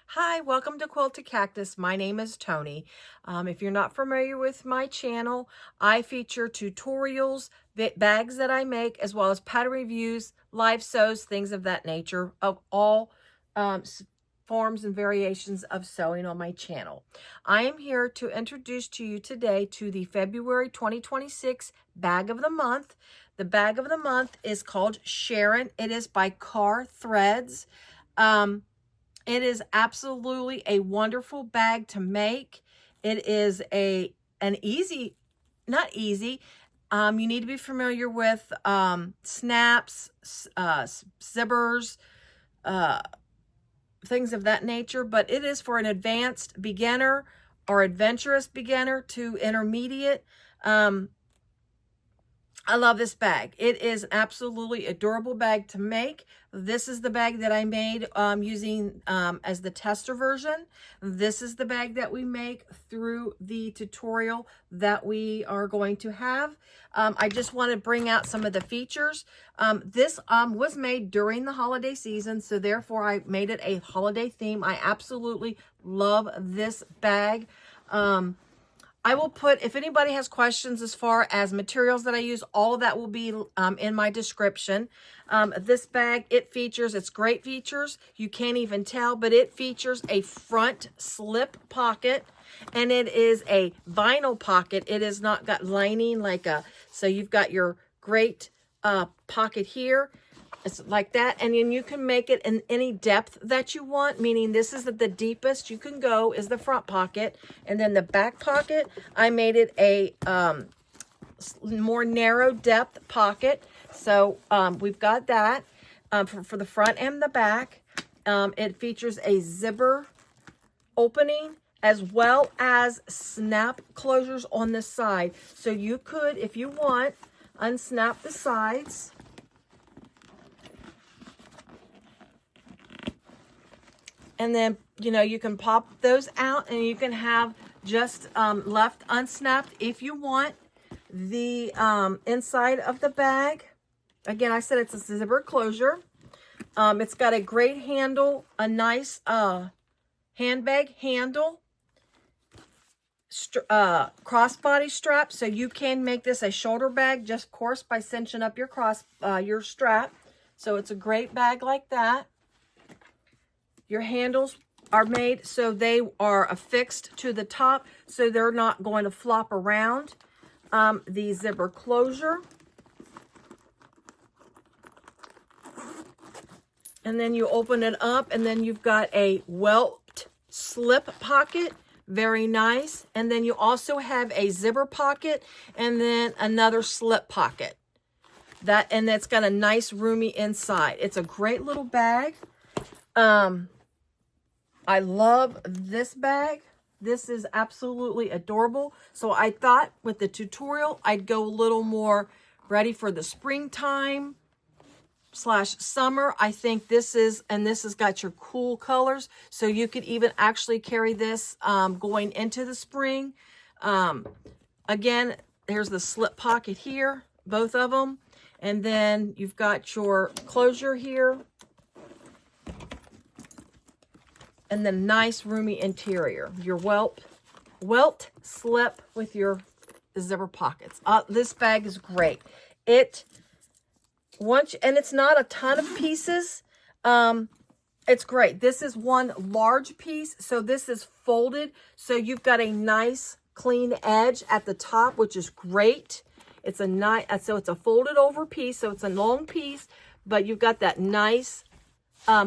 Hi, welcome to Quilt to Cactus. My name is Tony. If you're not familiar with my channel, I feature tutorials, bags that I make, as well as pattern reviews, live sews, things of that nature, of all forms and variations of sewing on my channel. I am here to introduce to you today to the February 2026 Bag of the Month. The Bag of the Month is called Charyn. It is by Kaur Threads. It is absolutely a wonderful bag to make. It is an easy, not easy. You need to be familiar with snaps, zippers, things of that nature, but it is for an advanced beginner or adventurous beginner to intermediate. I love this bag. It is absolutely a durable bag to make. This is the bag that I made using as the tester version. This is the bag that we make through the tutorial that we are going to have. I just want to bring out some of the features. This was made during the holiday season, so therefore I made it a holiday theme. I absolutely love this bag. I will put, if anybody has questions as far as materials that I use, all of that will be in my description. This bag, it's great features. You can't even tell, but it features a front slip pocket, and it is a vinyl pocket. It is not got lining so you've got your great pocket here. It's like that, and then you can make it in any depth that you want, meaning this is the deepest you can go is the front pocket, and then the back pocket, I made it a more narrow depth pocket. So we've got that for the front and the back. It features a zipper opening as well as snap closures on the side. So you could, if you want, unsnap the sides. And then, you can pop those out and you can have just left unsnapped if you want. The inside of the bag, again, I said it's a zipper closure. It's got a great handle, a nice handbag handle, crossbody strap. So you can make this a shoulder bag, just of course by cinching up your strap. So it's a great bag like that. Your handles are made so they are affixed to the top, so they're not going to flop around. The zipper closure. And then you open it up, and then you've got a welt slip pocket. Very nice. And then you also have a zipper pocket, and then another slip pocket. And that's got a nice roomy inside. It's a great little bag. I love this bag. This is absolutely adorable. So I thought with the tutorial, I'd go a little more ready for the springtime / summer. I think this has got your cool colors. So you could even actually carry this going into the spring. Again, here's the slip pocket here, both of them. And then you've got your closure here. And the nice roomy interior. Your welt slip with your zipper pockets. This bag is great. And it's not a ton of pieces. It's great. This is one large piece, so this is folded. So you've got a nice clean edge at the top, which is great. It's so it's a folded over piece, so it's a long piece, but you've got that nice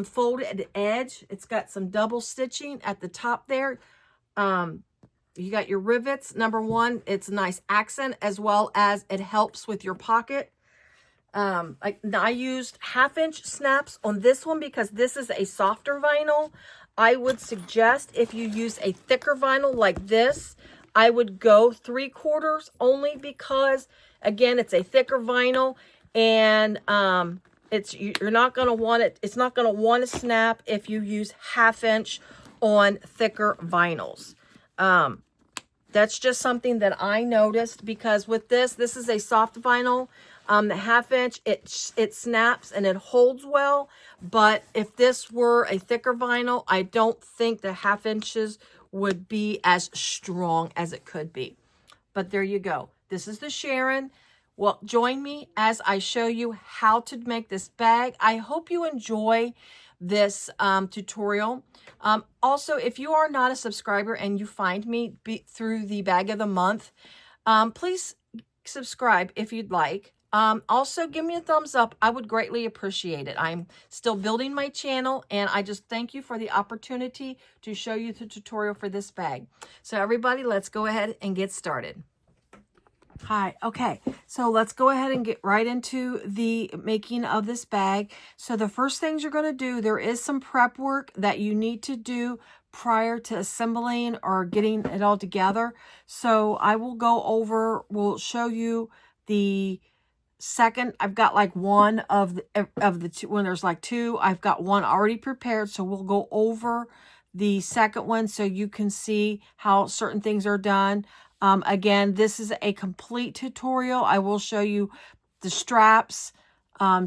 folded edge. It's got some double stitching at the top there. You got your rivets. Number one, it's a nice accent, as well as it helps with your pocket. I used 1/2-inch snaps on this one because this is a softer vinyl. I would suggest if you use a thicker vinyl like this, I would go 3/4 only because, again, it's a thicker vinyl, and you're not going to want it. It's not going to want to snap if you use 1/2-inch on thicker vinyls. That's just something that I noticed, because with this is a soft vinyl. The 1/2 inch, it snaps and it holds well. But if this were a thicker vinyl, I don't think the 1/2 inches would be as strong as it could be. But there you go. This is the Charyn. Well, join me as I show you how to make this bag. I hope you enjoy this tutorial. Also, if you are not a subscriber and you find me through the Bag of the Month, please subscribe if you'd like. Also, give me a thumbs up. I would greatly appreciate it. I'm still building my channel, and I just thank you for the opportunity to show you the tutorial for this bag. So everybody, let's go ahead and get started. Hi, okay, so let's go ahead and get right into the making of this bag. So the first things you're going to do, there is some prep work that you need to do prior to assembling or getting it all together. So I will go over, we'll show you the second. I've got like one of the two, when there's like two, I've got one already prepared. So we'll go over the second one so you can see how certain things are done. Again, this is a complete tutorial. I will show you the straps,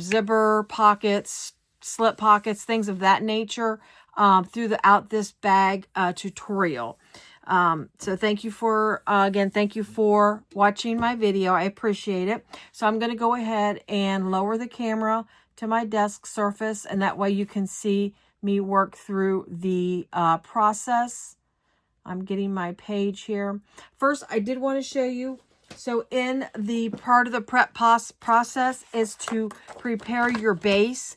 zipper pockets, slip pockets, things of that nature throughout this bag tutorial. So thank you for, again, thank you for watching my video. I appreciate it. So I'm going to go ahead and lower the camera to my desk surface, and that way you can see me work through the process. I'm getting my page here. First, I did want to show you, so in the part of the prep process is to prepare your base.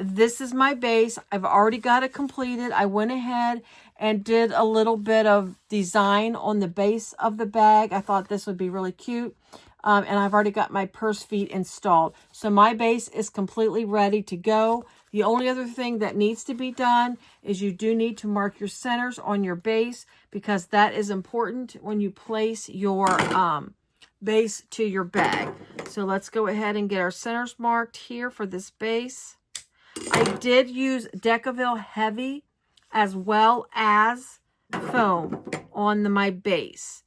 This is my base. I've already got it completed. I went ahead and did a little bit of design on the base of the bag. I thought this would be really cute. And I've already got my purse feet installed. So my base is completely ready to go. The only other thing that needs to be done is you do need to mark your centers on your base, because that is important when you place your base to your bag. So let's go ahead and get our centers marked here for this base. I did use Decaville Heavy as well as foam on my base.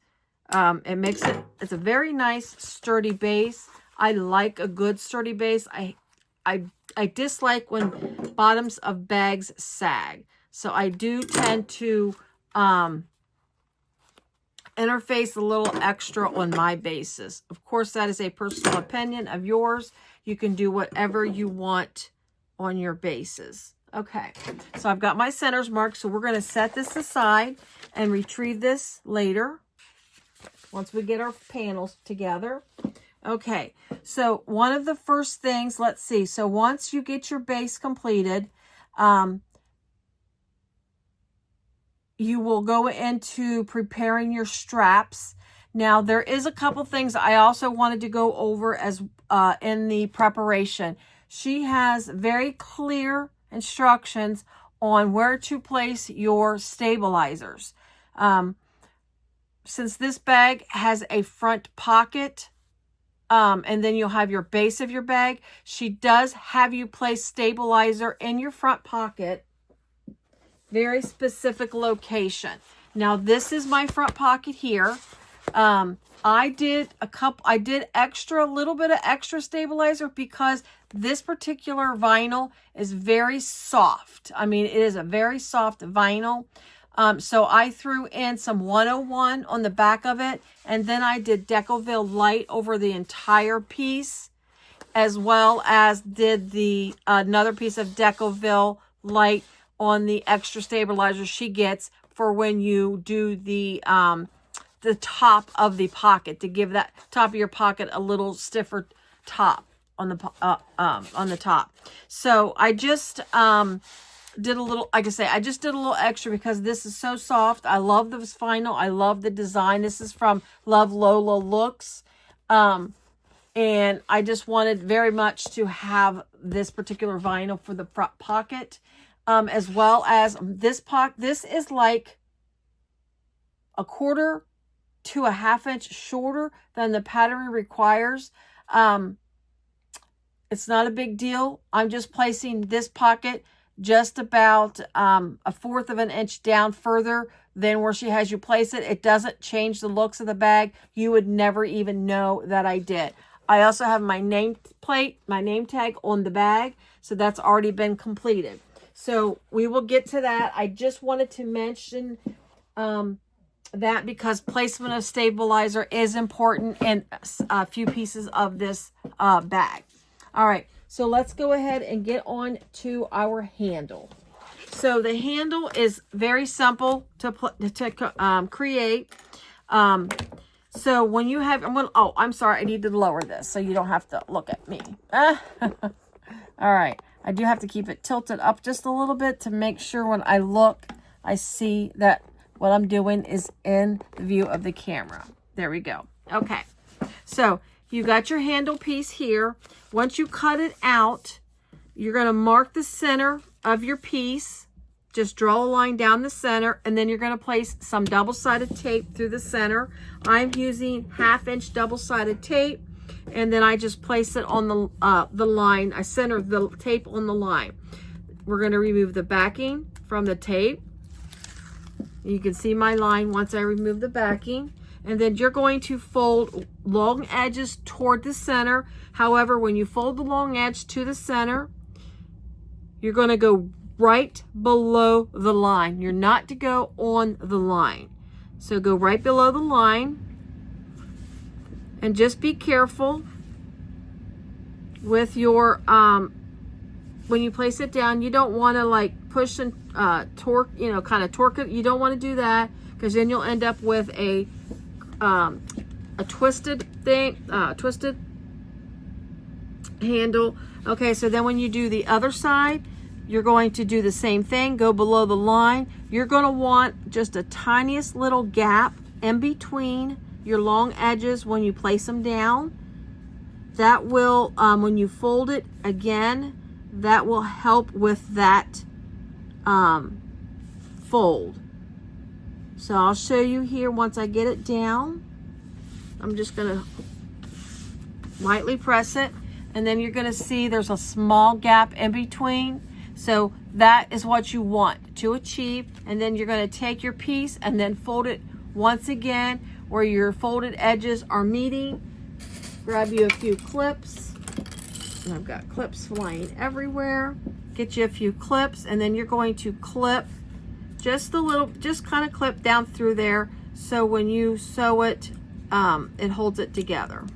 It makes it, it's a very nice sturdy base. I like a good sturdy base. I dislike when bottoms of bags sag. So I do tend to interface a little extra on my bases. Of course, that is a personal opinion of yours. You can do whatever you want on your bases. Okay, so I've got my centers marked. So we're going to set this aside and retrieve this later once we get our panels together. Okay, so one of the first things, let's see. So once you get your base completed, you will go into preparing your straps. Now, there is a couple things I also wanted to go over as in the preparation. She has very clear instructions on where to place your stabilizers. Since this bag has a front pocket, and then you'll have your base of your bag, she does have you place stabilizer in your front pocket, very specific location. Now, this is my front pocket here. I did a little bit of extra stabilizer because this particular vinyl is very soft. I mean, it is a very soft vinyl. So I threw in some 101 on the back of it, and then I did Decaville Light over the entire piece, as well as did the another piece of Decaville Light on the extra stabilizer she gets for when you do the top of the pocket, to give that top of your pocket a little stiffer top on the top. So I just did a little, like I say, I just did a little extra because this is so soft. I love this vinyl. I love the design. This is from Love Lola Looks. And I just wanted very much to have this particular vinyl for the front pocket, as well as this pocket. This is like 1/4 to a 1/2 inch shorter than the pattern requires. It's not a big deal. I'm just placing this pocket just about 1/4 of an inch down further than where she has you place it. It doesn't change the looks of the bag. You would never even know that I did. I also have my name plate, my name tag on the bag. So that's already been completed. So we will get to that. I just wanted to mention that because placement of stabilizer is important in a few pieces of this bag. All right, so let's go ahead and get on to our handle. So the handle is very simple to create. So when you have, I'm sorry, I need to lower this so you don't have to look at me. All right, I do have to keep it tilted up just a little bit to make sure when I look, I see that what I'm doing is in the view of the camera. There we go. Okay, so you got your handle piece here. Once you cut it out, you're going to mark the center of your piece. Just draw a line down the center, and then you're going to place some double-sided tape through the center. I'm using 1/2-inch double-sided tape, and then I just place it on the line. I center the tape on the line. We're going to remove the backing from the tape. You can see my line once I remove the backing. And then you're going to fold long edges toward the center. However, when you fold the long edge to the center, you're going to go right below the line. You're not to go on the line. So go right below the line. And just be careful with your, when you place it down, you don't want to like push and torque, kind of torque it. You don't want to do that because then you'll end up with a twisted thing, twisted handle. Okay, so then when you do the other side, you're going to do the same thing. Go below the line. You're going to want just a tiniest little gap in between your long edges when you place them down. That will, when you fold it again, that will help with that fold. So I'll show you here once I get it down. I'm just going to lightly press it, and then you're going to see there's a small gap in between. So that is what you want to achieve. And then you're going to take your piece and then fold it once again where your folded edges are meeting. Grab you a few clips. And I've got clips flying everywhere. Get you a few clips, and then you're going to clip just a little, just kind of clip down through there. So when you sew it, it holds it together.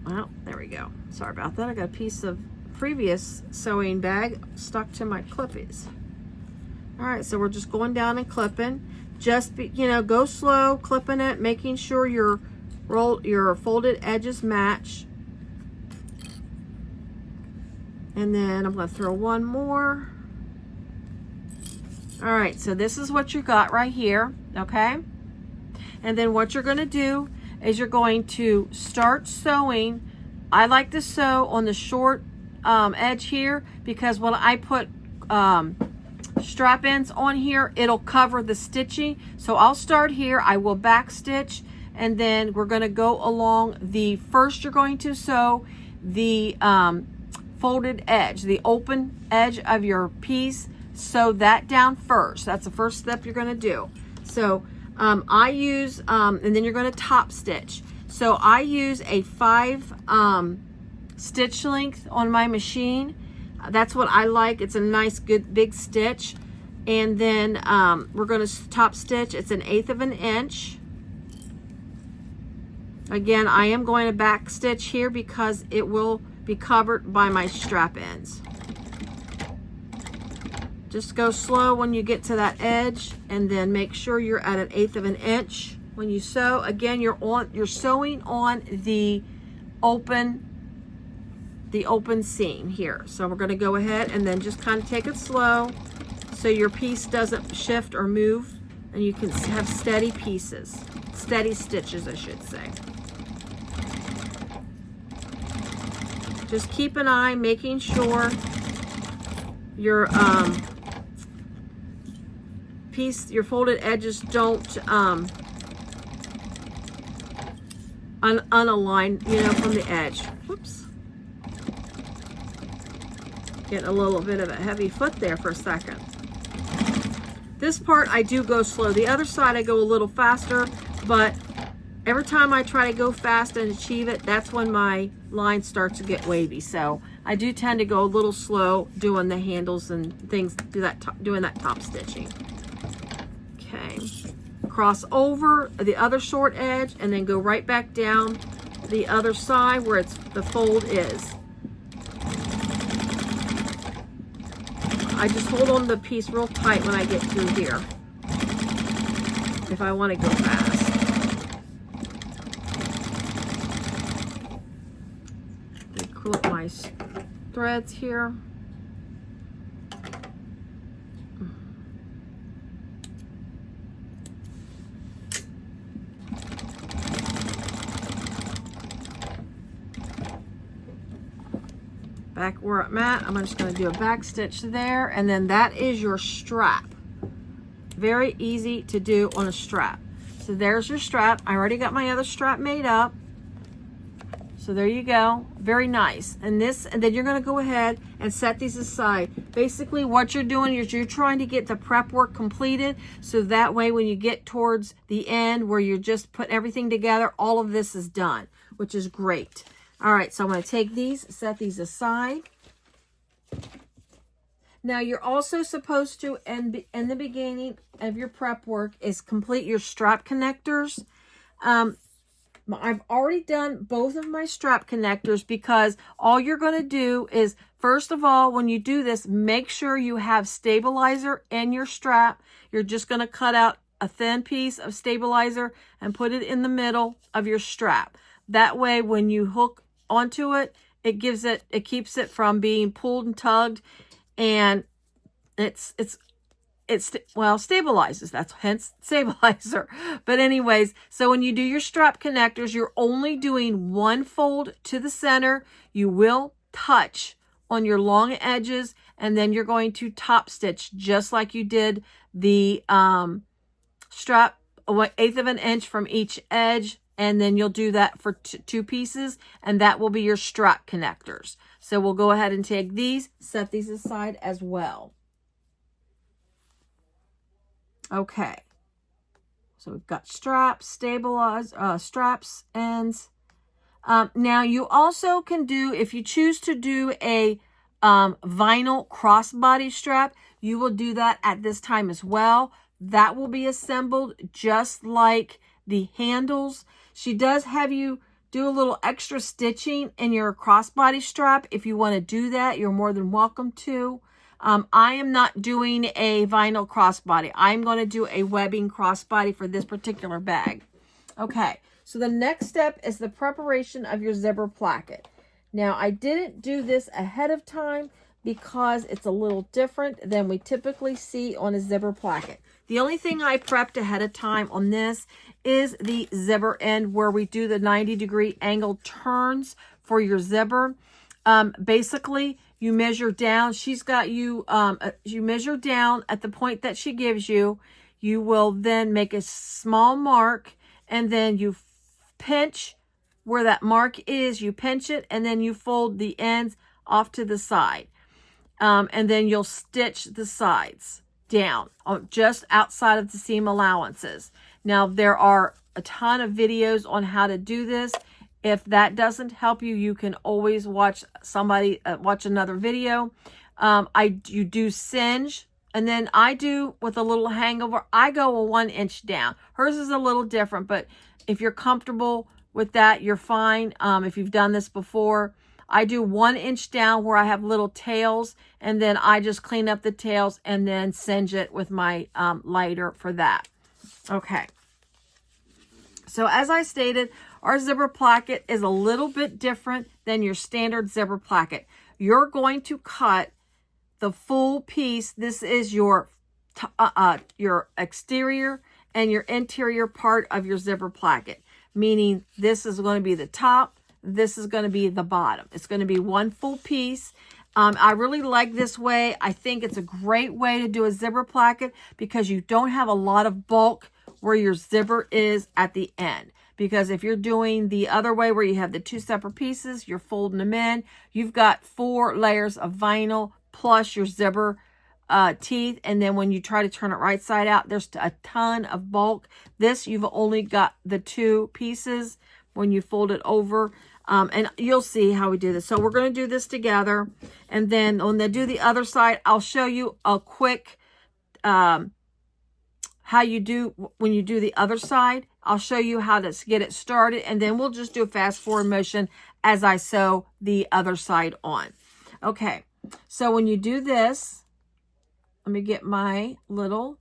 Well, there we go. Sorry about that. I got a piece of previous sewing bag stuck to my clippies. All right, so we're just going down and clipping. Just go slow, clipping it, making sure your folded edges match. And then I'm going to throw one more. All right, so this is what you got right here, okay? And then what you're going to do is you're going to start sewing. I like to sew on the short edge here because when I put strap ends on here, it'll cover the stitching. So I'll start here. I will back stitch, and then we're going to go along the first. You're going to sew the folded edge, the open edge of your piece. Sew that down first. That's the first step you're going to do. So I use, and then you're going to top stitch. So I use a 5 stitch length on my machine. That's what I like. It's a nice, good, big stitch. And then we're going to top stitch. It's 1/8 of an inch. Again, I am going to back stitch here because it will be covered by my strap ends. Just go slow when you get to that edge, and then make sure you're at 1/8 of an inch when you sew. Again, you're sewing on the open seam here. So we're going to go ahead and then just kind of take it slow so your piece doesn't shift or move, and you can have steady pieces, steady stitches, I should say. Just keep an eye, making sure your your folded edges don't unalign, from the edge. Whoops. Getting a little bit of a heavy foot there for a second. This part I do go slow. The other side I go a little faster, but every time I try to go fast and achieve it, that's when my line starts to get wavy. So I do tend to go a little slow doing the handles and things, doing that top stitching. Okay, cross over the other short edge and then go right back down the other side where the fold is. I just hold on the piece real tight when I get through here if I want to go fast. Clip my threads here. Back where I'm at, I'm just going to do a back stitch there, and then that is your strap. Very easy to do on a strap. So there's your strap. I already got my other strap made up. So there you go. Very nice. And then you're going to go ahead and set these aside. Basically what you're doing is you're trying to get the prep work completed, so that way when you get towards the end where you're just putting everything together, all of this is done, which is great. All right, so I'm going to take these, set these aside. Now you're also supposed to, in the beginning of your prep work, is complete your strap connectors. I've already done both of my strap connectors because all you're going to do is, first of all, when you do this, make sure you have stabilizer in your strap. You're just going to cut out a thin piece of stabilizer and put it in the middle of your strap. That way, when you hook onto it, it keeps it from being pulled and tugged, and stabilizes. That's hence stabilizer. But anyways, so when you do your strap connectors, you're only doing one fold to the center. You will touch on your long edges, and then you're going to top stitch just like you did the strap, 1/8 of an inch from each edge. And then you'll do that for two pieces, and that will be your strap connectors. So we'll go ahead and take these, set these aside as well. Okay, so we've got straps, straps, ends. Now you also can do, if you choose to do a vinyl crossbody strap, you will do that at this time as well. That will be assembled just like the handles. She does have you do a little extra stitching in your crossbody strap. If you want to do that, you're more than welcome to. I am not doing a vinyl crossbody. I'm going to do a webbing crossbody for this particular bag. Okay, so the next step is the preparation of your zipper placket. Now, I didn't do this ahead of time because it's a little different than we typically see on a zipper placket. The only thing I prepped ahead of time on this is the zipper end, where we do the 90-degree angle turns for your zipper. Basically, you measure down. She's got you, you measure down at the point that she gives you. You will then make a small mark, and then you pinch where that mark is. You pinch it, and then you fold the ends off to the side. And then you'll stitch the sides down just outside of the seam allowances. Now, there are a ton of videos on how to do this. If that doesn't help you, you can always watch watch another video. You do singe, and then I do with a little hangover. I go a 1 inch down. Hers is a little different, but if you're comfortable with that, you're fine. If you've done this before, I do 1 inch down where I have little tails, and then I just clean up the tails and then singe it with my lighter for that. Okay. So as I stated, our zipper placket is a little bit different than your standard zipper placket. You're going to cut the full piece. This is your exterior and your interior part of your zipper placket, meaning this is going to be the top. This is going to be the bottom. It's going to be one full piece. I really like this way. I think it's a great way to do a zipper placket because you don't have a lot of bulk where your zipper is at the end. Because if you're doing the other way where you have the two separate pieces, you're folding them in, you've got 4 layers of vinyl plus your zipper teeth, and then when you try to turn it right side out, there's a ton of bulk. This, you've only got the 2 pieces when you fold it over. And you'll see how we do this. So we're going to do this together. And then when they do the other side, I'll show you a quick how you do when you do the other side. I'll show you how to get it started. And then we'll just do a fast forward motion as I sew the other side on. Okay. So when you do this, let me get my little,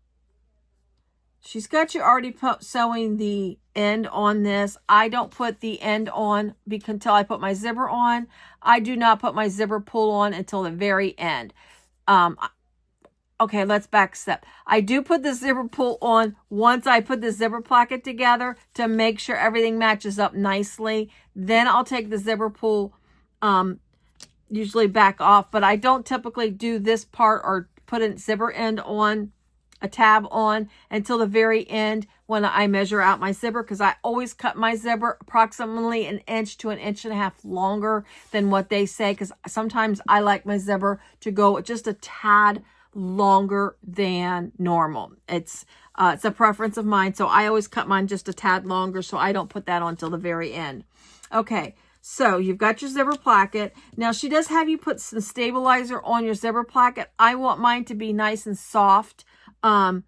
she's got you already sewing the end on this. I don't put the end on until I put my zipper on. I do not put my zipper pull on until the very end. Okay, let's back step. I do put the zipper pull on once I put the zipper placket together to make sure everything matches up nicely. Then I'll take the zipper pull usually back off, but I don't typically do this part or put a zipper end on, a tab on, until the very end when I measure out my zipper, because I always cut my zipper approximately 1 inch to 1.5 inches longer than what they say, because sometimes I like my zipper to go just a tad longer than normal. It's a preference of mine, so I always cut mine just a tad longer, so I don't put that on till the very end. Okay, so you've got your zipper placket. Now she does have you put some stabilizer on your zipper placket. I want mine to be nice and soft in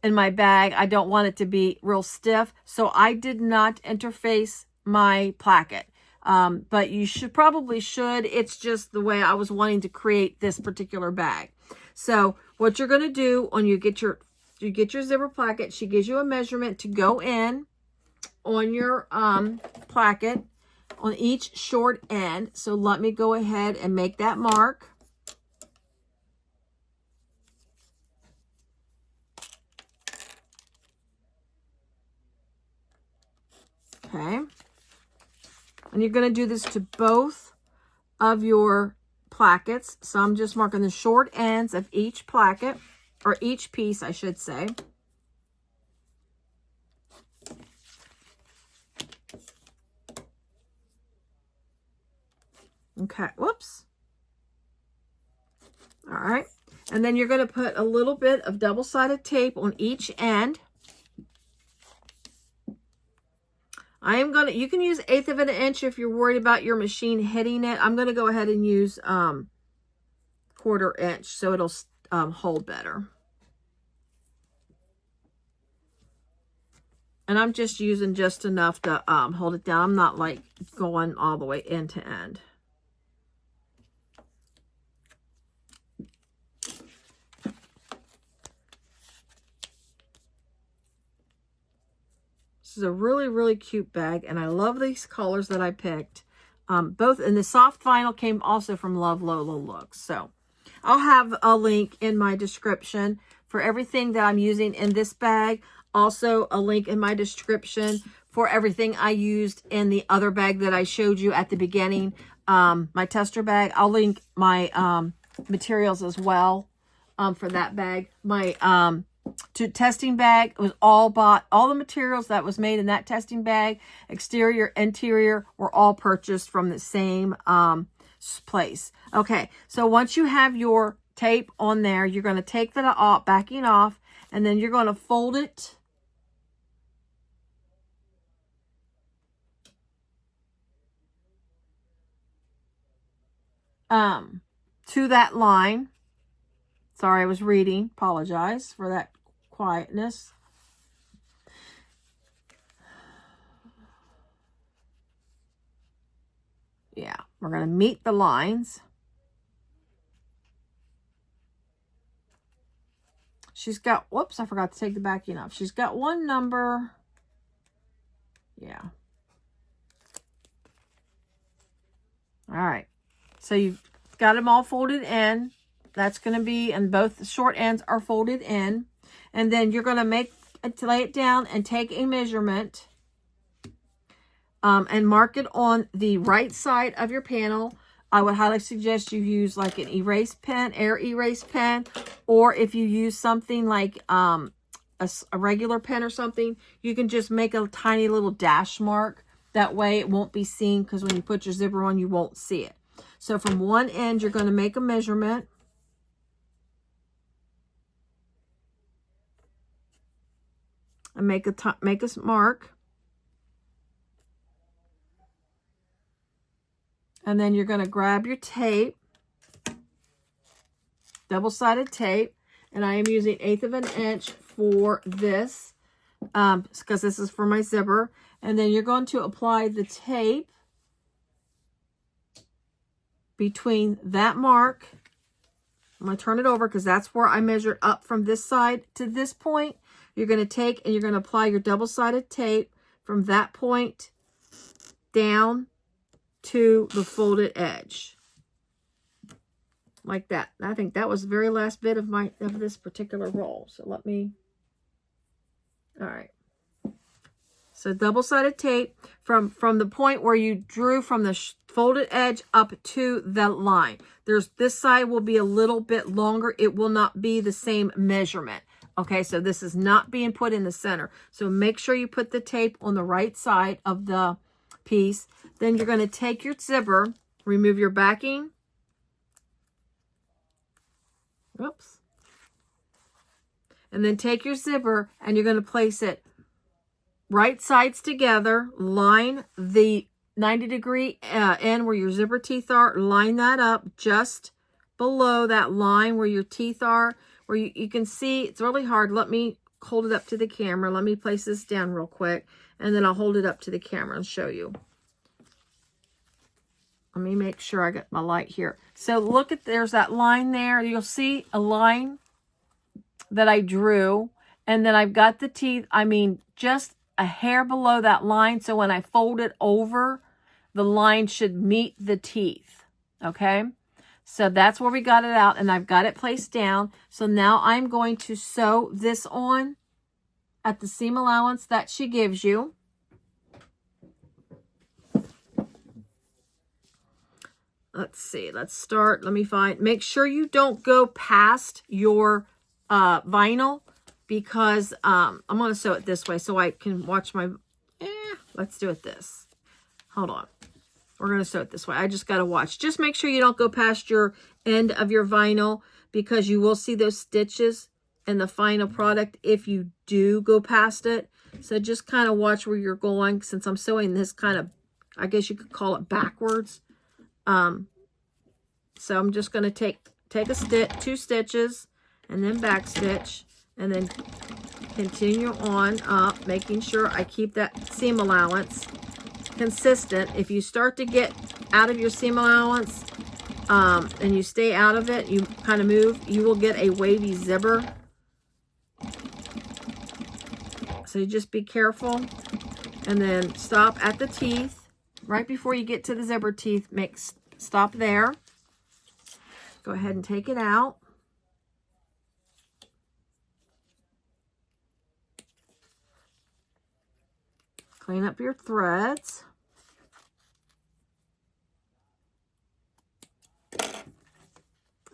my bag. I don't want it to be real stiff, so I did not interface my placket. But you probably should. It's just the way I was wanting to create this particular bag. So what you're going to do when you get your zipper placket, she gives you a measurement to go in on your placket on each short end. So let me go ahead and make that mark. Okay. And you're going to do this to both of your plackets. So I'm just marking the short ends of each placket, or each piece, I should say. Okay, whoops. All right. And then you're going to put a little bit of double-sided tape on each end. You can use 1/8 of an inch if you're worried about your machine hitting it. I'm going to go ahead and use 1/4 inch so it'll hold better. And I'm just using just enough to hold it down. I'm not like going all the way end to end. This is a really, really cute bag, and I love these colors that I picked. Both, and the soft vinyl came also from Love Lola Looks. So I'll have a link in my description for everything that I'm using in this bag. Also a link in my description for everything I used in the other bag that I showed you at the beginning, my tester bag. I'll link my materials as well for that bag. My testing bag was all bought. All the materials that was made in that testing bag, exterior, interior, were all purchased from the same place. Okay, so once you have your tape on there, you're going to take that off, backing off, and then you're going to fold it to that line. Sorry, I was reading. Apologize for that quietness. Yeah, we're going to meet the lines. She's got, whoops, I forgot to take the backing off. She's got one number. Yeah. All right. So you've got them all folded in. That's going to be, and both the short ends are folded in. And then you're going to lay it down and take a measurement and mark it on the right side of your panel. I would highly suggest you use like an erase pen, air erase pen, or if you use something like a regular pen or something, you can just make a tiny little dash mark. That way it won't be seen, because when you put your zipper on, you won't see it. So from one end, you're going to make a measurement. and make a mark. And then you're going to grab your tape, double-sided tape, and I am using 1/8 of an inch for this because this is for my zipper. And then you're going to apply the tape between that mark. I'm going to turn it over because that's where I measured up from this side to this point. You're going to take and you're going to apply your double-sided tape from that point down to the folded edge. Like that. I think that was the very last bit of this particular roll. So let me, all right. So double-sided tape from the point where you drew from the folded edge up to the line. This side will be a little bit longer. It will not be the same measurement. Okay, so this is not being put in the center. So make sure you put the tape on the right side of the piece. Then you're going to take your zipper, remove your backing. Oops. And then take your zipper and you're going to place it right sides together. Line the 90-degree end where your zipper teeth are. Line that up just below that line where your teeth are. Where you can see, it's really hard. Let me hold it up to the camera. Let me place this down real quick. And then I'll hold it up to the camera and show you. Let me make sure I got my light here. So look at, there's that line there. You'll see a line that I drew. And then I've got the teeth, I mean, just a hair below that line. So when I fold it over, the line should meet the teeth. Okay? So that's where we got it out. And I've got it placed down. So now I'm going to sew this on at the seam allowance that she gives you. Let's see, let's start. Let me find, make sure you don't go past your vinyl because I'm going to sew it this way so I can watch my, let's do it this. Hold on. We're going to sew it this way. I just got to watch. Just make sure you don't go past your end of your vinyl because you will see those stitches in the final product if you do go past it. So just kind of watch where you're going since I'm sewing this kind of, I guess you could call it backwards. So I'm just going to take a stitch, 2 stitches, and then backstitch, and then continue on up, making sure I keep that seam allowance consistent. If you start to get out of your seam allowance, and you stay out of it, you kind of move, you will get a wavy zipper. So you just be careful, and then stop at the teeth. Right before you get to the zipper teeth, stop there. Go ahead and take it out. Clean up your threads.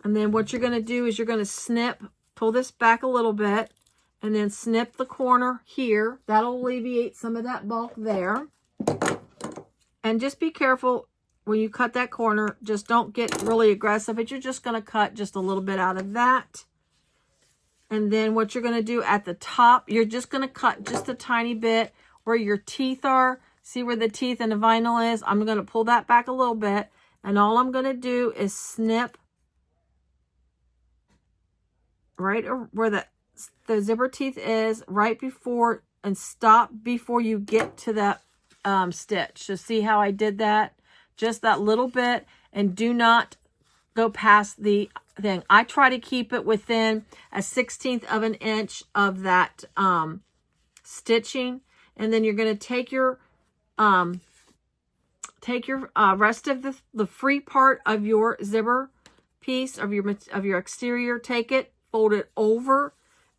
And then what you're going to do is you're going to snip, pull this back a little bit, and then snip the corner here. That'll alleviate some of that bulk there. And just be careful when you cut that corner. Just don't get really aggressive, but you're just going to cut just a little bit out of that. And then what you're going to do at the top, you're just going to cut just a tiny bit where your teeth are. See where the teeth and the vinyl is? I'm going to pull that back a little bit. And all I'm going to do is snip right where the zipper teeth is, right before, and stop before you get to that stitch. So see how I did that? Just that little bit, and do not go past the thing. I try to keep it within a 1/16 of an inch of that stitching. And then you're going to take your rest of the free part of your zipper piece of your exterior, take it, fold it over,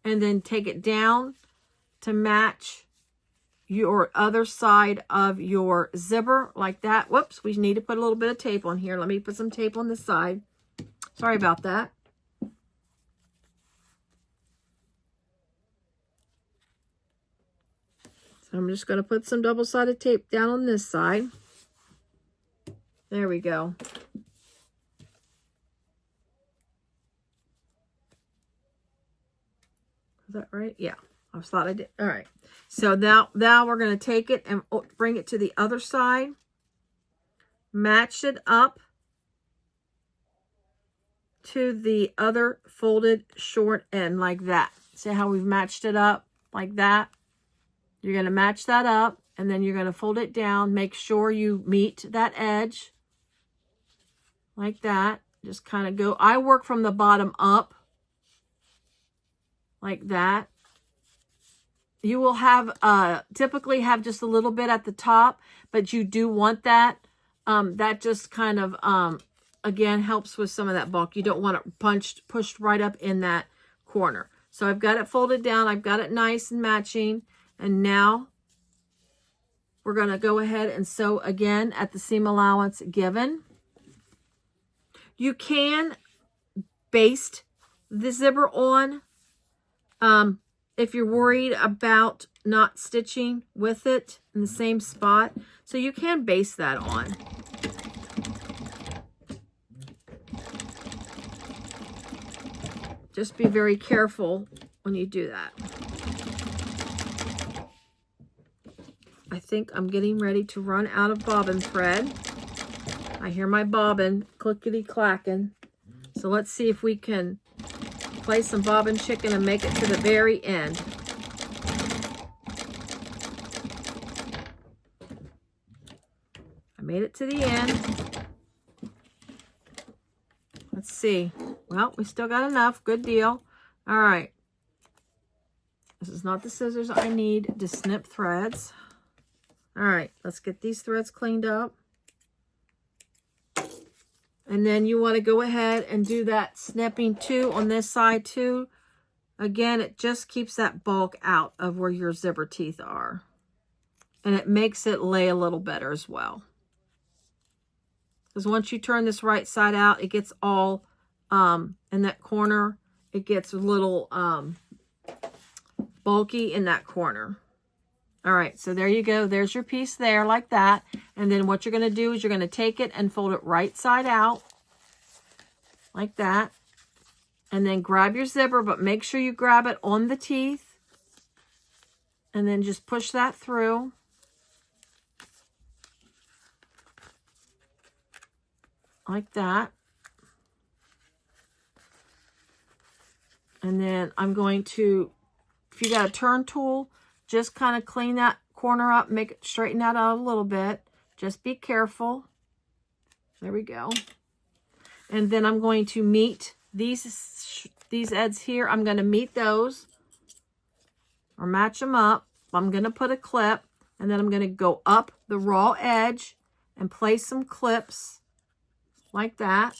and then take it down to match your other side of your zipper like that. Whoops, we need to put a little bit of tape on here. Let me put some tape on this side. Sorry about that. So I'm just going to put some double-sided tape down on this side. There we go. Is that right? Yeah. I thought I did. All right. So now we're going to take it and bring it to the other side. Match it up to the other folded short end like that. See how we've matched it up like that? You're going to match that up, and then you're going to fold it down. Make sure you meet that edge like that. Just kind of go. I work from the bottom up like that. You will have typically have just a little bit at the top, but you do want that. That just kind of again helps with some of that bulk. You don't want it pushed right up in that corner. So I've got it folded down. I've got it nice and matching. And now we're going to go ahead and sew again at the seam allowance given. You can baste the zipper on if you're worried about not stitching with it in the same spot. So you can baste that on. Just be very careful when you do that. I think I'm getting ready to run out of bobbin thread. I hear my bobbin clickety-clacking. So let's see if we can play some bobbin chicken and make it to the very end. I made it to the end. Let's see. Well, we still got enough. Good deal. All right. This is not the scissors I need to snip threads. All right, let's get these threads cleaned up. And then you want to go ahead and do that snipping too on this side too. Again, it just keeps that bulk out of where your zipper teeth are. And it makes it lay a little better as well. Because once you turn this right side out, it gets all in that corner. It gets a little bulky in that corner. All right, so there you go. There's your piece there like that. And then what you're going to do is you're going to take it and fold it right side out like that. And then grab your zipper, but make sure you grab it on the teeth. And then just push that through. Like that. And then I'm going to, if you got a turn tool, just kind of clean that corner up, make it straighten that out a little bit. Just be careful. There we go. And then I'm going to meet these ends here. I'm going to meet those or match them up. I'm going to put a clip, and then I'm going to go up the raw edge and place some clips like that.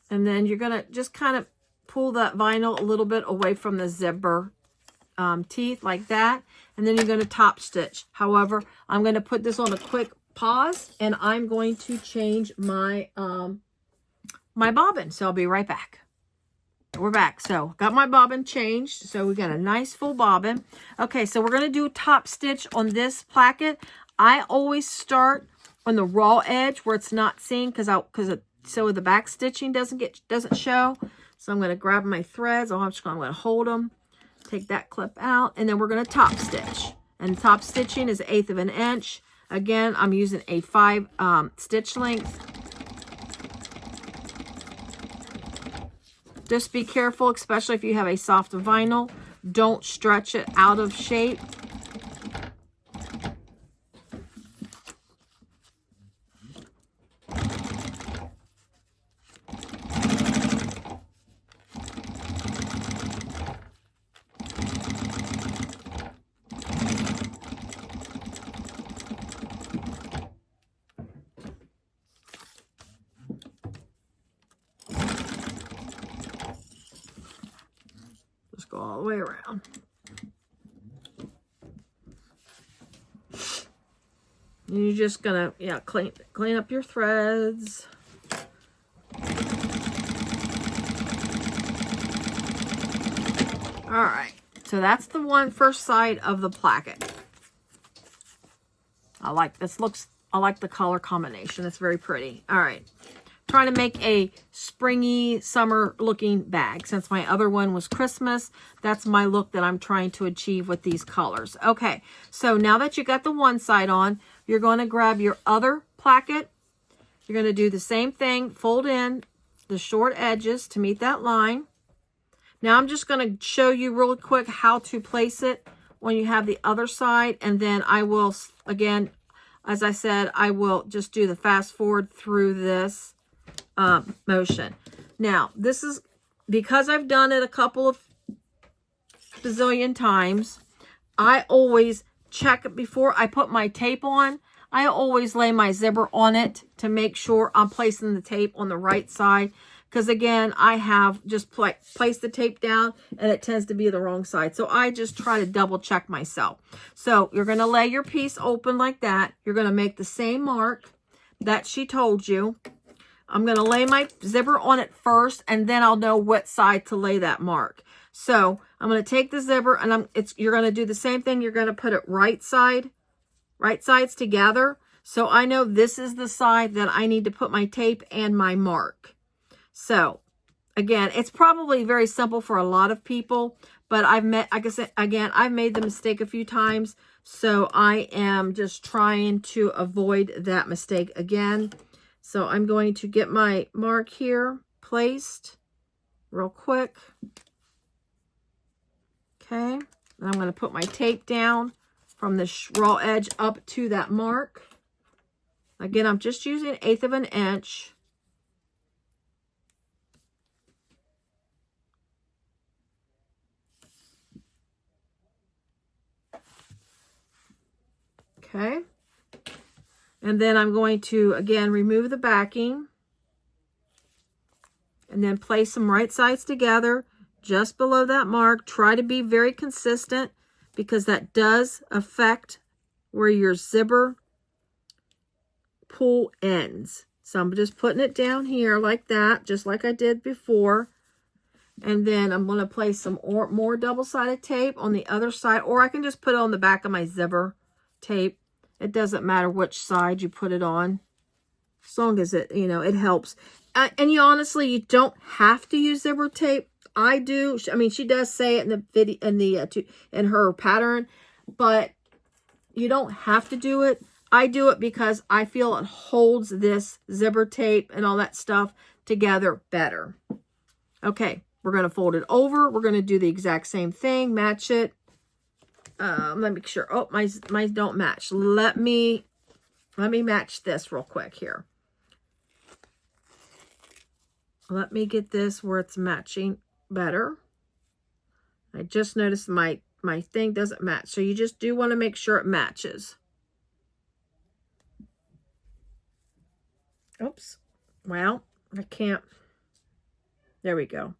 And then you're going to just kind of pull that vinyl a little bit away from the zipper teeth like that. And then you're going to top stitch. However, I'm going to put this on a quick pause, and I'm going to change my my bobbin. So I'll be right back. We're back. So got my bobbin changed. So we got a nice full bobbin. Okay, so we're going to do top stitch on this placket. I always start on the raw edge where it's not seen because so the back stitching doesn't show. So I'm going to grab my threads. I'm going to hold them, take that clip out, and then we're going to top stitch. And top stitching is 1/8 of an inch. Again, I'm using a 5 stitch length. Just be careful, especially if you have a soft vinyl. Don't stretch it out of shape. Go all the way around. And you're just gonna, clean up your threads. All right, so that's the first side of the placket. I like this. I like the color combination. It's very pretty. All right, trying to make a springy summer looking bag. Since my other one was Christmas, that's my look that I'm trying to achieve with these colors. Okay, so now that you got the one side on, you're going to grab your other placket. You're going to do the same thing, fold in the short edges to meet that line. Now I'm just going to show you real quick how to place it when you have the other side, and then I will, again, as I said, I will just do the fast forward through this motion. Now, this is, because I've done it a couple of bazillion times, I always check it before I put my tape on. I always lay my zipper on it to make sure I'm placing the tape on the right side. Because again, I have just placed the tape down and it tends to be the wrong side. So I just try to double check myself. So you're going to lay your piece open like that. You're going to make the same mark that she told you. I'm going to lay my zipper on it first, and then I'll know what side to lay that mark. So I'm going to take the zipper, and you're going to do the same thing. You're going to put it right sides together. So I know this is the side that I need to put my tape and my mark. So again, it's probably very simple for a lot of people, but like I said, again, I've made the mistake a few times. So I am just trying to avoid that mistake again. So I'm going to get my mark here placed real quick. Okay. And I'm going to put my tape down from the raw edge up to that mark. Again, I'm just using 1/8 of an inch. Okay. And then I'm going to, again, remove the backing. And then place them right sides together, just below that mark. Try to be very consistent, because that does affect where your zipper pull ends. So I'm just putting it down here like that, just like I did before. And then I'm going to place some more double-sided tape on the other side, or I can just put it on the back of my zipper tape. It doesn't matter which side you put it on, as long as it, it helps. And you honestly, you don't have to use zipper tape. I do. I mean, she does say it in the video, in her pattern, but you don't have to do it. I do it because I feel it holds this zipper tape and all that stuff together better. Okay, we're going to fold it over. We're going to do the exact same thing, match it. Let me make sure. Oh, mine don't match. Let me match this real quick here. Let me get this where it's matching better. I just noticed my thing doesn't match. So you just do want to make sure it matches. Oops. Well, I can't. There we go.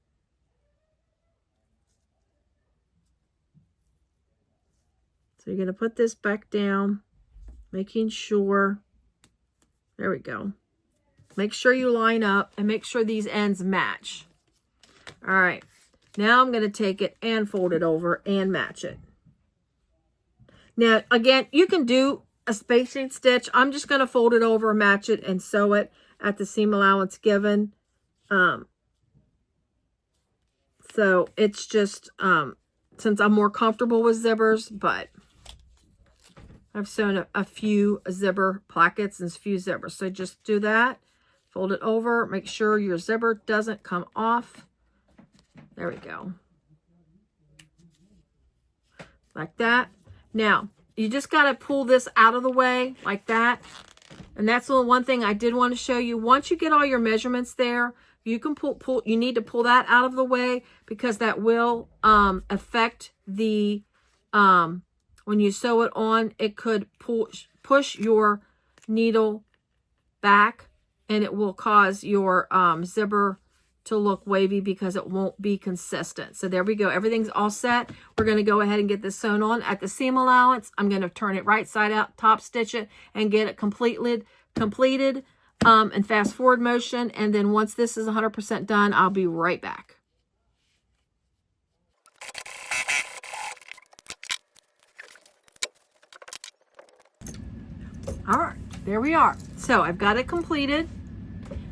So you're going to put this back down, making sure. There we go. Make sure you line up and make sure these ends match. All right. Now I'm going to take it and fold it over and match it. Now, again, you can do a spacing stitch. I'm just going to fold it over, match it, and sew it at the seam allowance given. So it's just, since I'm more comfortable with zippers, but I've sewn a few zipper plackets and a few zippers. So just do that. Fold it over. Make sure your zipper doesn't come off. There we go. Like that. Now, you just got to pull this out of the way like that. And that's the one thing I did want to show you. Once you get all your measurements there, you can you need to pull that out of the way, because that will affect the, when you sew it on, it could push your needle back, and it will cause your zipper to look wavy because it won't be consistent. So there we go. Everything's all set. We're going to go ahead and get this sewn on at the seam allowance. I'm going to turn it right side out, top stitch it, and get it completed in fast forward motion. And then once this is 100% done, I'll be right back. All right, there we are. So I've got it completed.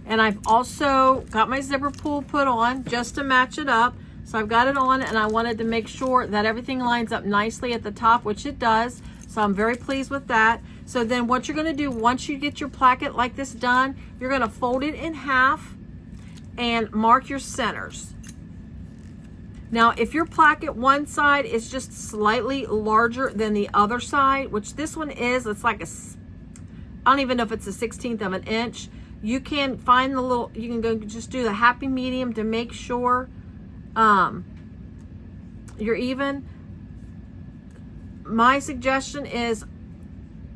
And I've also got my zipper pull put on just to match it up. So I've got it on, and I wanted to make sure that everything lines up nicely at the top, which it does. So I'm very pleased with that. So then what you're gonna do, once you get your placket like this done, you're gonna fold it in half and mark your centers. Now, if your placket one side is just slightly larger than the other side, which this one is, it's like I don't even know if it's a 1/16 of an inch. You can find the little, you can go just do the happy medium to make sure you're even. My suggestion is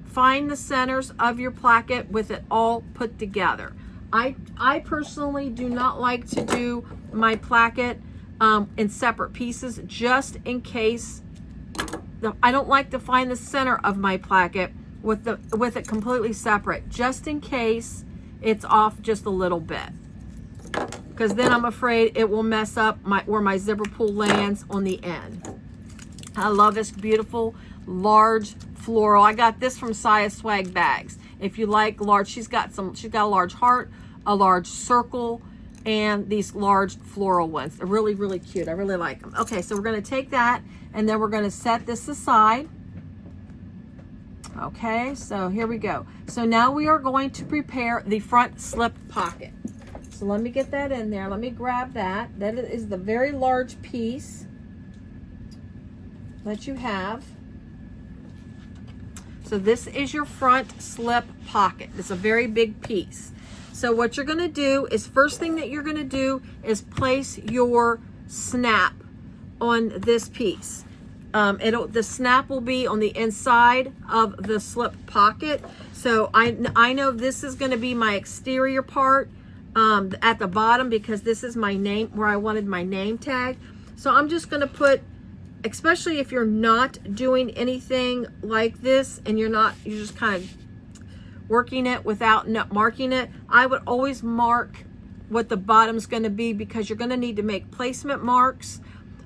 find the centers of your placket with it all put together. I personally do not like to do my placket in separate pieces, just in case. I don't like to find the center of my placket with it completely separate, just in case it's off just a little bit, because then I'm afraid it will mess up where my zipper pull lands on the end. I love this beautiful large floral. I got this from Saya Swag Bags. If you like large, she's got a large heart, a large circle, and these large floral ones. They're really, really cute. I really like them. Okay, so we're going to take that, and then we're going to set this aside. Okay, so here we go. So now we are going to prepare the front slip pocket. So let me get that in there. Let me grab that. That is the very large piece that you have. So this is your front slip pocket. It's a very big piece. So what you're going to do is, first thing that you're going to do is place your snap on this piece. The snap will be on the inside of the slip pocket. So I know this is going to be my exterior part at the bottom, because this is my name, where I wanted my name tag. So I'm just going to put, especially if you're not doing anything like this and you're just kind of working it without marking it, I would always mark what the bottom's going to be, because you're going to need to make placement marks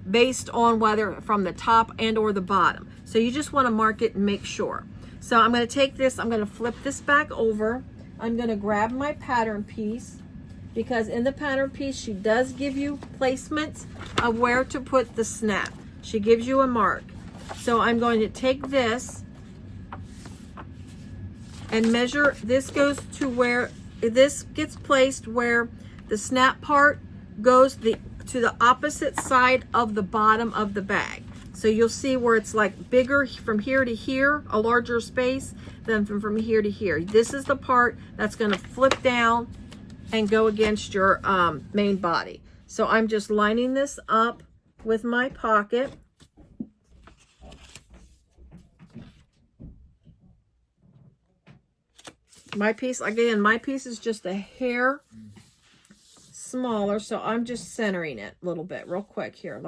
based on whether from the top and or the bottom. So you just want to mark it and make sure. So I'm going to take this, I'm going to flip this back over. I'm going to grab my pattern piece, because in the pattern piece she does give you placements of where to put the snap. She gives you a mark. So I'm going to take this and measure. This goes to where this gets placed, where the snap part goes to the opposite side of the bottom of the bag. So you'll see where it's like bigger from here to here, a larger space than from here to here. This is the part that's going to flip down and go against your main body. So I'm just lining this up with my pocket. My piece, again, my piece is just a hair smaller, so I'm just centering it a little bit real quick here.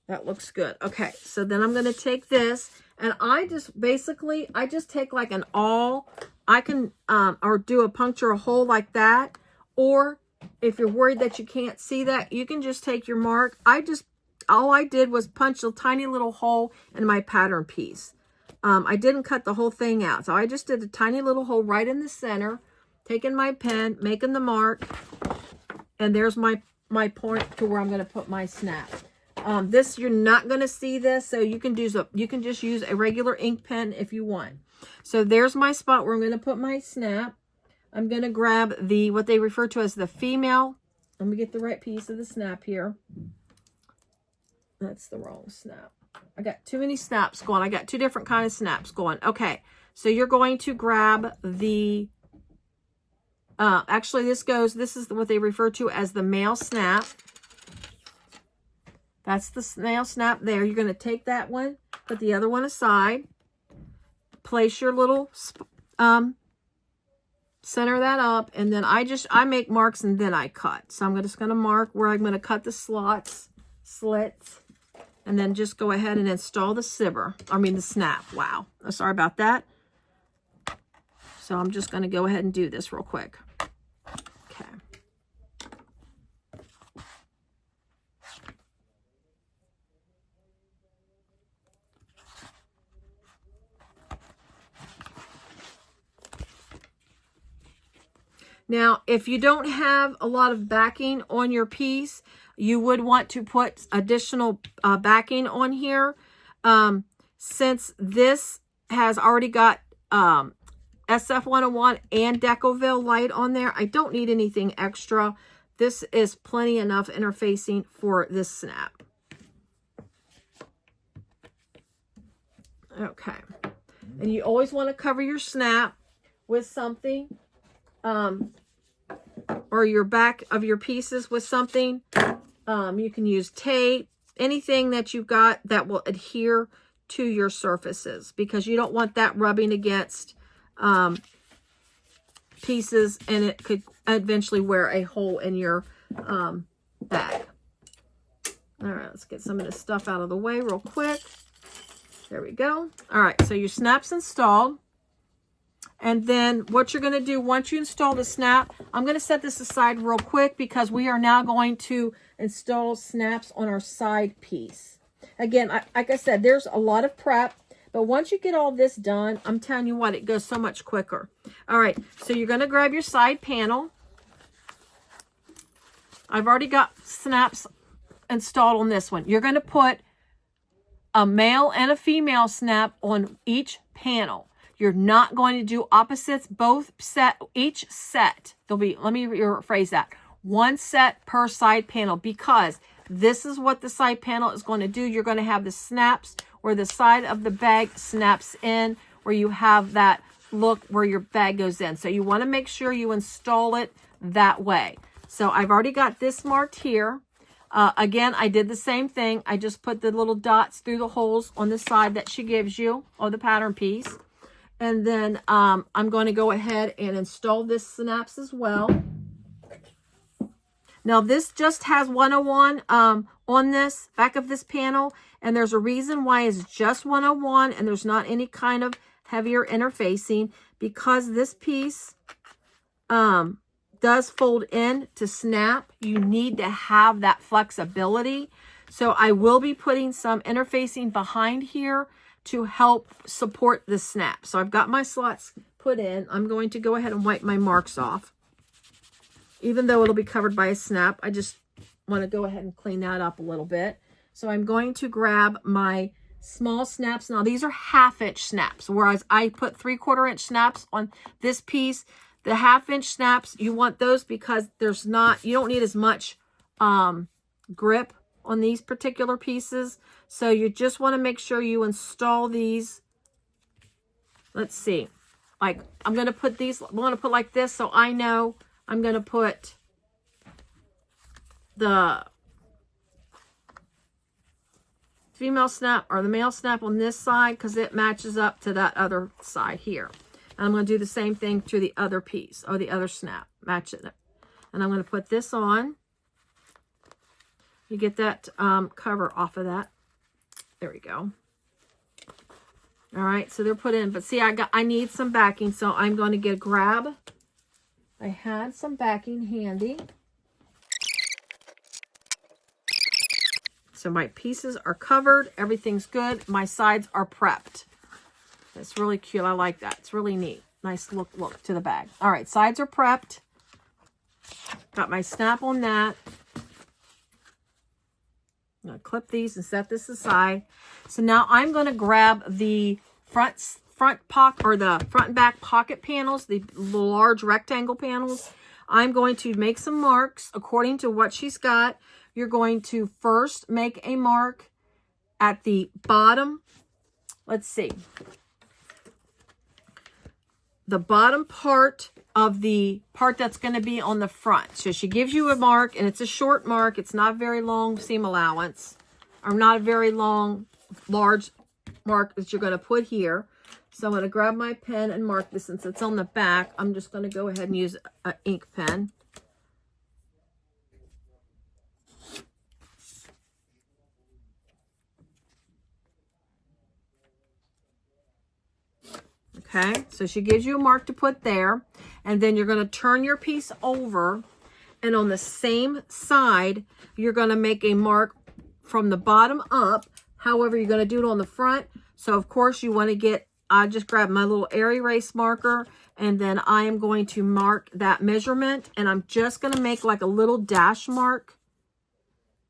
That looks good. Okay, so then I'm going to take this, and I just take like an awl. I can or do a puncture a hole like that, or if you're worried that you can't see that, you can just take your mark. All I did was punch a tiny little hole in my pattern piece. I didn't cut the whole thing out, so I just did a tiny little hole right in the center, taking my pen, making the mark, and there's my point to where I'm going to put my snap. This, you're not going to see this, so you can just use a regular ink pen if you want. So there's my spot where I'm going to put my snap. I'm going to grab what they refer to as the female. Let me get the right piece of the snap here. That's the wrong snap. I got too many snaps going. I got two different kind of snaps going. Okay, so you're going to grab the, actually this is what they refer to as the male snap. That's the male snap there. You're going to take that one, put the other one aside, place your little, center that up, and then I make marks and then I cut. So I'm just going to mark where I'm going to cut the slits, and then just go ahead and install the the snap. Wow. Sorry about that. So I'm just going to go ahead and do this real quick. Okay. Now, if you don't have a lot of backing on your piece, you would want to put additional backing on here. Since this has already got SF101 and Decoville light on there, I don't need anything extra. This is plenty enough interfacing for this snap. Okay. And you always want to cover your snap with something, or your back of your pieces with something. You can use tape, anything that you've got that will adhere to your surfaces, because you don't want that rubbing against pieces, and it could eventually wear a hole in your bag. All right, let's get some of this stuff out of the way real quick. There we go. All right, so your snap's installed. And then what you're going to do once you install the snap, I'm going to set this aside real quick because we are now going to install snaps on our side piece. Again, like I said, there's a lot of prep, but once you get all this done, I'm telling you what, it goes so much quicker. All right, so you're going to grab your side panel. I've already got snaps installed on this one. You're going to put a male and a female snap on each panel. You're not going to do opposites, each set. There'll be, let me rephrase that, one set per side panel, because this is what the side panel is going to do. You're going to have the snaps where the side of the bag snaps in, where you have that look where your bag goes in. So you want to make sure you install it that way. So I've already got this marked here. Again, I did the same thing. I just put the little dots through the holes on the side that she gives you, or the pattern piece. And then I'm going to go ahead and install this snaps as well. Now, this just has 101 on this back of this panel. And there's a reason why it's just 101 and there's not any kind of heavier interfacing, because this piece does fold in to snap. You need to have that flexibility. So I will be putting some interfacing behind here to help support the snap. So I've got my slots put in. I'm going to go ahead and wipe my marks off. Even though it'll be covered by a snap, I just want to go ahead and clean that up a little bit. So I'm going to grab my small snaps. Now these are 1/2 inch snaps, whereas I put 3/4 inch snaps on this piece. The 1/2 inch snaps, you want those because you don't need as much grip on these particular pieces. So you just want to make sure you install these. Let's see. Like, I'm going to put these, I'm going to put like this, so I know I'm going to put the female snap or the male snap on this side because it matches up to that other side here. And I'm going to do the same thing to the other piece or the other snap, matching it. And I'm going to put this on. You get that cover off of that. There we go. All right, so they're put in, but see, I need some backing, so I'm going to grab. I had some backing handy. So my pieces are covered. Everything's good. My sides are prepped. That's really cute. I like that. It's really neat. Nice look to the bag. All right, sides are prepped. Got my snap on that. I'm going to clip these and set this aside. So now I'm going to grab the front pocket, or the front and back pocket panels, the large rectangle panels. I'm going to make some marks according to what she's got. You're going to first make a mark at the bottom. Let's see. The bottom part of the part that's going to be on the front. So she gives you a mark, and it's a short mark. It's not very long seam allowance, or not a very long, large mark that you're going to put here. So I'm going to grab my pen and mark this. Since it's on the back, I'm just going to go ahead and use an ink pen. Okay, so she gives you a mark to put there, and then you're going to turn your piece over, and on the same side, you're going to make a mark from the bottom up. However, you're going to do it on the front. So, of course, you want to get I just grab my little air erase marker, and then I am going to mark that measurement, and I'm just going to make like a little dash mark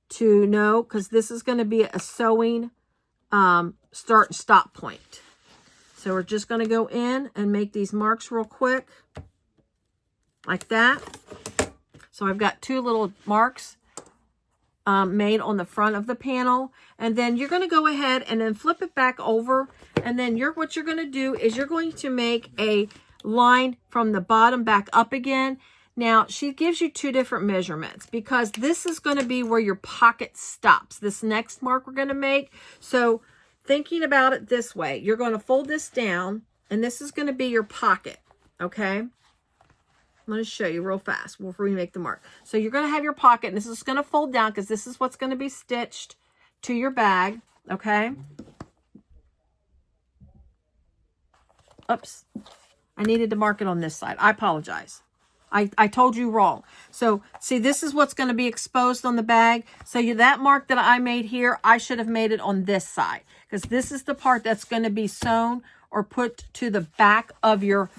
to know, because this is going to be a sewing start and stop point. So we're just going to go in and make these marks real quick, like that. So I've got 2 little marks made on the front of the panel, and then you're going to go ahead and then flip it back over, and then what you're going to do is you're going to make a line from the bottom back up again. Now she gives you 2 different measurements, because this is going to be where your pocket stops, this next mark we're going to make. So thinking about it this way, you're going to fold this down, and this is going to be your pocket. Okay, I'm going to show you real fast before we make the mark. So you're going to have your pocket, and this is going to fold down, because this is what's going to be stitched to your bag. Okay. Oops. I needed to mark it on this side. I apologize. I told you wrong. So see, this is what's going to be exposed on the bag. So that mark that I made here, I should have made it on this side, because this is the part that's going to be sewn or put to the back of your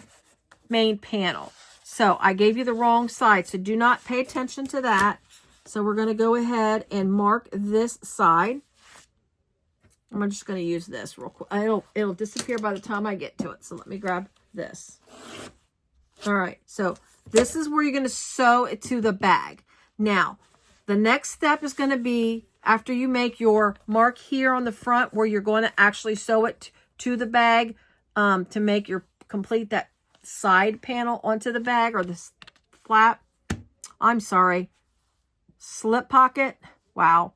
main panel. So I gave you the wrong side, so do not pay attention to that. So we're going to go ahead and mark this side. I'm just going to use this real quick. It'll disappear by the time I get to it. So let me grab this. All right, so this is where you're going to sew it to the bag. Now, the next step is going to be after you make your mark here on the front, where you're going to actually sew it to the bag to make your complete that side panel onto the bag, or the flap. I'm sorry, slip pocket. Wow.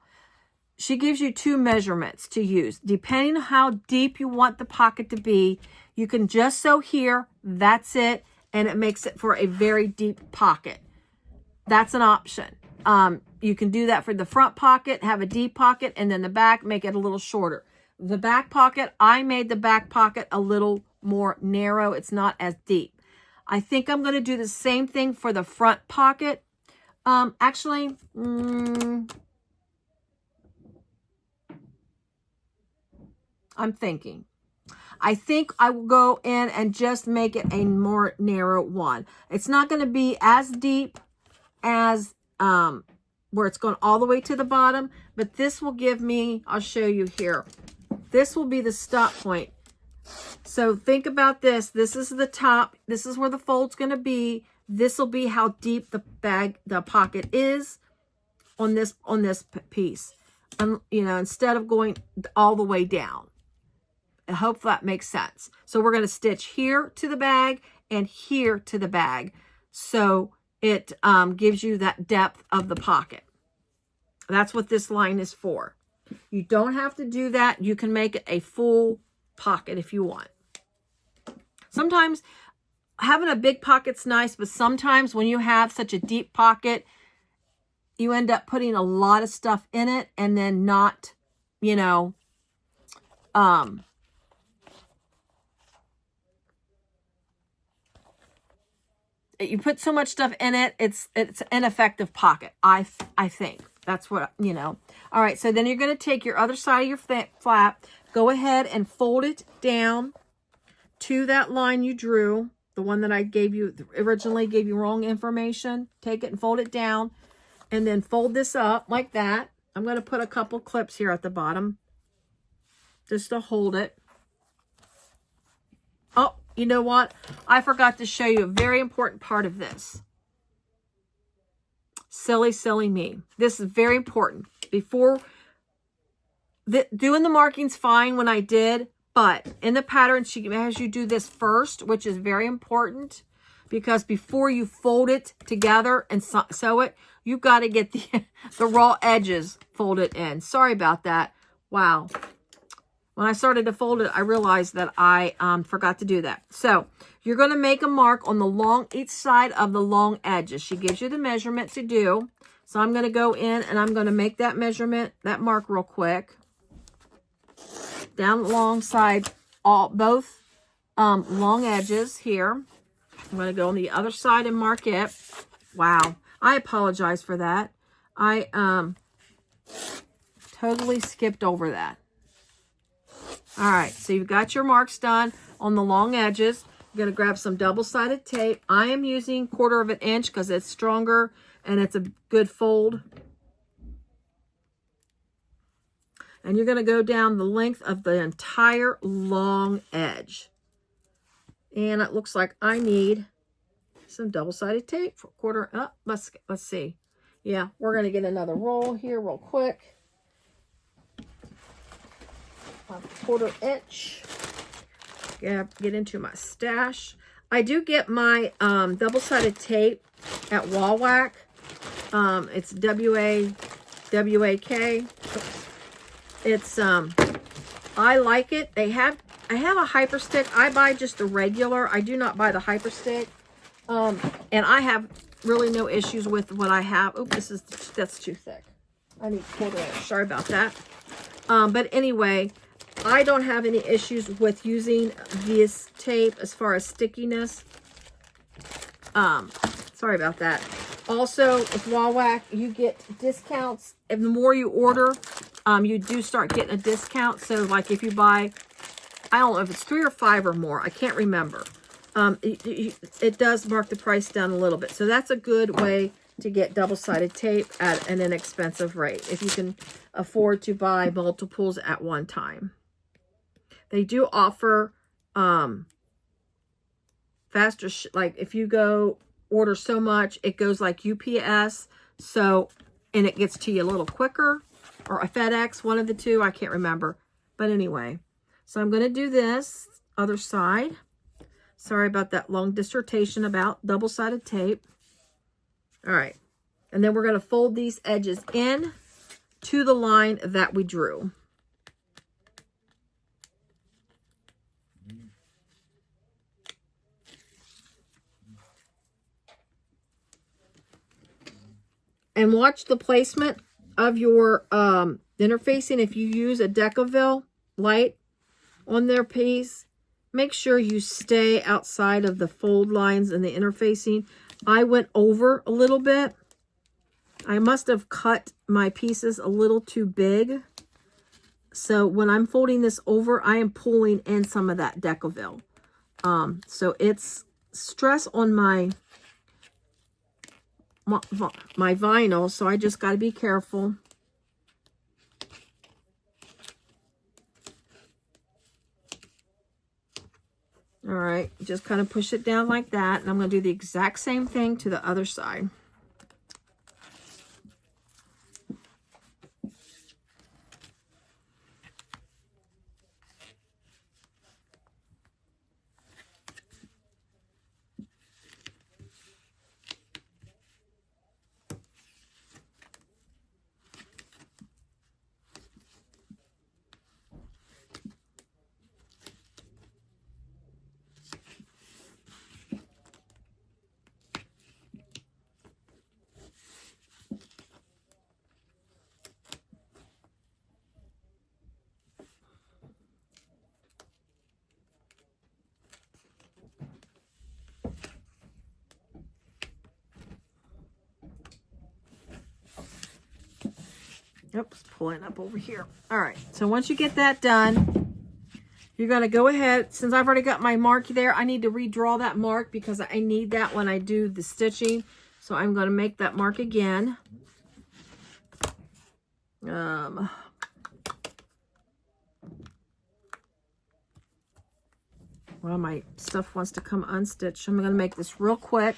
She gives you 2 measurements to use. Depending on how deep you want the pocket to be, you can just sew here. That's it. And it makes it for a very deep pocket. That's an option. You can do that for the front pocket, have a deep pocket, and then the back, make it a little shorter. The back pocket, I made the back pocket a little more narrow. It's not as deep. I think I'm going to do the same thing for the front pocket. Actually, I'm thinking. I think I will go in and just make it a more narrow one. It's not going to be as deep as where it's going all the way to the bottom, but this will give me, I'll show you here. This will be the stop point. So think about this. This is the top. This is where the fold's going to be. This will be how deep the pocket is on this piece. Instead of going all the way down. I hope that makes sense. So we're going to stitch here to the bag and here to the bag. So it gives you that depth of the pocket. That's what this line is for. You don't have to do that. You can make it a full pocket if you want. Sometimes having a big pocket's nice, but sometimes when you have such a deep pocket, you end up putting a lot of stuff in it and then not, you put so much stuff in it, it's an ineffective pocket, I think. That's what, All right, so then you're going to take your other side of your flap, go ahead and fold it down to that line you drew, the one that I originally gave you wrong information. Take it and fold it down, and then fold this up like that. I'm going to put a couple clips here at the bottom just to hold it. Oh, you know what? I forgot to show you a very important part of this. Silly, silly me. This is very important. Before, doing the marking's fine when I did, but in the pattern, she has you do this first, which is very important, because before you fold it together and sew it, you've got to get the raw edges folded in. Sorry about that. Wow. When I started to fold it, I realized that I forgot to do that. So you're going to make a mark on each side of the long edges. She gives you the measurement to do. So I'm going to go in and I'm going to make that that mark real quick. Down alongside both long edges here. I'm going to go on the other side and mark it. Wow. I apologize for that. I totally skipped over that. All right, so you've got your marks done on the long edges. You're going to grab some double-sided tape. I am using 1/4 inch because it's stronger and it's a good fold. And you're going to go down the length of the entire long edge. And it looks like I need some double-sided tape for 1/4. Oh, let's see. Yeah, we're going to get another roll here real quick. 1/4 inch. Yeah, get into my stash. I do get my double-sided tape at Wall-Whack. It's WAK. It's I like it. I have a hyper stick. I buy just the regular. I do not buy the hyper stick. And I have really no issues with what I have. Oh, that's too thick. I need 1/4 inch. Sorry about that. But anyway, I don't have any issues with using this tape as far as stickiness. Sorry about that. Also, with Wall-Whack, you get discounts. And the more you order, you do start getting a discount. So, like if you buy, I don't know if it's 3 or 5 or more. I can't remember. It does mark the price down a little bit. So that's a good way to get double-sided tape at an inexpensive rate if you can afford to buy multiples at one time. They do offer faster, like if you go order so much, it goes like UPS, so, and it gets to you a little quicker, or a FedEx, one of the two, I can't remember. But anyway, so I'm going to do this other side. Sorry about that long dissertation about double-sided tape. All right. And then we're going to fold these edges in to the line that we drew. And watch the placement of your interfacing. If you use a Decaville light on their piece, make sure you stay outside of the fold lines and the interfacing. I went over a little bit. I must have cut my pieces a little too big. So when I'm folding this over, I am pulling in some of that Decaville. So it's stress on my vinyl, so I just got to be careful. All right, just kind of push it down like that, and I'm going to do the exact same thing to the other side. Oops, pulling up over here. All right, so once you get that done, you're going to go ahead. Since I've already got my mark there, I need to redraw that mark because I need that when I do the stitching. So I'm going to make that mark again. Well, my stuff wants to come unstitched. I'm going to make this real quick.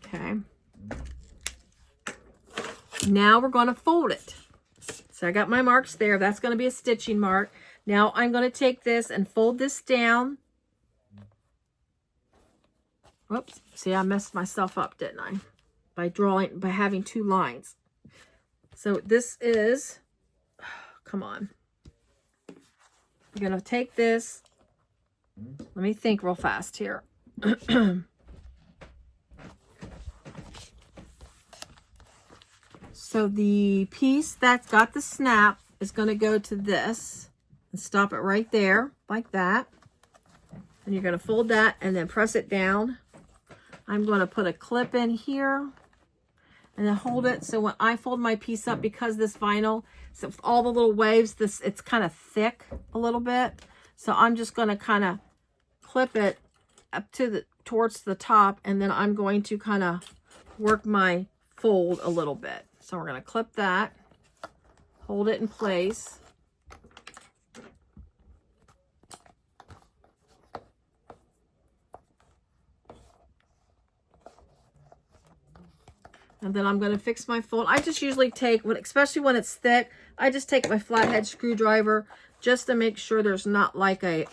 Okay. Now we're going to fold it. So I got my marks there. That's going to be a stitching mark. Now I'm going to take this and fold this down. Whoops. See, I messed myself up, didn't I? By having two lines. So this is, come on. I'm going to take this. Let me think real fast here. So the piece that's got the snap is going to go to this and stop it right there like that. And you're going to fold that and then press it down. I'm going to put a clip in here. and then hold it. So when I fold my piece up, because this vinyl, so with all the little waves, it's kind of thick a little bit. So I'm just going to kind of clip it up to towards the top, and then I'm going to kind of work my fold a little bit. So we're going to clip that, hold it in place. And then I'm going to fix my fold. I just usually take, especially when it's thick, I just take my flathead screwdriver just to make sure there's not like a,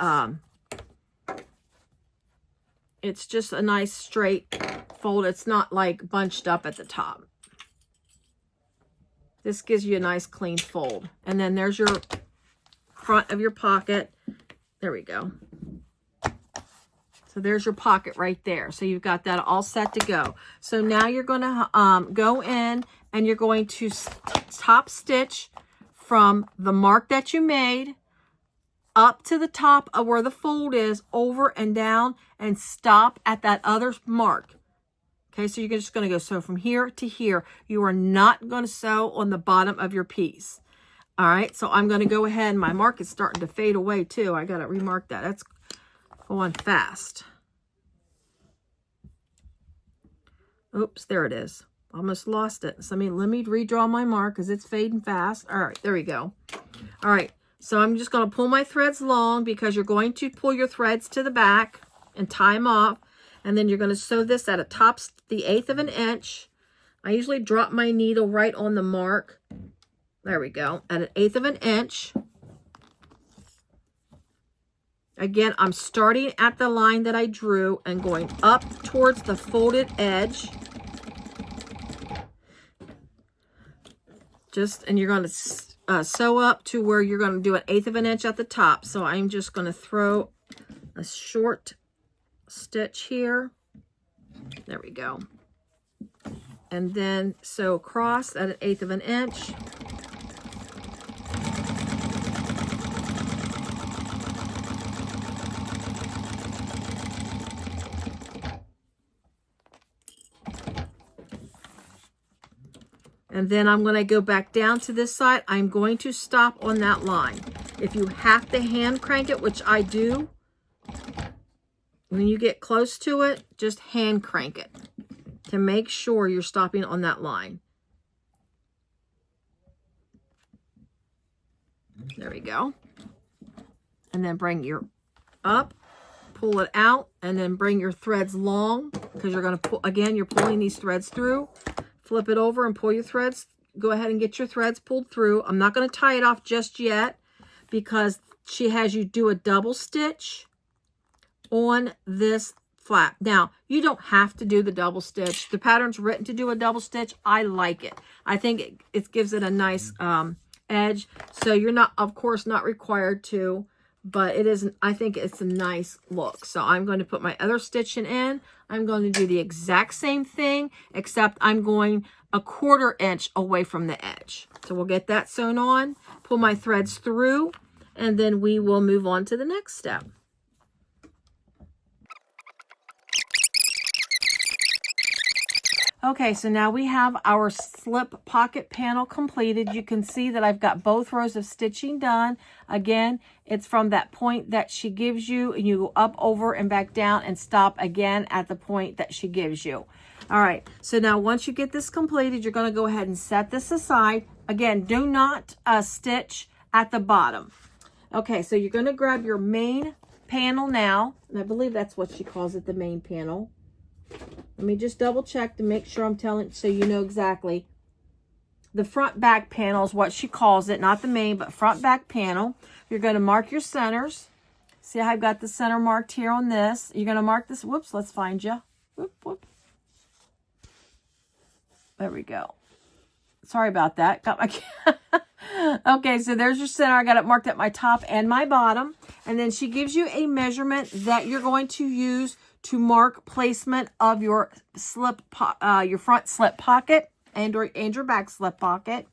it's just a nice straight fold. It's not like bunched up at the top. This gives you a nice clean fold. And then there's your front of your pocket. There we go. So there's your pocket right there. So you've got that all set to go. So now you're going to go in and you're going to top stitch from the mark that you made up to the top of where the fold is, over and down, and stop at that other mark. Okay, so you're just going to go sew from here to here. You are not going to sew on the bottom of your piece. All right, so I'm going to go ahead. My mark is starting to fade away too. I got to remark that. That's going fast. Oops, there it is. Almost lost it. So let me redraw my mark because it's fading fast. All right, there we go. All right, so I'm just going to pull my threads long, because you're going to pull your threads to the back and tie them off. And then you're going to sew this at the 1/8 of an inch. I usually drop my needle right on the mark. There we go, at 1/8 of an inch. Again, I'm starting at the line that I drew and going up towards the folded edge. And you're going to sew up to where you're going to do 1/8 of an inch at the top. So I'm just going to throw a short stitch here. There we go. And then sew across at 1/8 of an inch. And then I'm going to go back down to this side. I'm going to stop on that line. If you have to hand crank it, which I do, when you get close to it, just hand crank it to make sure you're stopping on that line. There we go. And then bring your up, pull it out, and then bring your threads long, because you're going to pull, again, you're pulling these threads through. Flip it over and pull your threads. Go ahead and get your threads pulled through. I'm not going to tie it off just yet, because she has you do a double stitch on this flap. Now, you don't have to do the double stitch. The pattern's written to do a double stitch. I like it. I think it gives it a nice edge. So you're not, of course, not required to, but it isn't. I think it's a nice look. So I'm going to put my other stitching in. I'm going to do the exact same thing, except I'm going 1/4 inch away from the edge. So we'll get that sewn on, pull my threads through, and then we will move on to the next step. Okay, so now we have our slip pocket panel completed. You can see that I've got both rows of stitching done. Again, it's from that point that she gives you, and you go up, over, and back down, and stop again at the point that she gives you. All right, so now once you get this completed, you're going to go ahead and set this aside. Again, do not stitch at the bottom. Okay, so you're going to grab your main panel now, and I believe that's what she calls it, the main panel. Let me just double check to make sure I'm telling, so you know exactly. The front back panel is what she calls it, not the main, but front back panel. You're going to mark your centers. See how I've got the center marked here on this. You're going to mark this. Whoops, let's find you. Whoop, whoop. There we go. Sorry about that. Got my okay, so there's your center. I got it marked at my top and my bottom. And then she gives you a measurement that you're going to use to mark placement of your your front slip pocket and your back slip pocket.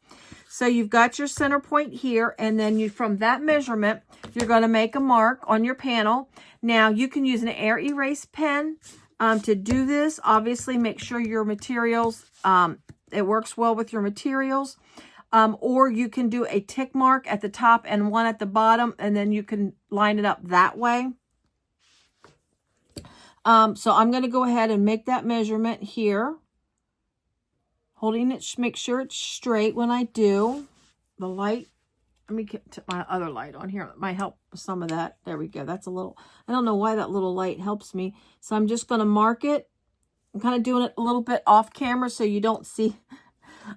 So you've got your center point here, and then from that measurement, you're going to make a mark on your panel. Now you can use an air erase pen to do this. Obviously, make sure your materials It works well with your materials. Or you can do a tick mark at the top and one at the bottom, and then you can line it up that way. So I'm going to go ahead and make that measurement here. Holding it, make sure it's straight when I do. The light, let me get my other light on here. It might help with some of that. There we go. That's a little, I don't know why that little light helps me. So I'm just going to mark it. I'm kind of doing it a little bit off camera so you don't see.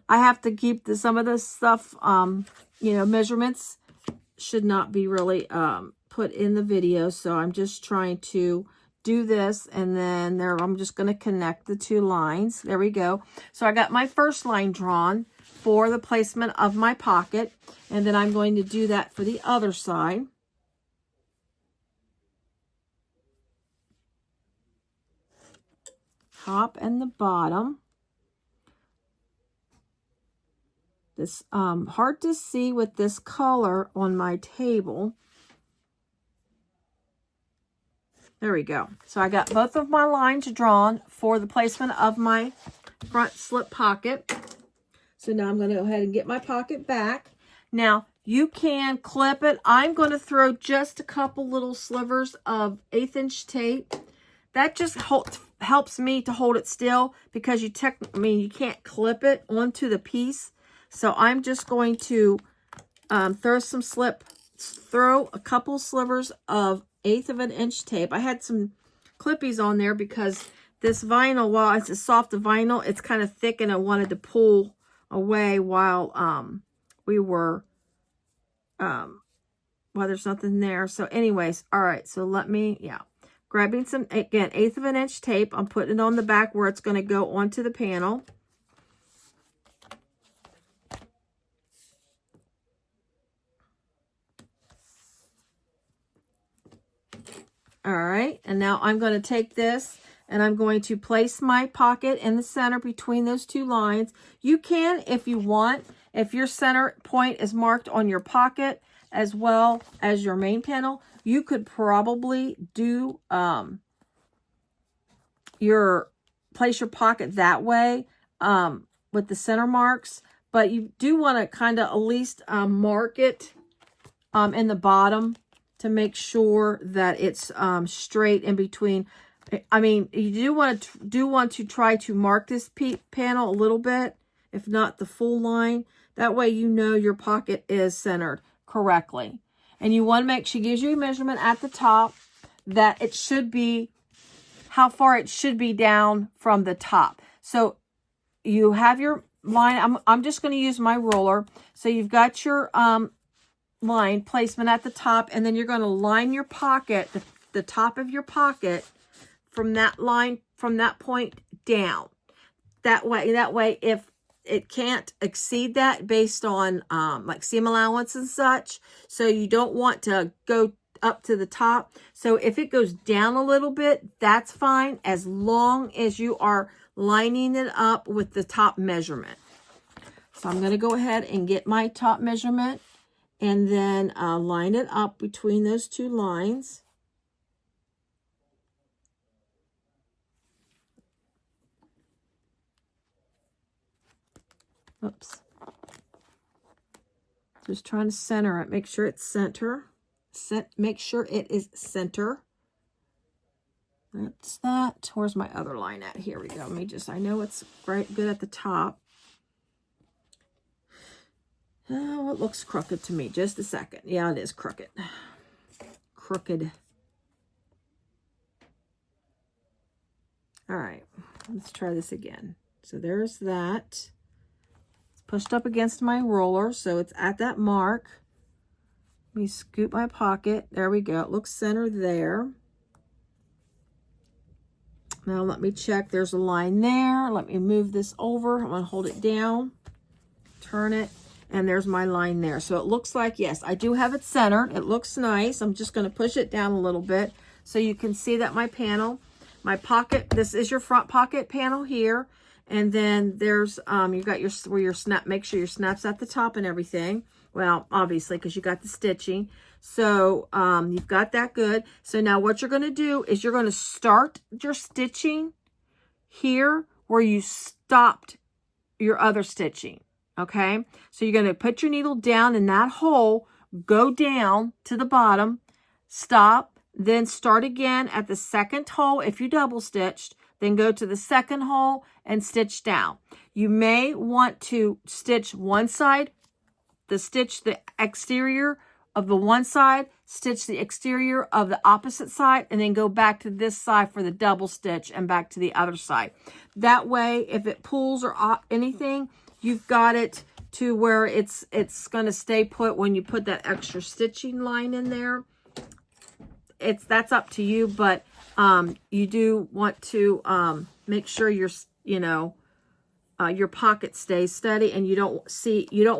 I have to keep some of this stuff, you know, measurements should not be really put in the video. So I'm just trying to do this, and then there I'm just going to connect the two lines. There we go. So I got my first line drawn for the placement of my pocket, and then I'm going to do that for the other side. Top and the bottom. This hard to see with this color on my table. There we go. So I got both of my lines drawn for the placement of my front slip pocket. So now I'm going to go ahead and get my pocket back. Now you can clip it. I'm going to throw just a couple little slivers of 1/8 inch tape. That just helps me to hold it still, because you you can't clip it onto the piece. So I'm just going to throw a couple slivers of 1/8 inch tape. I had some clippies on there because this vinyl, while it's a soft vinyl, it's kind of thick, and I wanted to pull away while we were while there's nothing there. So anyways, all right, so let me grabbing some, again, 1/8 inch tape. I'm putting it on the back where it's going to go onto the panel. All right, and now I'm going to take this and I'm going to place my pocket in the center between those two lines. You can, if you want, if your center point is marked on your pocket as well as your main panel, you could probably do place your pocket that way with the center marks, but you do want to kind of at least mark it in the bottom to make sure that it's straight in between. I mean, you do want to try to mark this panel a little bit, if not the full line. That way you know your pocket is centered correctly. And you want to make, she gives you a measurement at the top that it should be, how far it should be down from the top. So you have your line. I'm just going to use my ruler. So you've got your line placement at the top, and then you're going to line your pocket, the top of your pocket, from that line, from that point down. That way, if it can't exceed that based on like seam allowance and such, so you don't want to go up to the top. So if it goes down a little bit, that's fine, as long as you are lining it up with the top measurement. So I'm going to go ahead and get my top measurement, and then line it up between those two lines. Oops. Just trying to center it. Make sure it's center. Make sure it is center. That's that. Where's my other line at? Here we go. I know it's great, good at the top. Oh, it looks crooked to me. Just a second. Yeah, it is crooked. Crooked. All right, let's try this again. So there's that. It's pushed up against my roller, so it's at that mark. Let me scoop my pocket. There we go. It looks centered there. Now let me check. There's a line there. Let me move this over. I'm going to hold it down, turn it, and there's my line there. So it looks like, yes, I do have it centered. It looks nice. I'm just going to push it down a little bit so you can see that my panel, my pocket, this is your front pocket panel here. And then there's, you got where your snap, make sure your snap's at the top and everything. Well, obviously, because you got the stitching. So you've got that good. So now what you're going to do is you're going to start your stitching here where you stopped your other stitching. Okay, so you're going to put your needle down in that hole, go down to the bottom, stop, then start again at the second hole if you double stitched, then go to the second hole and stitch down. You may want to stitch one side, stitch the exterior of the one side, stitch the exterior of the opposite side, and then go back to this side for the double stitch and back to the other side. That way, if it pulls or anything, you've got it to where it's going to stay put when you put that extra stitching line in there. That's up to you, but you do want to make sure your pocket stays steady, and you don't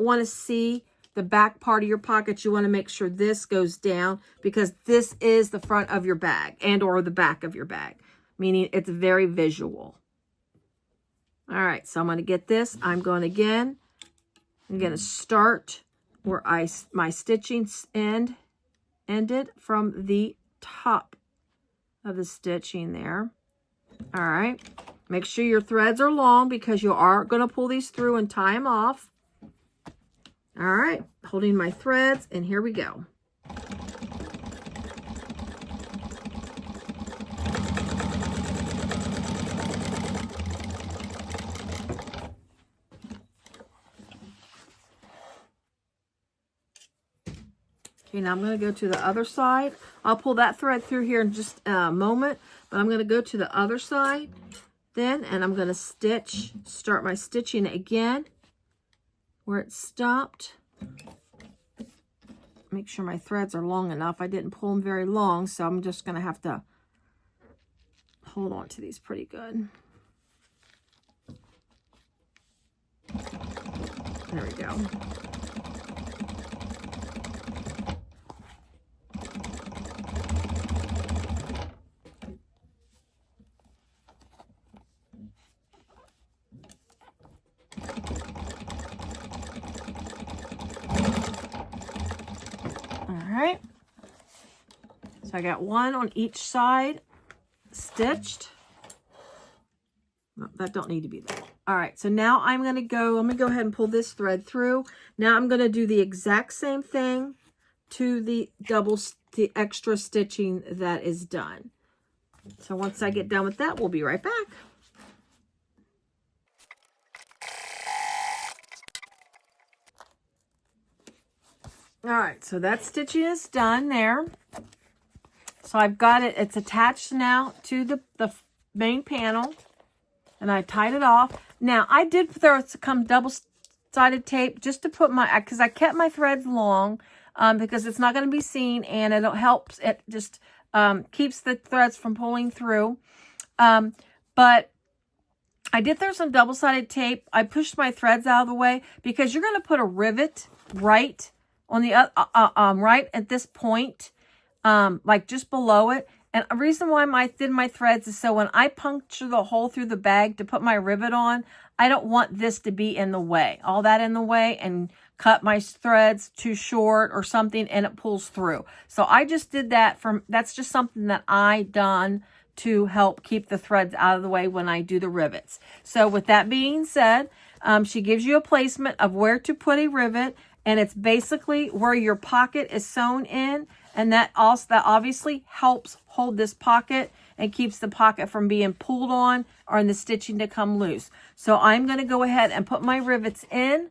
want to see the back part of your pocket. You want to make sure this goes down, because this is the front of your bag and or the back of your bag, meaning it's very visual. All right, so I'm going to get this. I'm going to start where my stitching ended from the top of the stitching there. All right, make sure your threads are long, because you are going to pull these through and tie them off. All right, holding my threads, and here we go. Okay, now I'm going to go to the other side. I'll pull that thread through here in just a moment, but I'm going to go to the other side then, and I'm going to start my stitching again where it stopped. Make sure my threads are long enough. I didn't pull them very long, so I'm just going to have to hold on to these pretty good. There we go. Alright, so I got one on each side stitched. No, that don't need to be there. Alright, so now I'm going to go ahead and pull this thread through. Now I'm going to do the exact same thing to the extra stitching that is done. So once I get done with that, we'll be right back. All right, so that stitching is done there. So I've got it, it's attached now to the main panel, and I tied it off. Now, I did throw some double-sided tape just to put because I kept my threads long, because it's not going to be seen, and it helps, it just keeps the threads from pulling through. But I did throw some double-sided tape. I pushed my threads out of the way, because you're going to put a rivet right on the right at this point, like just below it. And the reason why I did my threads is so when I puncture the hole through the bag to put my rivet on, I don't want this to be in the way, all that in the way, and cut my threads too short or something, and it pulls through. So I just did that that's just something that I done to help keep the threads out of the way when I do the rivets. So with that being said, she gives you a placement of where to put a rivet, and it's basically where your pocket is sewn in, and that obviously helps hold this pocket and keeps the pocket from being pulled on or in the stitching to come loose. So I'm going to go ahead and put my rivets in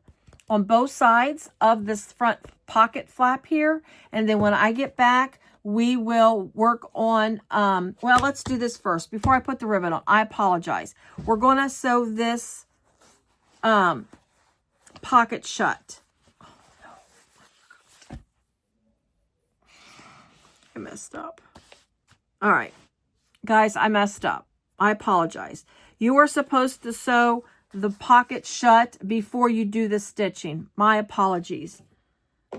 on both sides of this front pocket flap here, and then when I get back, we will work on, well, let's do this first. Before I put the rivet on, I apologize. We're going to sew this pocket shut. I messed up. All right, guys, I messed up. I apologize. You are supposed to sew the pocket shut before you do the stitching. My apologies.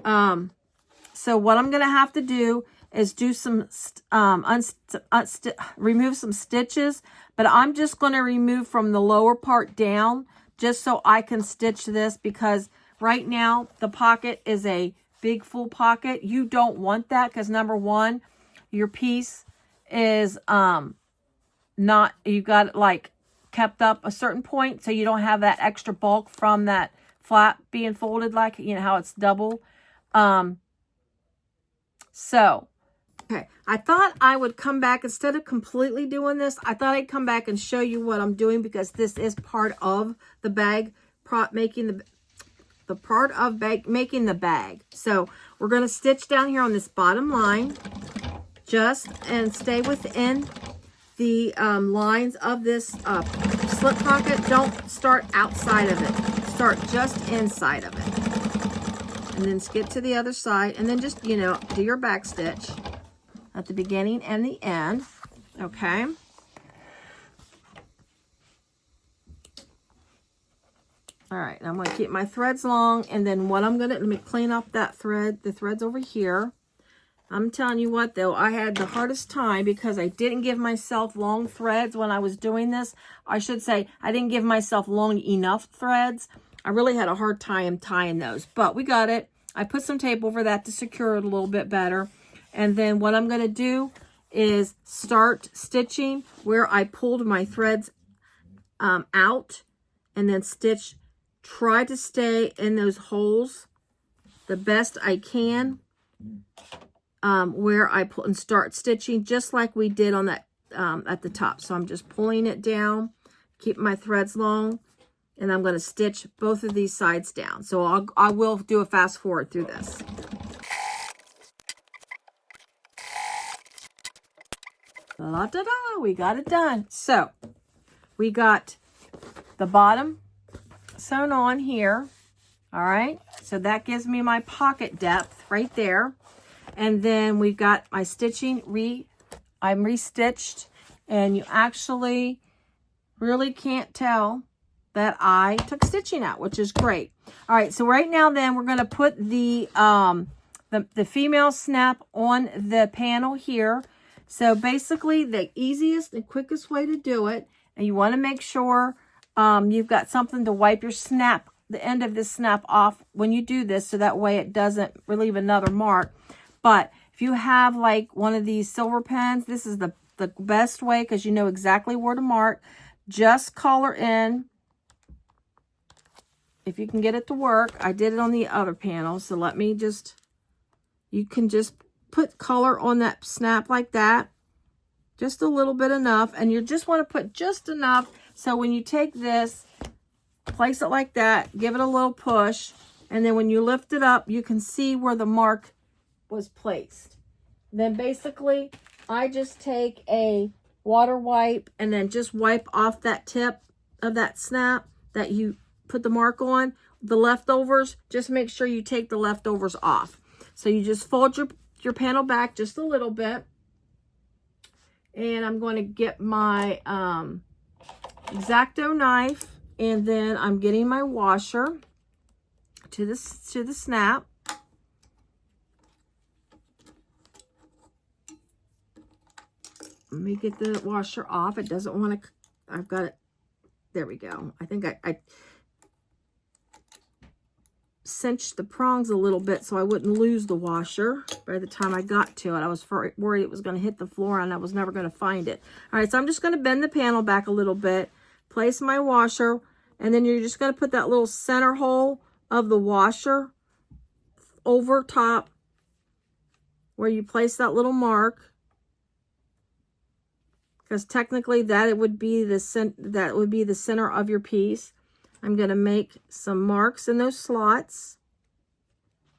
So what I'm going to have to do is do some, remove some stitches, but I'm just going to remove from the lower part down just so I can stitch this, because right now the pocket is a big full pocket. You don't want that, because number one, your piece is not, you got like kept up a certain point so you don't have that extra bulk from that flap being folded, like, you know, how it's double. So, okay, I thought I would come back, instead of completely doing this, I thought I'd come back and show you what I'm doing, because this is part of the bag, making the part of making the bag. So we're going to stitch down here on this bottom line, and stay within the lines of this slip pocket. Don't start outside of it. Start just inside of it. And then skip to the other side, and then just, you know, do your back stitch at the beginning and the end. Okay. All right, I'm going to keep my threads long, and then what I'm going to, let me clean up that thread, the threads over here. I'm telling you what, though, I had the hardest time because I didn't give myself long threads when I was doing this. I should say I didn't give myself long enough threads. I really had a hard time tying those, but we got it. I put some tape over that to secure it a little bit better. And then what I'm going to do is start stitching where I pulled my threads out, and then stitch. Try to stay in those holes the best I can, where I pull, and start stitching just like we did on that at the top. So I'm just pulling it down, keep my threads long, and I'm going to stitch both of these sides down. So I will do a fast forward through this. La da da, we got it done. So we got the bottom sewn on here. All right, so that gives me my pocket depth right there. And then we've got my stitching I'm restitched, and you actually really can't tell that I took stitching out, which is great. All right, so right now then we're going to put the female snap on the panel here. So basically the easiest and quickest way to do it, and you want to make sure you've got something to wipe your snap, the end of this snap off when you do this, so that way it doesn't relieve another mark. But if you have like one of these silver pens, this is the best way, because you know exactly where to mark. Just color in, if you can get it to work. I did it on the other panel, so let me just, you can just put color on that snap like that, just a little bit enough, and you just want to put just enough so when you take this, place it like that, give it a little push, and then when you lift it up, you can see where the mark was placed. Then basically I just take a water wipe and then just wipe off that tip of that snap that you put the mark on. The leftovers, just make sure you take the leftovers off. So you just fold your panel back just a little bit, and I'm going to get my X-Acto knife, and then I'm getting my washer to the snap. Let me get the washer off. It doesn't want to, I've got it, there we go. I think I cinched the prongs a little bit so I wouldn't lose the washer by the time I got to it. I was worried it was going to hit the floor and I was never going to find it. All right, so I'm just going to bend the panel back a little bit, place my washer, and then you're just going to put that little center hole of the washer over top where you place that little mark, because technically that would be the center of your piece. I'm going to make some marks in those slots,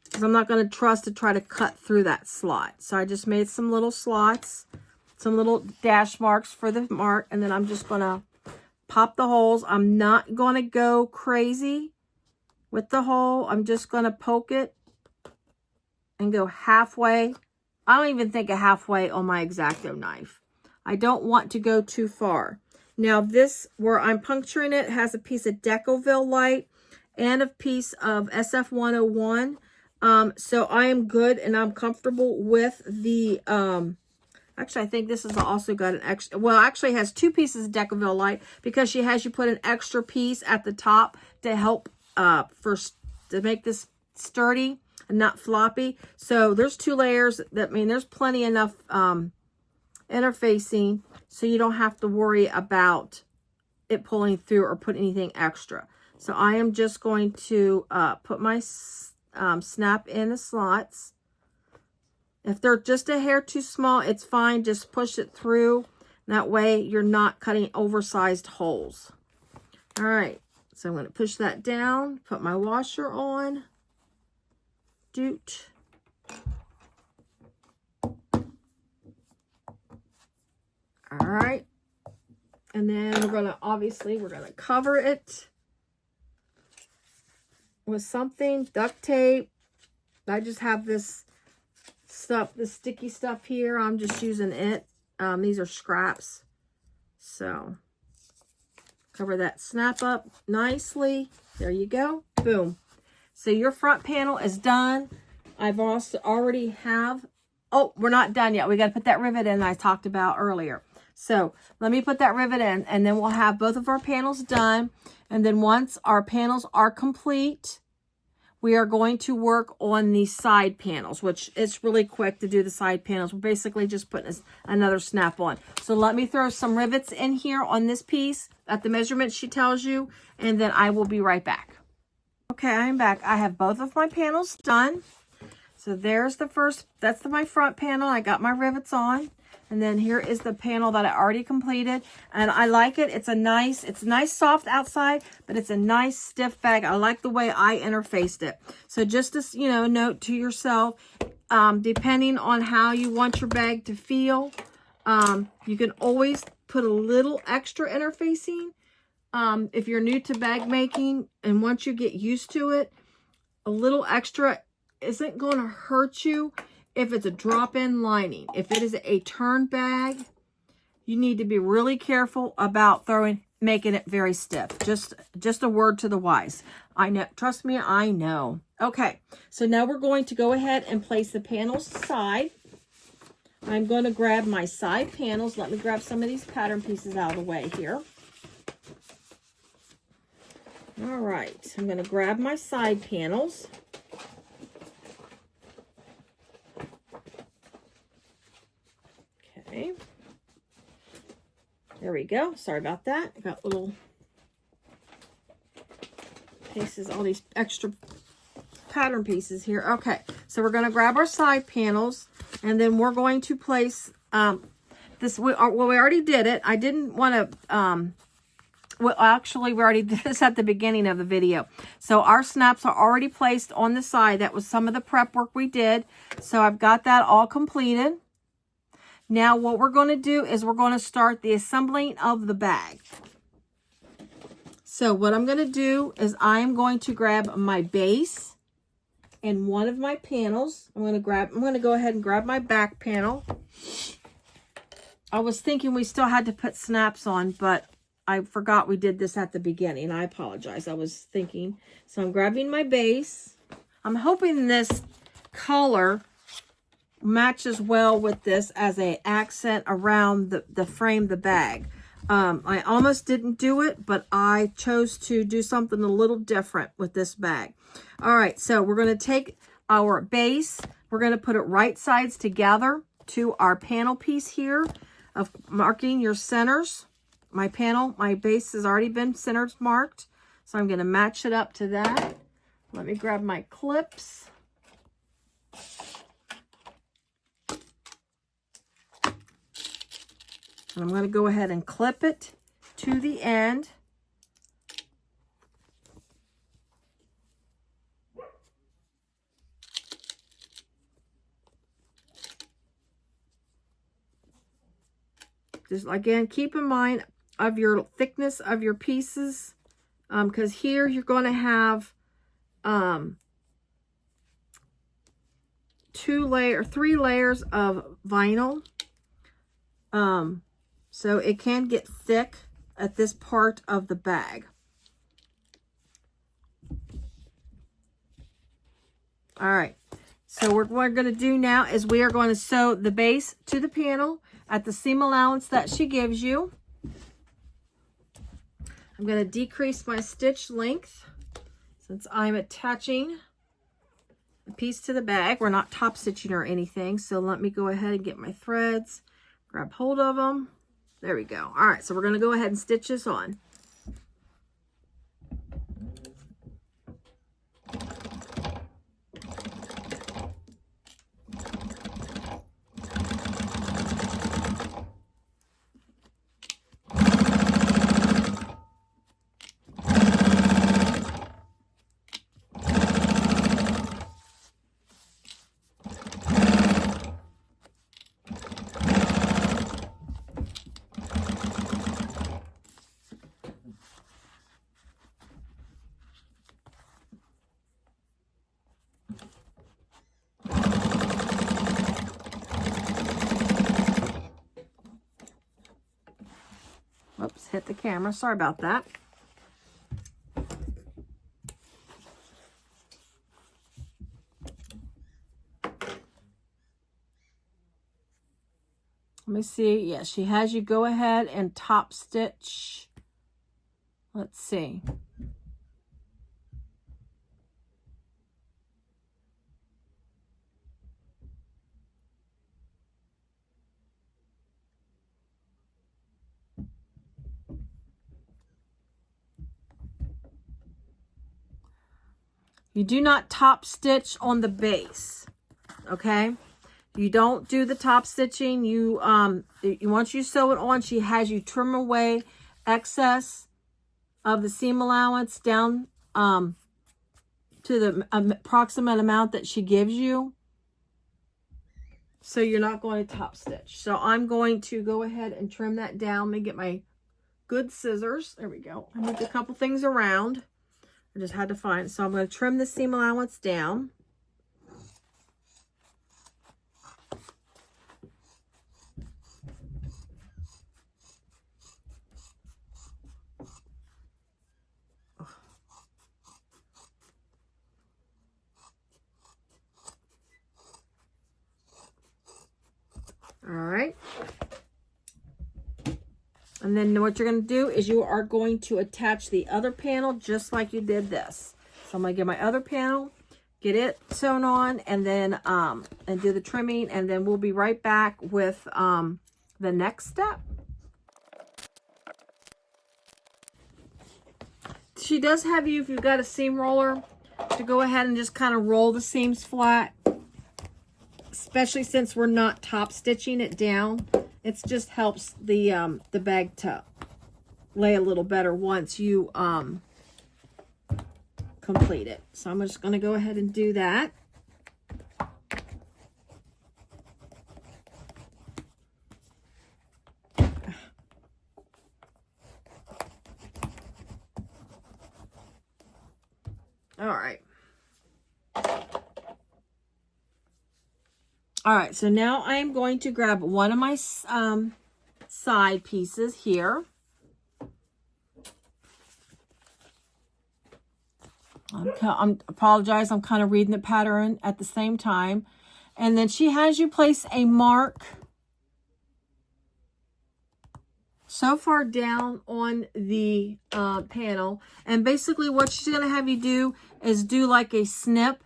because I'm not going to trust to try to cut through that slot. So I just made some little slots, some little dash marks for the mark, and then I'm just going to pop the holes. I'm not going to go crazy with the hole. I'm just going to poke it and go halfway. I don't even think a halfway on my X-Acto knife. I don't want to go too far. Now this, where I'm puncturing it, has a piece of Decoville light and a piece of SF101. So I am good and I'm comfortable with the, actually I think this has also got an extra, well actually it has two pieces of Decoville light, because she has you put an extra piece at the top to help, to make this sturdy and not floppy. So there's two layers. That mean there's plenty enough, interfacing, so you don't have to worry about it pulling through or put anything extra. So I am just going to put my snap in the slots. If they're just a hair too small, it's fine. Just push it through. That way you're not cutting oversized holes. All right, so I'm going to push that down, put my washer on. Doot. All right. And then we're going to cover it with something, duct tape. I just have this stuff, this sticky stuff here. I'm just using it. These are scraps. So cover that snap up nicely. There you go. Boom. So your front panel is done. I've also already have, oh, we're not done yet. We got to put that rivet in I talked about earlier. So let me put that rivet in, and then we'll have both of our panels done. And then once our panels are complete, we are going to work on the side panels, which it's really quick to do the side panels. We're basically just putting another snap on. So let me throw some rivets in here on this piece at the measurement she tells you, and then I will be right back. Okay, I'm back. I have both of my panels done. So there's the first, that's my front panel. I got my rivets on. And then here is the panel that I already completed. And I like it. It's nice soft outside, but it's a nice stiff bag. I like the way I interfaced it. So just to, note to yourself, depending on how you want your bag to feel, you can always put a little extra interfacing. If you're new to bag making and once you get used to it, a little extra isn't going to hurt you. If it's a drop-in lining, if it is a turn bag, you need to be really careful about making it very stiff. Just a word to the wise. I know, trust me, I know. Okay, so now we're going to go ahead and place the panels aside. I'm going to grab my side panels. Let me grab some of these pattern pieces out of the way here. All right, I'm going to grab my side panels. Okay. There we go. Sorry about that. I got little pieces, all these extra pattern pieces here. Okay, so we're going to grab our side panels, and then we're going to place this. We already did it. I didn't want to. Well, actually, we already did this at the beginning of the video. So our snaps are already placed on the side. That was some of the prep work we did. So I've got that all completed. Now what we're going to do is we're going to start the assembling of the bag. So what I'm going to do is I'm going to grab my base and one of my panels. I'm going to go ahead and grab my back panel. I was thinking we still had to put snaps on, but I forgot we did this at the beginning. I apologize. I was thinking. So I'm grabbing my base. I'm hoping this color matches well with this as an accent around the frame, the bag. I almost didn't do it, but I chose to do something a little different with this bag. All right, so we're going to take our base. We're going to put it right sides together to our panel piece here of marking your centers. My base has already been centers marked, so I'm going to match it up to that. Let me grab my clips. And I'm going to go ahead and clip it to the end. Just again, keep in mind of your thickness of your pieces, because here you're going to have 3 layers of vinyl. So it can get thick at this part of the bag. All right. So what we're going to do now is we are going to sew the base to the panel at the seam allowance that she gives you. I'm going to decrease my stitch length since I'm attaching a piece to the bag. We're not top stitching or anything. So let me go ahead and get my threads, grab hold of them. There we go. All right, so we're going to go ahead and stitch this on. hit the camera. Sorry about that. Let me see. Yeah, she has you go ahead and top stitch. Let's see. You do not top stitch on the base, okay? You don't do the top stitching. You once you sew it on, she has you trim away excess of the seam allowance down to the approximate amount that she gives you. So you're not going to top stitch. So I'm going to go ahead and trim that down. Let me get my good scissors. There we go. I moved a couple things around. I just had to find it. So I'm going to trim the seam allowance down. All right. And then what you're going to do is you are going to attach the other panel just like you did this. So I'm going to get my other panel, get it sewn on, and then and do the trimming, and then we'll be right back with the next step. She does have you, if you've got a seam roller, to go ahead and just kind of roll the seams flat, especially since we're not top stitching it down. It just helps the bag to lay a little better once you complete it. So I'm just going to go ahead and do that. All right. All right, so now I am going to grab one of my side pieces here. I apologize, I'm kind of reading the pattern at the same time. And then she has you place a mark so far down on the panel. And basically what she's going to have you do is do like a snip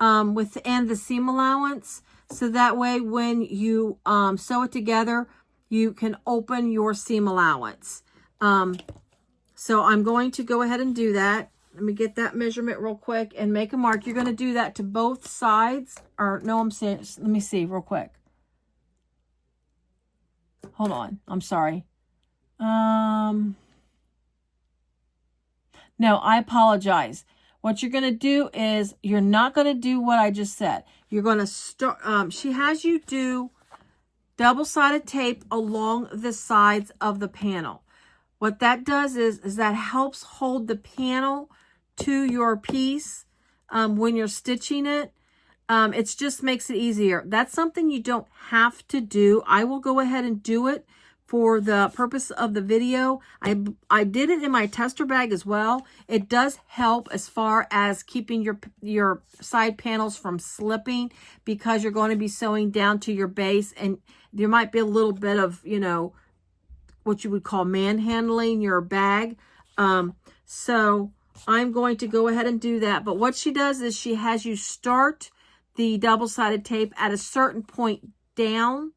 within the seam allowance. So that way when you sew it together, you can open your seam allowance. So I'm going to go ahead and do that. Let me get that measurement real quick and make a mark. You're going to do that to both sides. Or no, I'm saying, let me see real quick. Hold on. I'm sorry. No, I apologize. What you're going to do is you're not going to do what I just said. You're going to start, she has you do double-sided tape along the sides of the panel. What that does is that helps hold the panel to your piece when you're stitching it. It just makes it easier. That's something you don't have to do. I will go ahead and do it for the purpose of the video. I did it in my tester bag as well. It does help as far as keeping your side panels from slipping, because you're going to be sewing down to your base, and there might be a little bit of, you know, what you would call manhandling your bag. So I'm going to go ahead and do that. But what she does is she has you start the double-sided tape at a certain point down,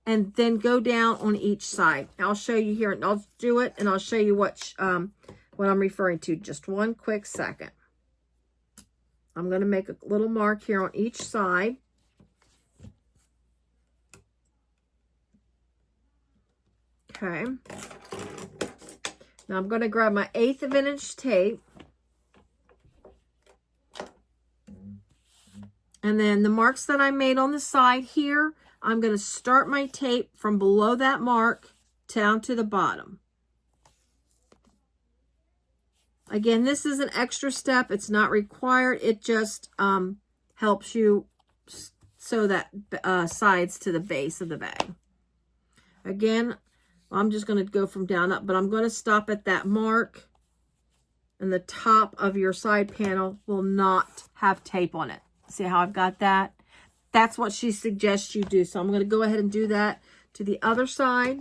and then go down on each side. I'll show you here, and I'll do it, and I'll show you what I'm referring to. Just one quick second. I'm going to make a little mark here on each side. Okay. Now I'm going to grab my 1/8 of an inch tape. And then the marks that I made on the side here, I'm going to start my tape from below that mark down to the bottom. Again, this is an extra step. It's not required. It just helps you sew that sides to the base of the bag. Again, I'm just going to go from down up, but I'm going to stop at that mark, and the top of your side panel will not have tape on it. See how I've got that? That's what she suggests you do. So I'm going to go ahead and do that to the other side.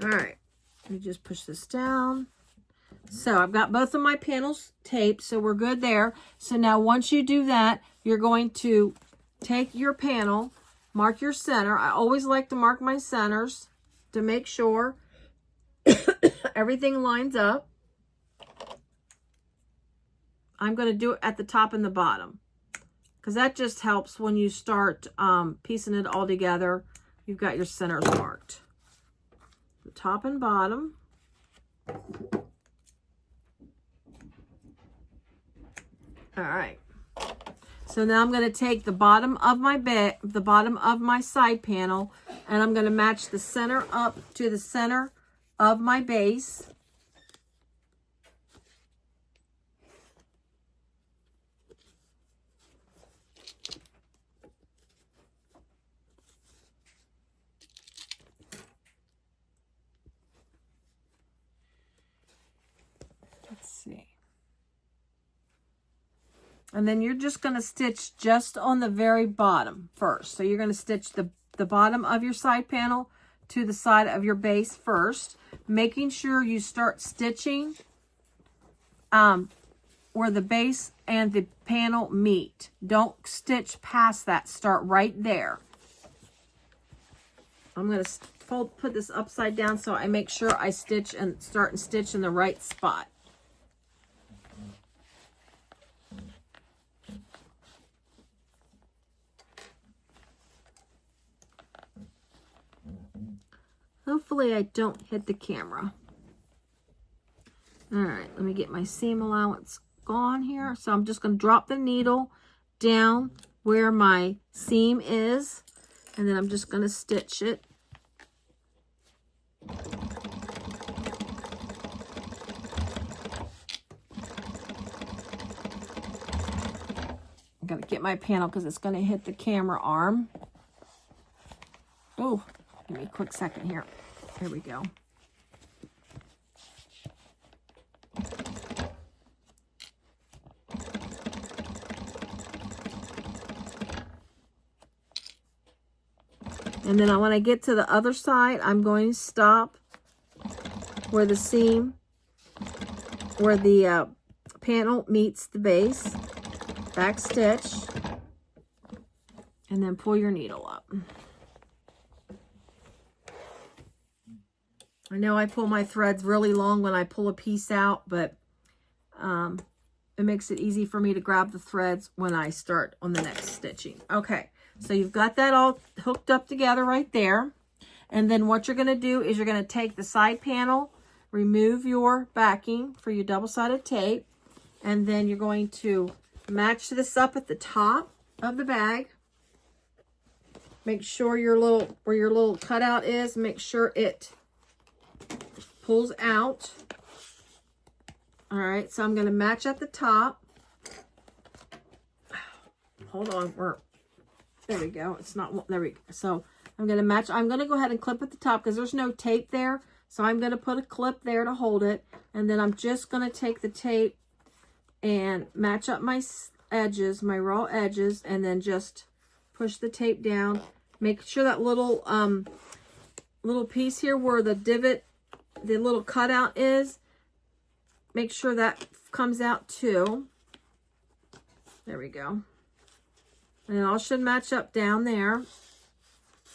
All right, let me just push this down. So I've got both of my panels taped, so we're good there. So now once you do that, you're going to take your panel, mark your center. I always like to mark my centers to make sure everything lines up. I'm going to do it at the top and the bottom, because that just helps when you start piecing it all together. You've got your centers marked. The top and bottom. All right. So now I'm going to take the bottom of my bit, the bottom of my side panel, and I'm going to match the center up to the center of my base. Let's see. And then you're just going to stitch just on the very bottom first. So you're going to stitch the bottom of your side panel to the side of your base first, making sure you start stitching where the base and the panel meet. Don't stitch past that. Start right there. I'm going to put this upside down so I make sure I stitch and start and stitch in the right spot. Hopefully I don't hit the camera. All right, let me get my seam allowance gone here. So I'm just going to drop the needle down where my seam is, and then I'm just going to stitch it. I'm going to get my panel because it's going to hit the camera arm. Oh, give me a quick second here. There we go. And then when I get to the other side, I'm going to stop where the seam, where the panel meets the base, back stitch, and then pull your needle up. I know I pull my threads really long when I pull a piece out, but it makes it easy for me to grab the threads when I start on the next stitching. Okay, so you've got that all hooked up together right there. And then what you're going to do is you're going to take the side panel, remove your backing for your double-sided tape, and then you're going to match this up at the top of the bag. Make sure where your little cutout is, make sure it pulls out. All right, so I'm going to match at the top. Hold on, there we go. It's not, there we go. So I'm going to match. I'm going to go ahead and clip at the top because there's no tape there. So I'm going to put a clip there to hold it. And then I'm just going to take the tape and match up my edges, my raw edges, and then just push the tape down. Make sure that little piece here where the divot, the little cutout is, make sure that comes out too. There we go. And it all should match up down there.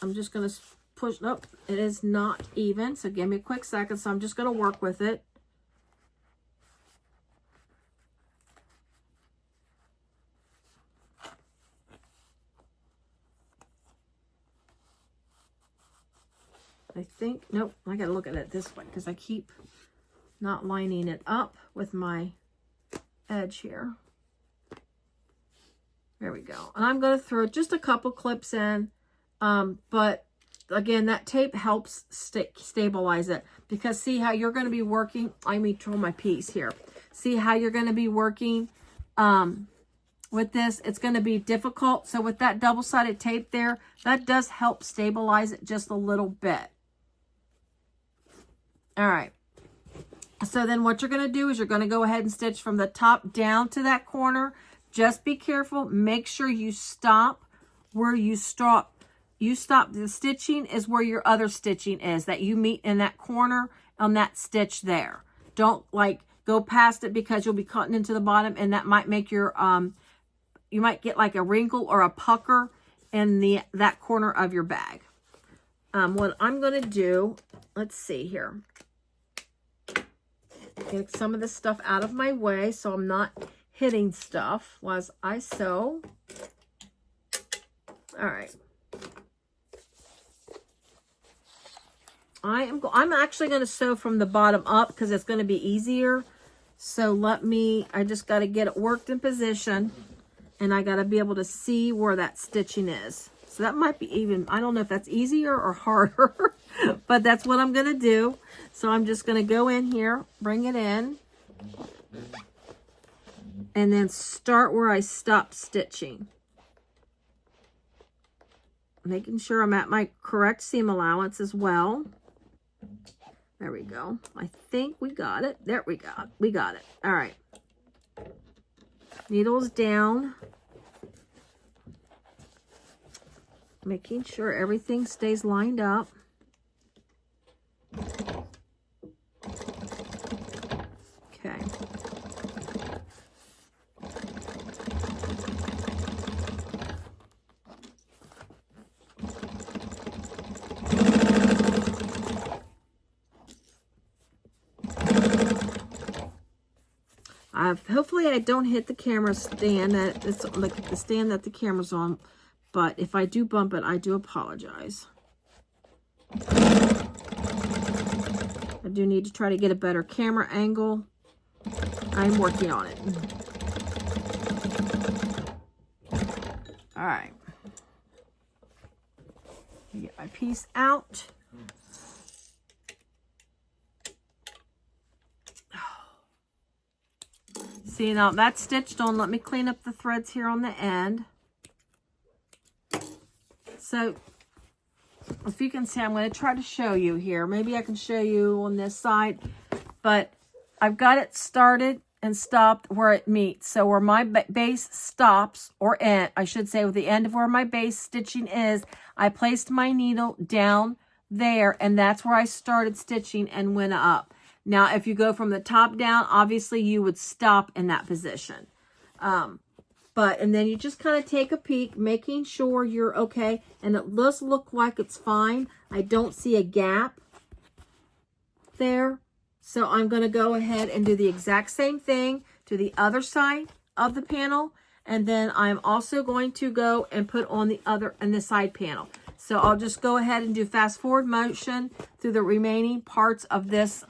I'm just going to push. Nope, it is not even. So give me a quick second. So I'm just going to work with it. I think, nope, I gotta look at it this way because I keep not lining it up with my edge here. There we go. And I'm going to throw just a couple clips in, but again, that tape helps stabilize it, because see how you're going to be working. Let me throw my piece here. See how you're going to be working with this. It's going to be difficult. So with that double-sided tape there, that does help stabilize it just a little bit. All right. So then what you're going to do is you're going to go ahead and stitch from the top down to that corner. Just be careful. Make sure you stop where you stop. You stop. The stitching is where your other stitching is, that you meet in that corner on that stitch there. Don't like go past it, because you'll be cutting into the bottom, and that might make your, you might get like a wrinkle or a pucker in that corner of your bag. What I'm going to do, let's see here. Get some of this stuff out of my way so I'm not hitting stuff while I sew. All right. I'm actually going to sew from the bottom up because it's going to be easier. So I just got to get it worked in position, and I got to be able to see where that stitching is. So that might be even, I don't know if that's easier or harder, but that's what I'm going to do. So I'm just going to go in here, bring it in, and then start where I stopped stitching. Making sure I'm at my correct seam allowance as well. There we go. I think we got it. There we go. We got it. All right. Needles down. Making sure everything stays lined up. Okay. Hopefully I don't hit the camera stand. It's like the stand that the camera's on. But if I do bump it, I do apologize. I do need to try to get a better camera angle. I'm working on it. All right. Get my piece out. See, now that's stitched on. Let me clean up the threads here on the end. So, if you can see, I'm going to try to show you here. Maybe I can show you on this side. But I've got it started and stopped where it meets. So where my base stops, or end, I should say with the end of where my base stitching is, I placed my needle down there, and that's where I started stitching and went up. Now, if you go from the top down, obviously you would stop in that position. And then you just kind of take a peek, making sure you're okay. And it does look like it's fine. I don't see a gap there. So I'm going to go ahead and do the exact same thing to the other side of the panel. And then I'm also going to go and put on the other and the side panel. So I'll just go ahead and do fast forward motion through the remaining parts of this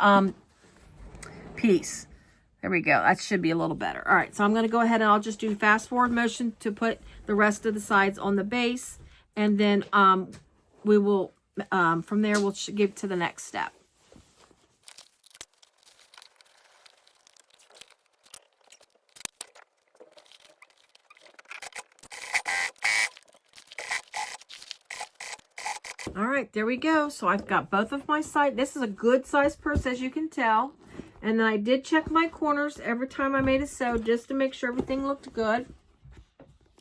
piece. There we go. That should be a little better. All right, so I'm going to go ahead and I'll just do fast forward motion to put the rest of the sides on the base. And then we will, from there, we'll get to the next step. All right, there we go. So I've got both of my sides. This is a good size purse, as you can tell. And then I did check my corners every time I made a sew just to make sure everything looked good.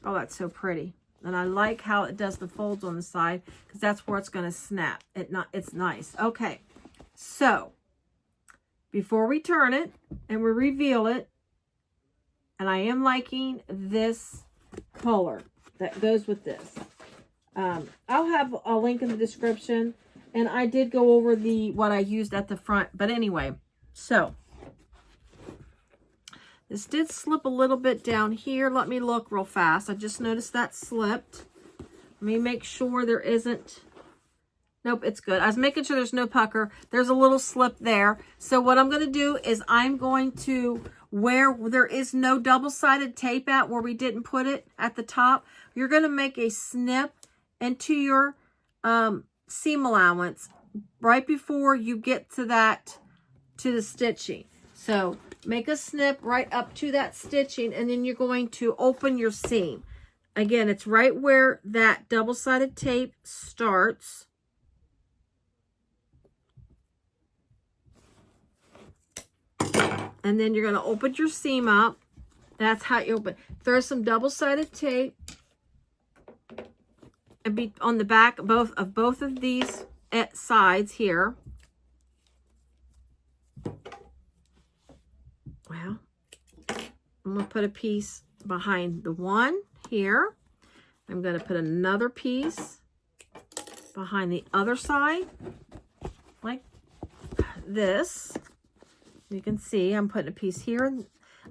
Oh, that's so pretty. And I like how it does the folds on the side, because that's where it's going to snap. It's nice. Okay, so before we turn it and we reveal it, and I am liking this color that goes with this. I'll have a link in the description, and I did go over what I used at the front. But anyway, so this did slip a little bit down here. Let me look real fast. I just noticed that slipped. Let me make sure there isn't Nope, it's good. I was making sure there's no pucker. There's a little slip there. So what I'm going to do is I'm going to, where there is no double-sided tape at, where we didn't put it at the top, you're going to make a snip into your seam allowance right before you get to that, to the stitching. So make a snip right up to that stitching, and then you're going to open your seam. Again, it's right where that double-sided tape starts. And then you're going to open your seam up. That's how you open. Throw some double-sided tape and be on the back both of these sides here. Well, I'm going to put a piece behind the one here. I'm going to put another piece behind the other side, like this. You can see I'm putting a piece here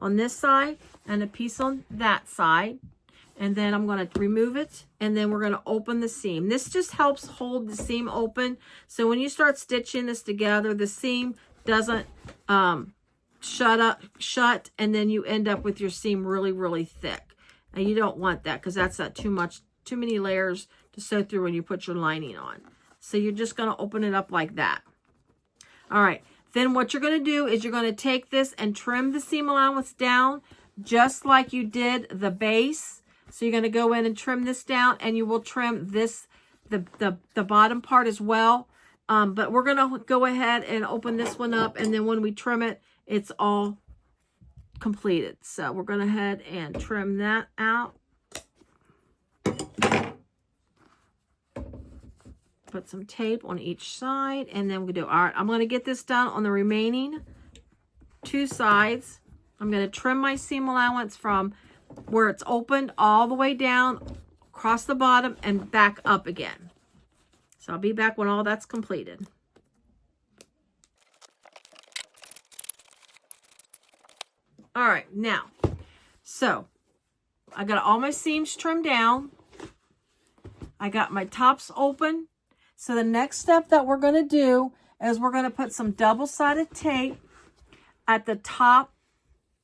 on this side and a piece on that side. And then I'm going to remove it, and then we're going to open the seam. This just helps hold the seam open. So when you start stitching this together, the seam doesn't shut, and then you end up with your seam really, really thick. And you don't want that, because that's not too many layers to sew through when you put your lining on. So you're just going to open it up like that. All right. Then what you're going to do is you're going to take this and trim the seam allowance down just like you did the base. So you're going to go in and trim this down, and you will trim this, the bottom part as well. But we're going to go ahead and open this one up, and then when we trim it, it's all completed. So we're going to head and trim that out. Put some tape on each side, and then we do, all right, I'm going to get this done on the remaining two sides. I'm going to trim my seam allowance from where it's opened all the way down, across the bottom, and back up again. So I'll be back when all that's completed. All right, now, so I got all my seams trimmed down. I got my tops open. So the next step that we're going to do is we're going to put some double-sided tape at the top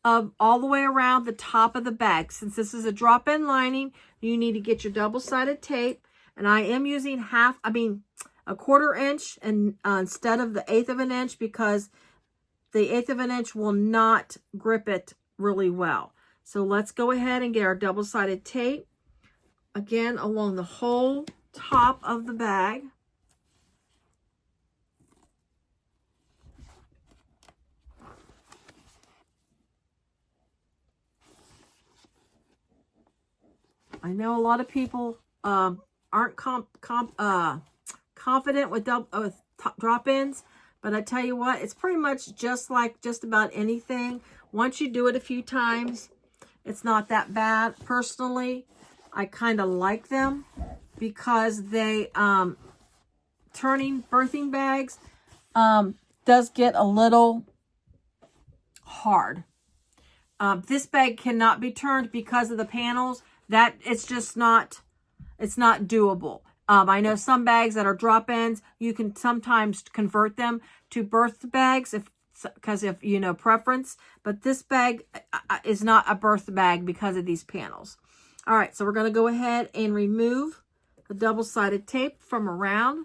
of, all the way around the top of the bag. Since this is a drop-in lining, you need to get your double-sided tape. And I am using a 1/4 inch and instead of the 1/8 of an inch, because the 1/8 of an inch will not grip it really well. So let's go ahead and get our double-sided tape again along the whole top of the bag. I know a lot of people aren't confident with drop-ins, but I tell you what, it's pretty much just like just about anything. Once you do it a few times, it's not that bad. Personally, I kind of like them because they, turning birthing bags does get a little hard. This bag cannot be turned because of the panels. That it's just not, it's not doable. I know some bags that are drop-ins, you can sometimes convert them to birth bags because of, you know, preference. But this bag is not a birth bag because of these panels. All right, so we're going to go ahead and remove the double-sided tape from around,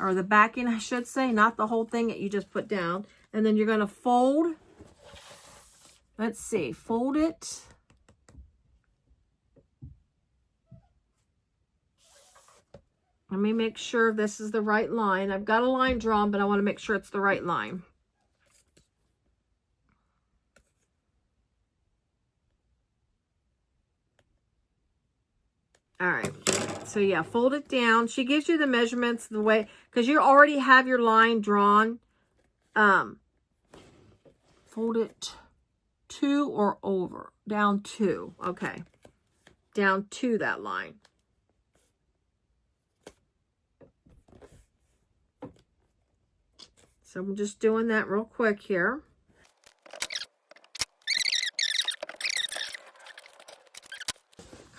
or the backing, I should say, not the whole thing that you just put down. And then you're going to fold, let's see, fold it. Let me make sure this is the right line. I've got a line drawn, but I want to make sure it's the right line. All right. So yeah, fold it down. She gives you the measurements the way, because you already have your line drawn. Fold it to or over, down to. Okay. Down to that line. So I'm just doing that real quick here.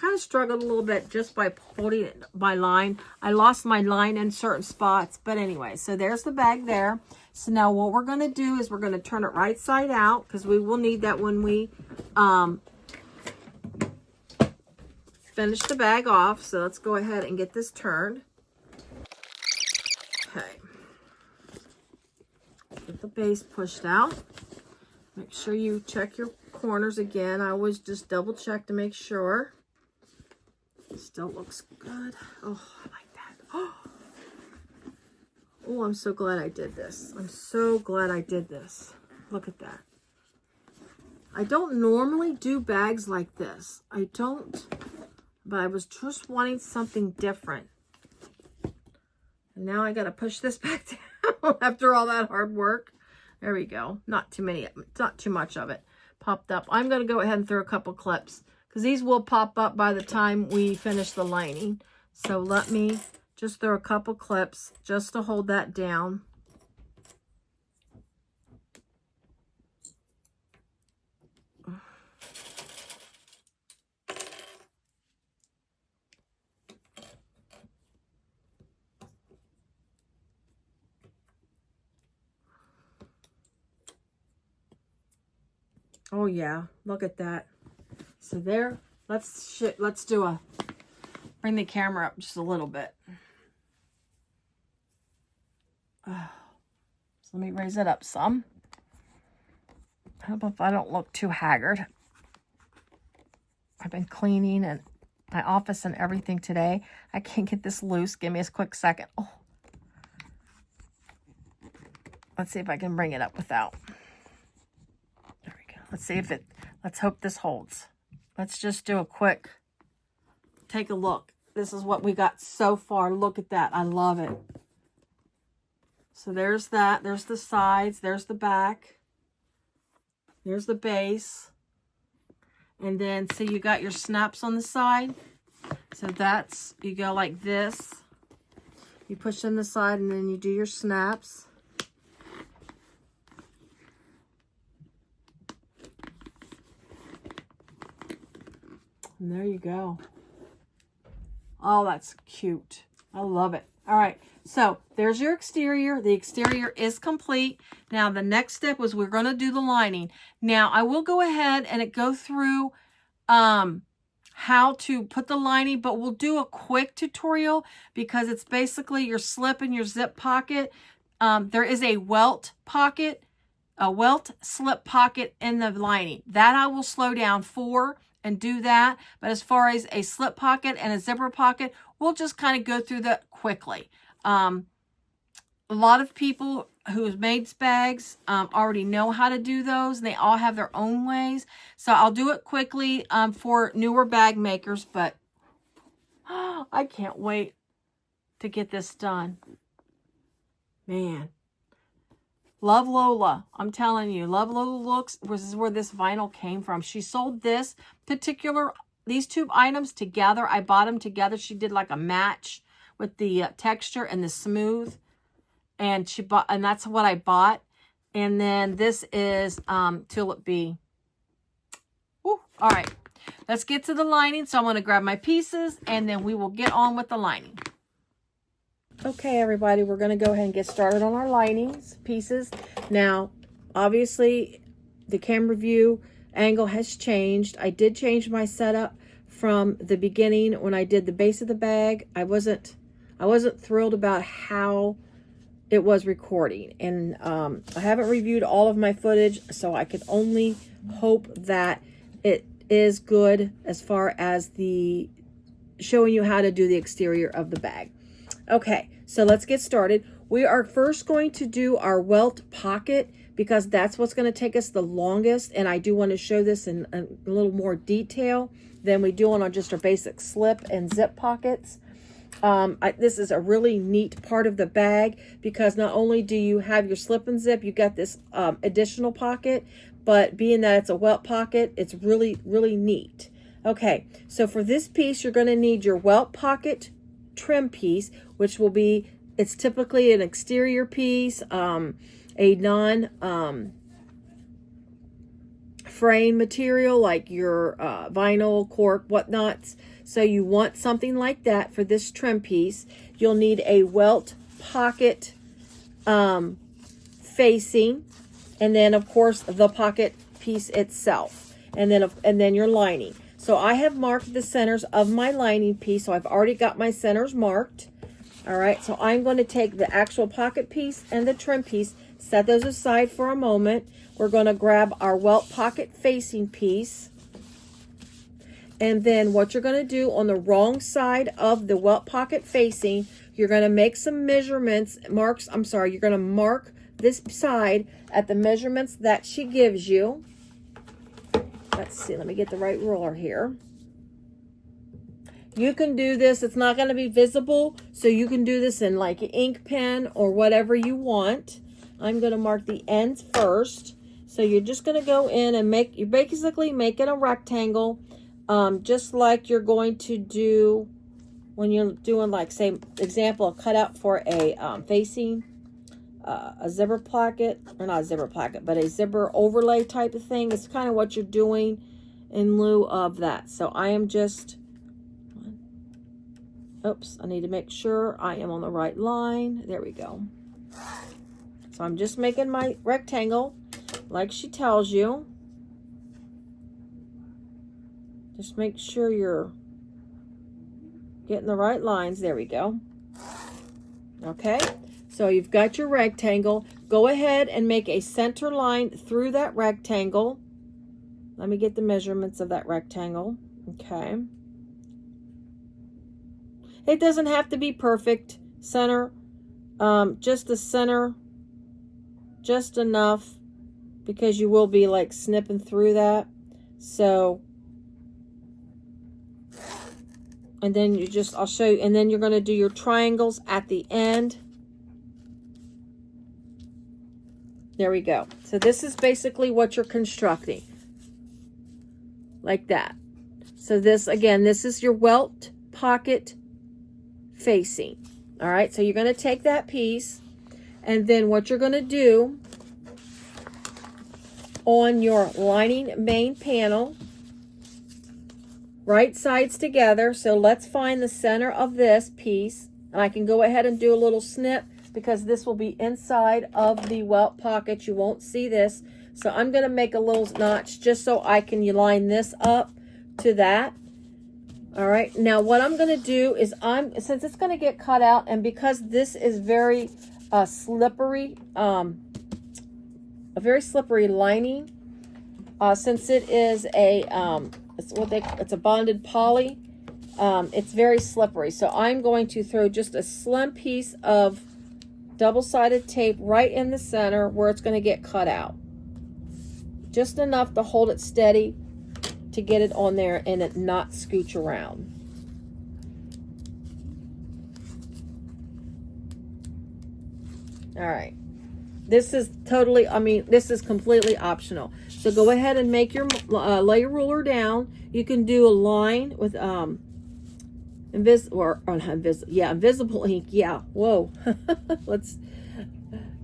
Kind of struggled a little bit just by holding my line. I lost my line in certain spots, but anyway, so there's the bag there. So now what we're going to do is we're going to turn it right side out, because we will need that when we finish the bag off. So let's go ahead and get this turned. Okay. Get the base pushed out. Make sure you check your corners again. I always just double check to make sure. Still looks good. Oh, I like that. Oh, I'm so glad I did this. I'm so glad I did this. Look at that. I don't normally do bags like this. I don't, but I was just wanting something different. And now I got to push this back down after all that hard work. There we go. Not too much of it popped up. I'm going to go ahead and throw a couple clips, because these will pop up by the time we finish the lining. So let me just throw a couple clips just to hold that down. Oh yeah, look at that. So there, let's bring the camera up just a little bit. So let me raise it up some. I hope if I don't look too haggard. I've been cleaning and my office and everything today. I can't get this loose. Give me a quick second. Oh. Let's see if I can bring it up without. There we go. Let's hope this holds. Let's just do a quick, take a look. This is what we got so far. Look at that. I love it. So there's that. There's the sides. There's the back. There's the base. And then, see, you got your snaps on the side. So that's, you go like this. You push in the side and then you do your snaps. And there you go. Oh, that's cute. I love it. All right. So there's your exterior. The exterior is complete. Now the next step was we're going to do the lining. Now I will go ahead and go through how to put the lining, but we'll do a quick tutorial because it's basically your slip and your zip pocket. There is a welt pocket, a welt slip pocket in the lining. That I will slow down for and do that. But as far as a slip pocket and a zipper pocket, we'll just kind of go through that quickly. A lot of people who've made bags already know how to do those, and they all have their own ways. So I'll do it quickly for newer bag makers, but I can't wait to get this done. Man. Love Lola. I'm telling you, Love Lola Looks was where this vinyl came from. She sold these two items together. I bought them together. She did like a match with the texture and the smooth. And that's what I bought. And then this is Tulip Bee. Ooh, all right. Let's get to the lining. So I'm going to grab my pieces and then we will get on with the lining. Okay, everybody, we're going to go ahead and get started on our linings pieces. Now, obviously, the camera view angle has changed. I did change my setup from the beginning when I did the base of the bag. I wasn't thrilled about how it was recording, and I haven't reviewed all of my footage, so I could only hope that it is good as far as the showing you how to do the exterior of the bag. Okay, so let's get started. We are first going to do our welt pocket because that's what's going to take us the longest, and I do want to show this in a little more detail than we do on just our basic slip and zip pockets. This is a really neat part of the bag because not only do you have your slip and zip, you got this additional pocket, but being that it's a welt pocket, it's really, really neat. Okay, so for this piece, you're going to need your welt pocket trim piece, which will be, it's typically an exterior piece, a non fraying material like your vinyl, cork, whatnots. So you want something like that for this trim piece. You'll need a welt pocket facing, and then of course the pocket piece itself, and then your lining. So I have marked the centers of my lining piece, so I've already got my centers marked. All right, so I'm going to take the actual pocket piece and the trim piece, set those aside for a moment. We're going to grab our welt pocket facing piece, and then what you're going to do on the wrong side of the welt pocket facing, you're going to make some measurements, marks, I'm sorry, you're going to mark this side at the measurements that she gives you. Let's see, let me get the right ruler here. You can do this, it's not going to be visible, so you can do this in like an ink pen or whatever you want. I'm going to mark the ends first. So you're just going to go in and you're basically making a rectangle, just like you're going to do when you're doing, like, say, example, a cutout for a facing, a zipper placket, or not a zipper placket, but a zipper overlay type of thing. It's kind of what you're doing in lieu of that. So I am just, oops, I need to make sure I am on the right line. There we go. So I'm just making my rectangle like she tells you. Just make sure you're getting the right lines. There we go. Okay, so you've got your rectangle. Go ahead and make a center line through that rectangle. Let me get the measurements of that rectangle. Okay. It doesn't have to be perfect center. Just the center, just enough, because you will be like snipping through that. So, and then you just, I'll show you, and then you're going to do your triangles at the end. There we go. So this is basically what you're constructing, like that. So this, again, this is your welt pocket facing. All right, so you're going to take that piece, and then what you're going to do on your lining main panel, right sides together. So let's find the center of this piece, and I can go ahead and do a little snip because this will be inside of the welt pocket. You won't see this. So I'm going to make a little notch just so I can line this up to that. All right, now what I'm going to do is since it's going to get cut out, and because this is very slippery, a very slippery lining, since it is a it's a bonded poly, it's very slippery. So I'm going to throw just a slim piece of double-sided tape right in the center where it's going to get cut out, just enough to hold it steady to get it on there and it not scooch around. All right, this is totally, this is completely optional. So go ahead and make your lay your ruler down. You can do a line with invisible ink. Yeah, whoa. Let's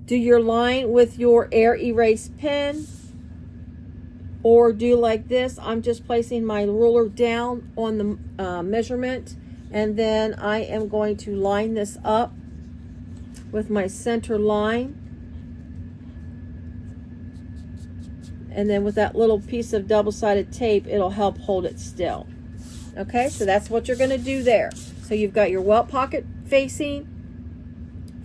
do your line with your air erase pen, or do like this. I'm just placing my ruler down on the measurement, and then I am going to line this up with my center line, and then with that little piece of double-sided tape, it'll help hold it still. Okay, so that's what you're going to do there. So you've got your welt pocket facing,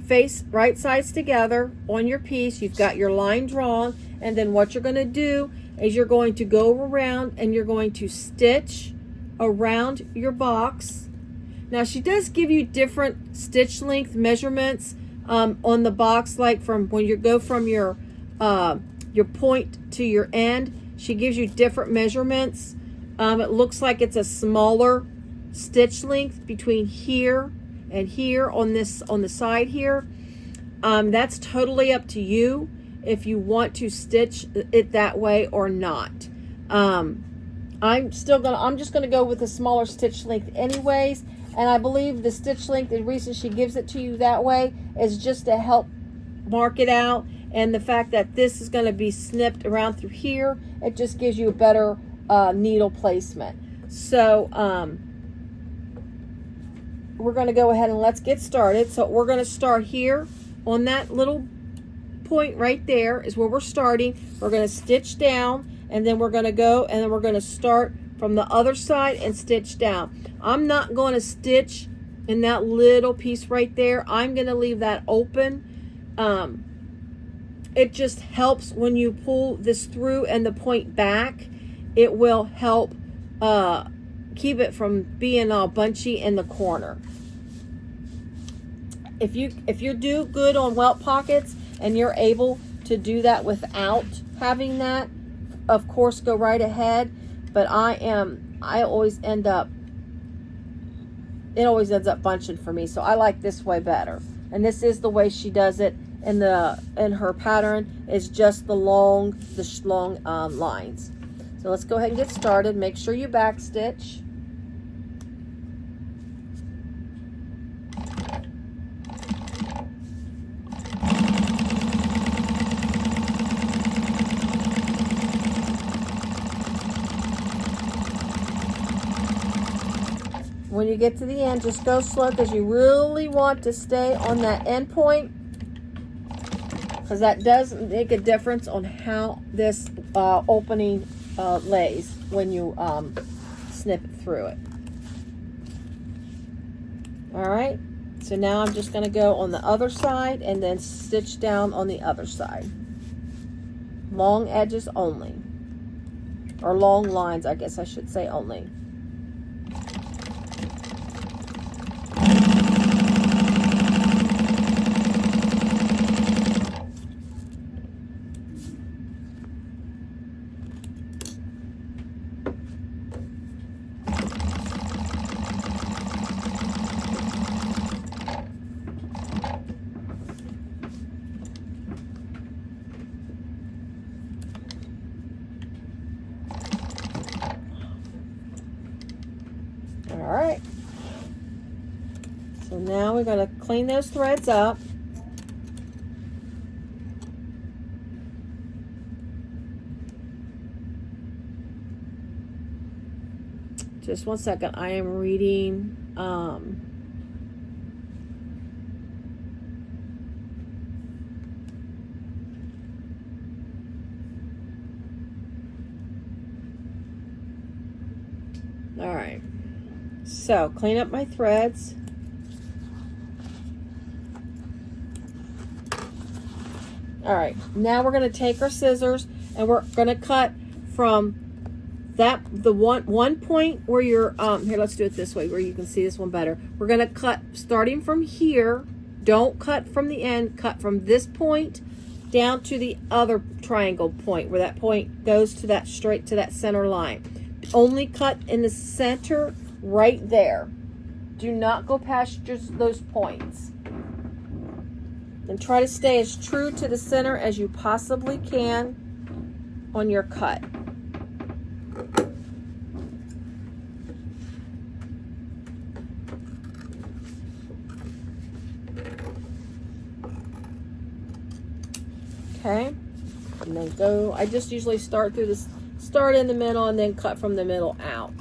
face right sides together on your piece. You've got your line drawn, and then what you're going to do is you're going to go around and you're going to stitch around your box. Now she does give you different stitch length measurements on the box, like from when you go from your point to your end. She gives you different measurements. It looks like it's a smaller stitch length between here and here on the side here. That's totally up to you if you want to stitch it that way or not. I'm just gonna go with a smaller stitch length anyways, and I believe the stitch length, the reason she gives it to you that way is just to help mark it out and the fact that this is going to be snipped around through here, it just gives you a better needle placement. So we're going to go ahead and let's get started. So we're going to start here on that little point right there is where we're starting. We're going to stitch down, and then we're going to go, and then we're going to start from the other side and stitch down. I'm not going to stitch in that little piece right there. I'm going to leave that open. It just helps when you pull this through and the point back. It will help keep it from being all bunchy in the corner. If you do good on welt pockets and you're able to do that without having that, of course, go right ahead. But it always ends up bunching for me. So I like this way better. And this is the way she does it in her pattern, is just the long lines. So let's go ahead and get started. Make sure you backstitch. When you get to the end, just go slow, because you really want to stay on that end point, because that does make a difference on how this opening lays when you snip it through it. All right, so now I'm just going to go on the other side and then stitch down on the other side. Long edges only, or long lines, I guess I should say only. All right, so now we're going to clean those threads up. Just one second, I am reading all right. So clean up my threads. All right, now we're going to take our scissors and we're going to cut from the one point where you're here. Let's do it this way where you can see this one better. We're going to cut starting from here. Don't cut from the end. Cut from this point down to the other triangle point, where that point goes to that straight to that center line. Only cut in the center right there. Do not go past just those points. And try to stay as true to the center as you possibly can on your cut. Okay, and then go. I just usually start in the middle and then cut from the middle out.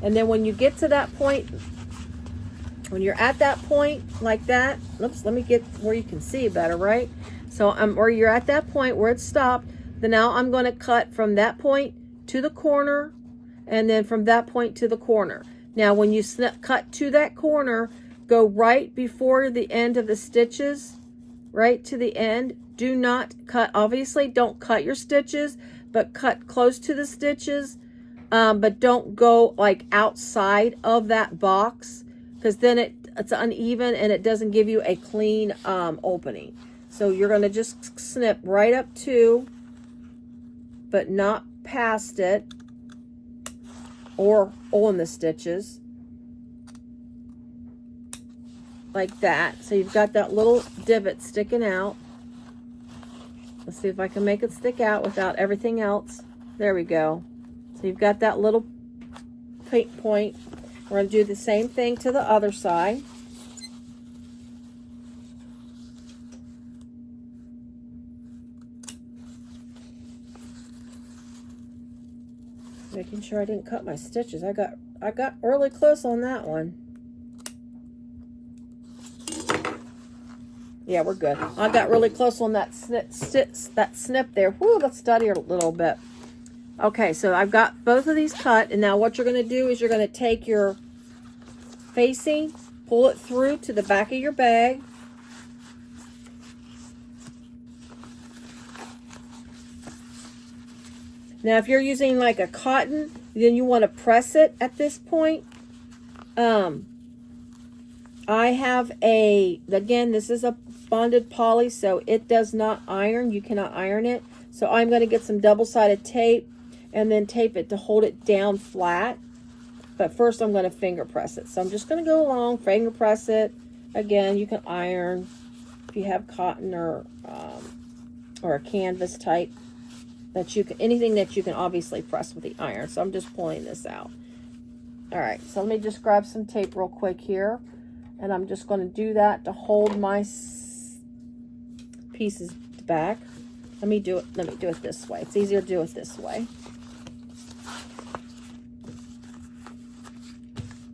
And then when you get to that point, when you're at that point like that, oops, let me get where you can see better, right? So where you're at that point where it stopped, then now I'm going to cut from that point to the corner, and then from that point to the corner. Now when you cut to that corner, go right before the end of the stitches, right to the end. Do not cut, obviously don't cut your stitches, but cut close to the stitches, but don't go like outside of that box, because then it's uneven and it doesn't give you a clean opening. So you're going to just snip right up to, but not past it or on the stitches, like that. So you've got that little divot sticking out. Let's see if I can make it stick out without everything else. There we go. So you've got that little point. We're going to do the same thing to the other side. Making sure I didn't cut my stitches. I got really close on that one. Yeah, we're good. I got really close on that snip there. Whoo, let's study a little bit. Okay, so I've got both of these cut, and now what you're going to do is you're going to take your facing, pull it through to the back of your bag. Now, if you're using like a cotton, then you want to press it at this point. I have again, this is a bonded poly, so it does not iron. You cannot iron it. So I'm going to get some double-sided tape and then tape it to hold it down flat. But first I'm going to finger press it. So I'm just going to go along, finger press it. Again, you can iron if you have cotton or a canvas type. Anything that you can obviously press with the iron. So I'm just pulling this out. All right, so let me just grab some tape real quick here, and I'm just going to do that to hold my pieces back. Let me do it this way. It's easier to do it this way.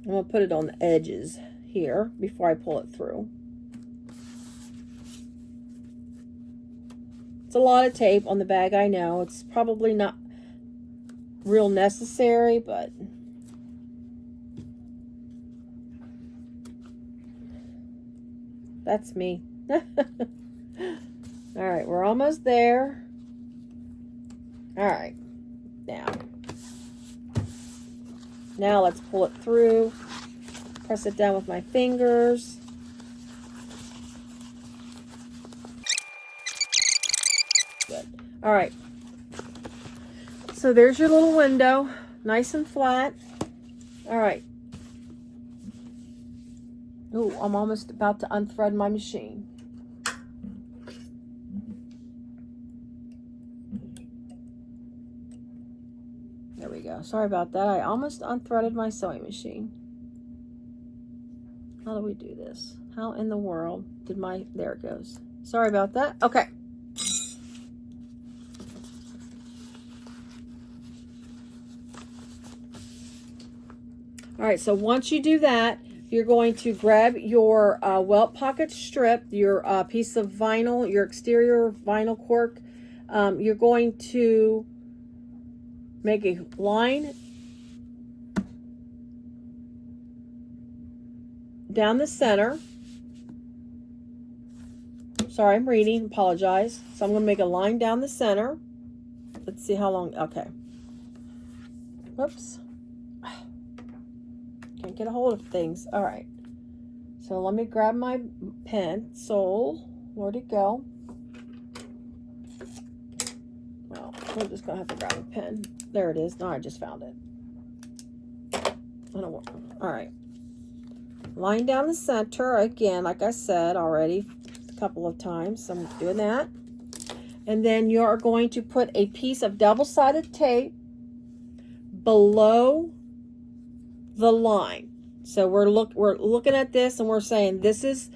I'm going to put it on the edges here before I pull it through. It's a lot of tape on the bag, I know. It's probably not real necessary, but that's me. All right, we're almost there. All right, now let's pull it through. Press it down with my fingers. Good. All right. So there's your little window, nice and flat. All right. Oh, I'm almost about to unthread my machine. There we go. Sorry about that. I almost unthreaded my sewing machine. How do we do this? How in the world did there it goes. Sorry about that. Okay. All right, so once you do that, you're going to grab your welt pocket strip, your piece of vinyl, your exterior vinyl cork. You're going to make a line down the center. Sorry, I'm reading, apologize. So I'm going to make a line down the center. Let's see how long, okay. Whoops. Can't get a hold of things. All right. So let me grab my pencil. Where'd it go? Well, we're just going to have to grab a pen. There it is. No, I just found it. All right. Line down the center. Again, like I said already a couple of times. So I'm doing that. And then you're going to put a piece of double-sided tape below the line. So we're looking at this and we're saying this is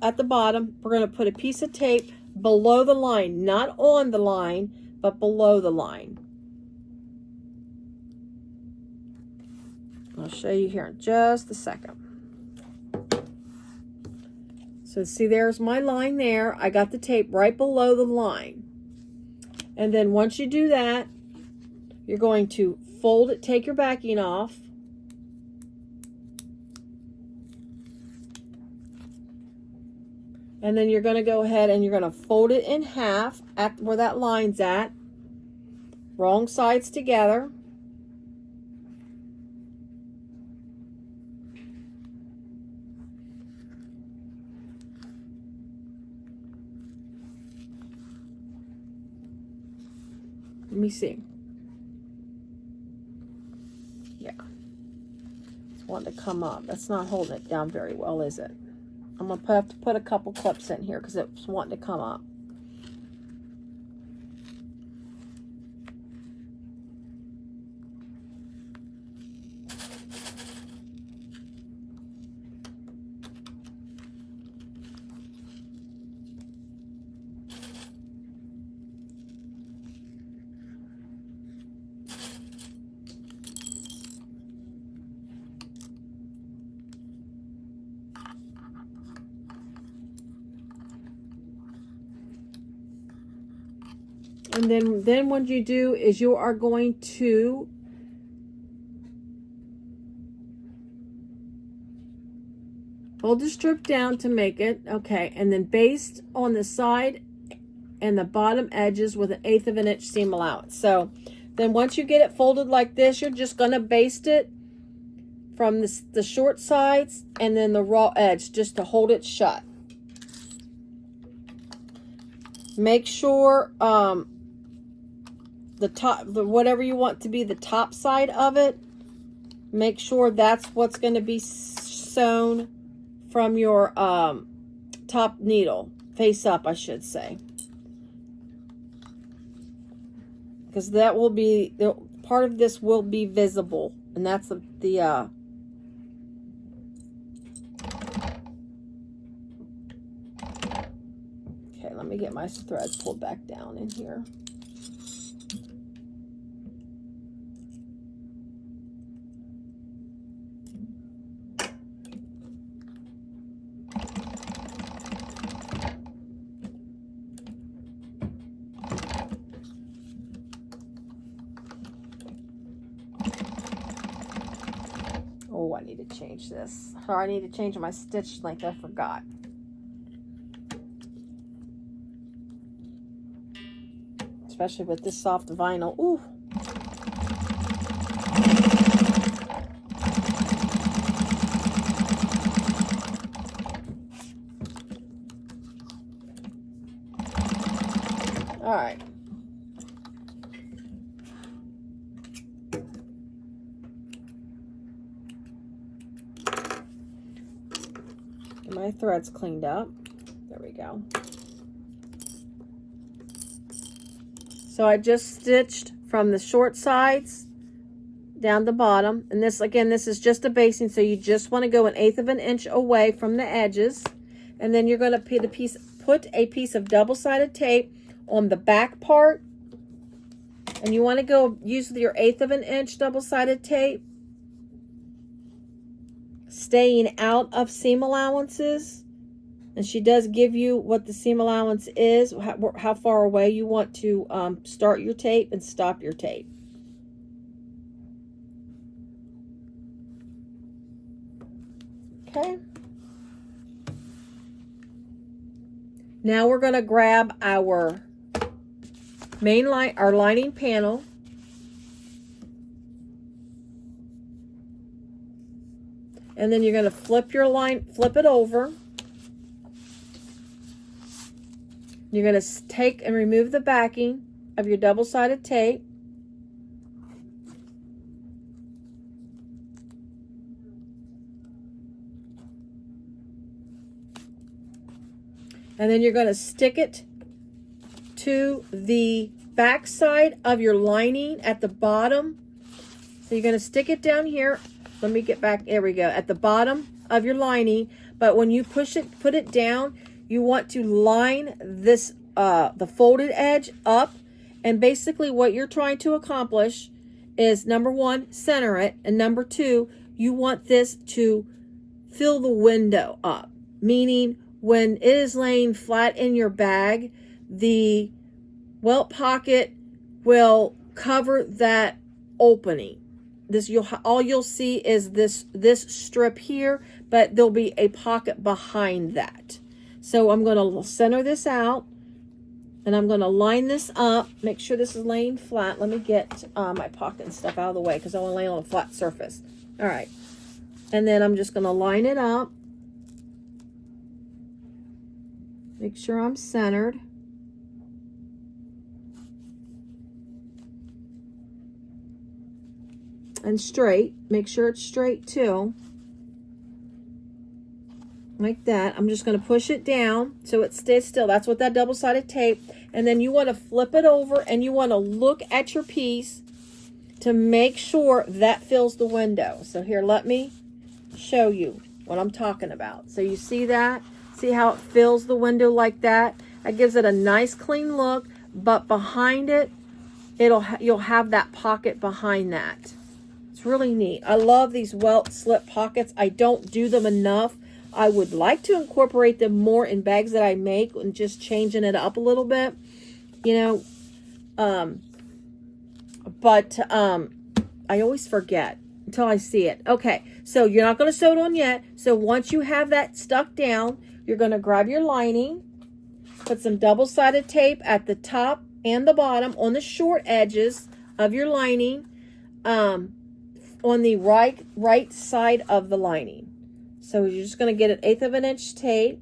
at the bottom. We're going to put a piece of tape below the line, not on the line, but below the line. I'll show you here in just a second. So see, there's my line there. I got the tape right below the line. And then once you do that, you're going to fold it, take your backing off. And then you're going to go ahead and you're going to fold it in half at where that line's at. Wrong sides together. Let me see. Yeah. It's wanting to come up. That's not holding it down very well, is it? I'm going to have to put a couple clips in here because it's wanting to come up. And then what you do is you are going to hold the strip down to make it, okay, and then baste on the side and the bottom edges with 1/8 of an inch seam allowance. So then once you get it folded like this, you're just gonna baste it from the short sides and then the raw edge just to hold it shut. Make sure the top, whatever you want to be the top side of it, make sure that's what's going to be sewn from your top needle, face up, I should say, because that will be the part of this will be visible, and that's the okay, let me get my threads pulled back down in here. Oh, I need to change this. Or I need to change my stitch length. I forgot. Especially with this soft vinyl. Ooh. All right. Get my threads cleaned up. There we go. So I just stitched from the short sides down the bottom. And this, again, this is just a basting, so you just want to go 1/8 of an inch away from the edges. And then you're going to put a piece of double-sided tape on the back part. And you want to go use your 1/8 of an inch double-sided tape, staying out of seam allowances. And she does give you what the seam allowance is, how far away you want to start your tape and stop your tape. Okay. Now we're going to grab our main line, our lining panel. And then you're going to flip it over. You're going to take and remove the backing of your double-sided tape. And then you're going to stick it to the back side of your lining at the bottom. So you're going to stick it down here. Let me get back. There we go. At the bottom of your lining. But when you put it down, you want to line this, the folded edge up. And basically what you're trying to accomplish is, number one, center it. And number two, you want this to fill the window up. Meaning when it is laying flat in your bag, the welt pocket will cover that opening. All you'll see is this strip here, but there'll be a pocket behind that. So I'm going to center this out, and I'm going to line this up. Make sure this is laying flat. Let me get my pocket and stuff out of the way because I want to lay on a flat surface. All right. And then I'm just going to line it up. Make sure I'm centered. And straight. Make sure it's straight too. Like that. I'm just going to push it down so it stays still. That's what that double-sided tape. And then you want to flip it over and you want to look at your piece to make sure that fills the window. So here, let me show you what I'm talking about. So you see that? See how it fills the window like that? That gives it a nice clean look, but behind it, you'll have that pocket behind that. It's really neat. I love these welt slip pockets. I don't do them enough. I would like to incorporate them more in bags that I make and just changing it up a little bit. You know, But I always forget until I see it. Okay, so you're not going to sew it on yet. So once you have that stuck down, you're going to grab your lining, put some double-sided tape at the top and the bottom on the short edges of your lining, on the right side of the lining. So you're just going to get an 1/8 of an inch tape.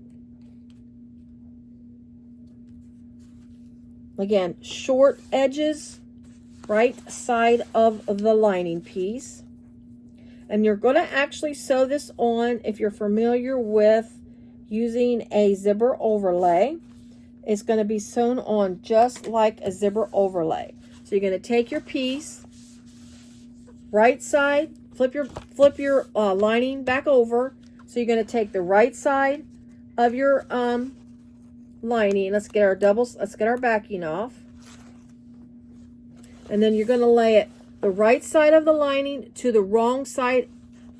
Again, short edges, right side of the lining piece. And you're going to actually sew this on, if you're familiar with using a zipper overlay. It's going to be sewn on just like a zipper overlay. So you're going to take your piece, right side, flip your lining back over. So you're going to take the right side of your lining. Let's get our backing off. And then you're going to lay it the right side of the lining to the wrong side.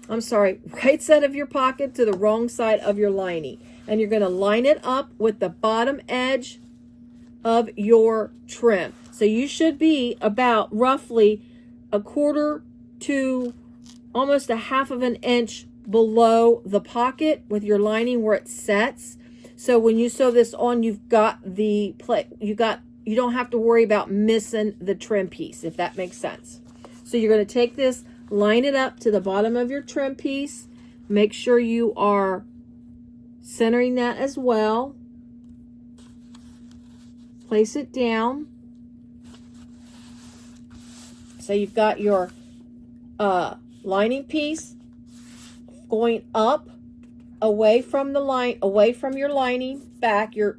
I'm sorry, right side of your pocket to the wrong side of your lining. And you're going to line it up with the bottom edge of your trim. So you should be about roughly 1/4 to almost 1/2 of an inch below the pocket with your lining where it sets. So when you sew this on, you've got the you don't have to worry about missing the trim piece, if that makes sense. So you're going to take this, line it up to the bottom of your trim piece. Make sure you are centering that as well. Place it down. So you've got your lining piece going up away from the line, away from your lining, back your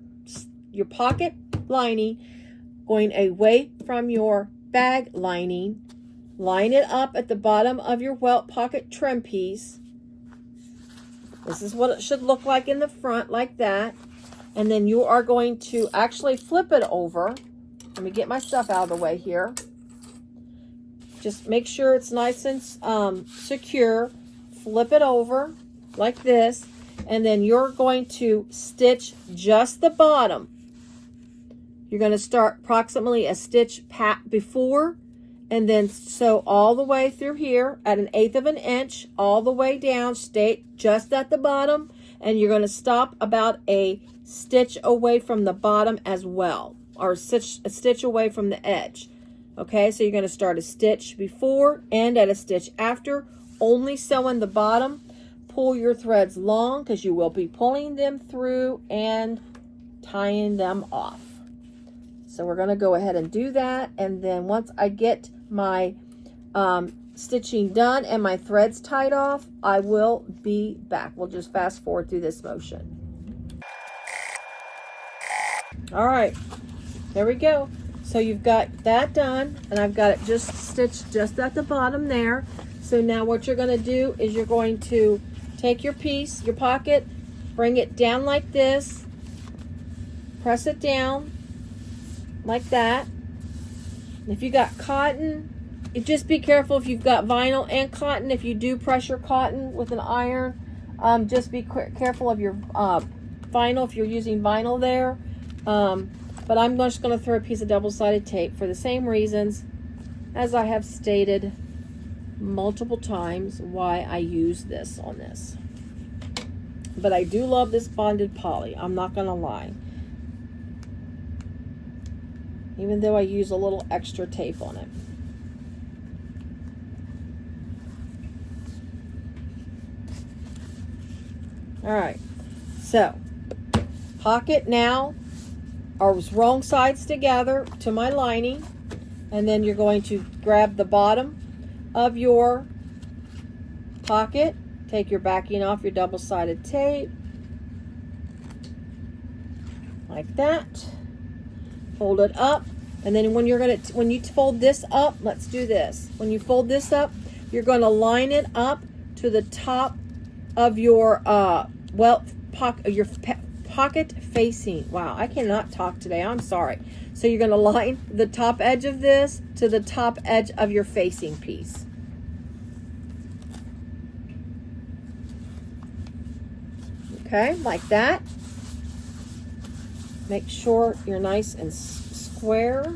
pocket lining, going away from your bag lining. Line it up at the bottom of your welt pocket trim piece. This is what it should look like in the front, like that. And then you are going to actually flip it over. Let me get my stuff out of the way here. Just make sure it's nice and secure. Flip it over like this. And then you're going to stitch just the bottom. You're going to start approximately a stitch before, and then sew all the way through here at 1/8 of an inch, all the way down, stay just at the bottom, and you're going to stop about a stitch away from the bottom as well, or a stitch away from the edge. Okay, so you're going to start a stitch before and at a stitch after, only sewing the bottom. Pull your threads long because you will be pulling them through and tying them off. So we're going to go ahead and do that, and then once I get my stitching done and my threads tied off, I will be back. We'll just fast forward through this motion. All right, there we go. So you've got that done, and I've got it just stitched just at the bottom there. So now what you're going to do is you're going to take your piece, your pocket, bring it down like this, press it down like that. If you got cotton, just be careful if you've got vinyl and cotton. If you do pressure cotton with an iron, just be careful of your vinyl if you're using vinyl there. But I'm just going to throw a piece of double-sided tape for the same reasons as I have stated multiple times why I use this on this. But I do love this bonded poly, I'm not going to lie. Even though I use a little extra tape on it. All right, so pocket now are wrong sides together to my lining, and then you're going to grab the bottom of your pocket, take your backing off your double-sided tape like that, fold it up, and then when you fold this up, let's do this. When you fold this up, you're going to line it up to the top of your pocket facing. Wow, I cannot talk today. I'm sorry. So you're going to line the top edge of this to the top edge of your facing piece. Okay, like that. Make sure you're nice and square.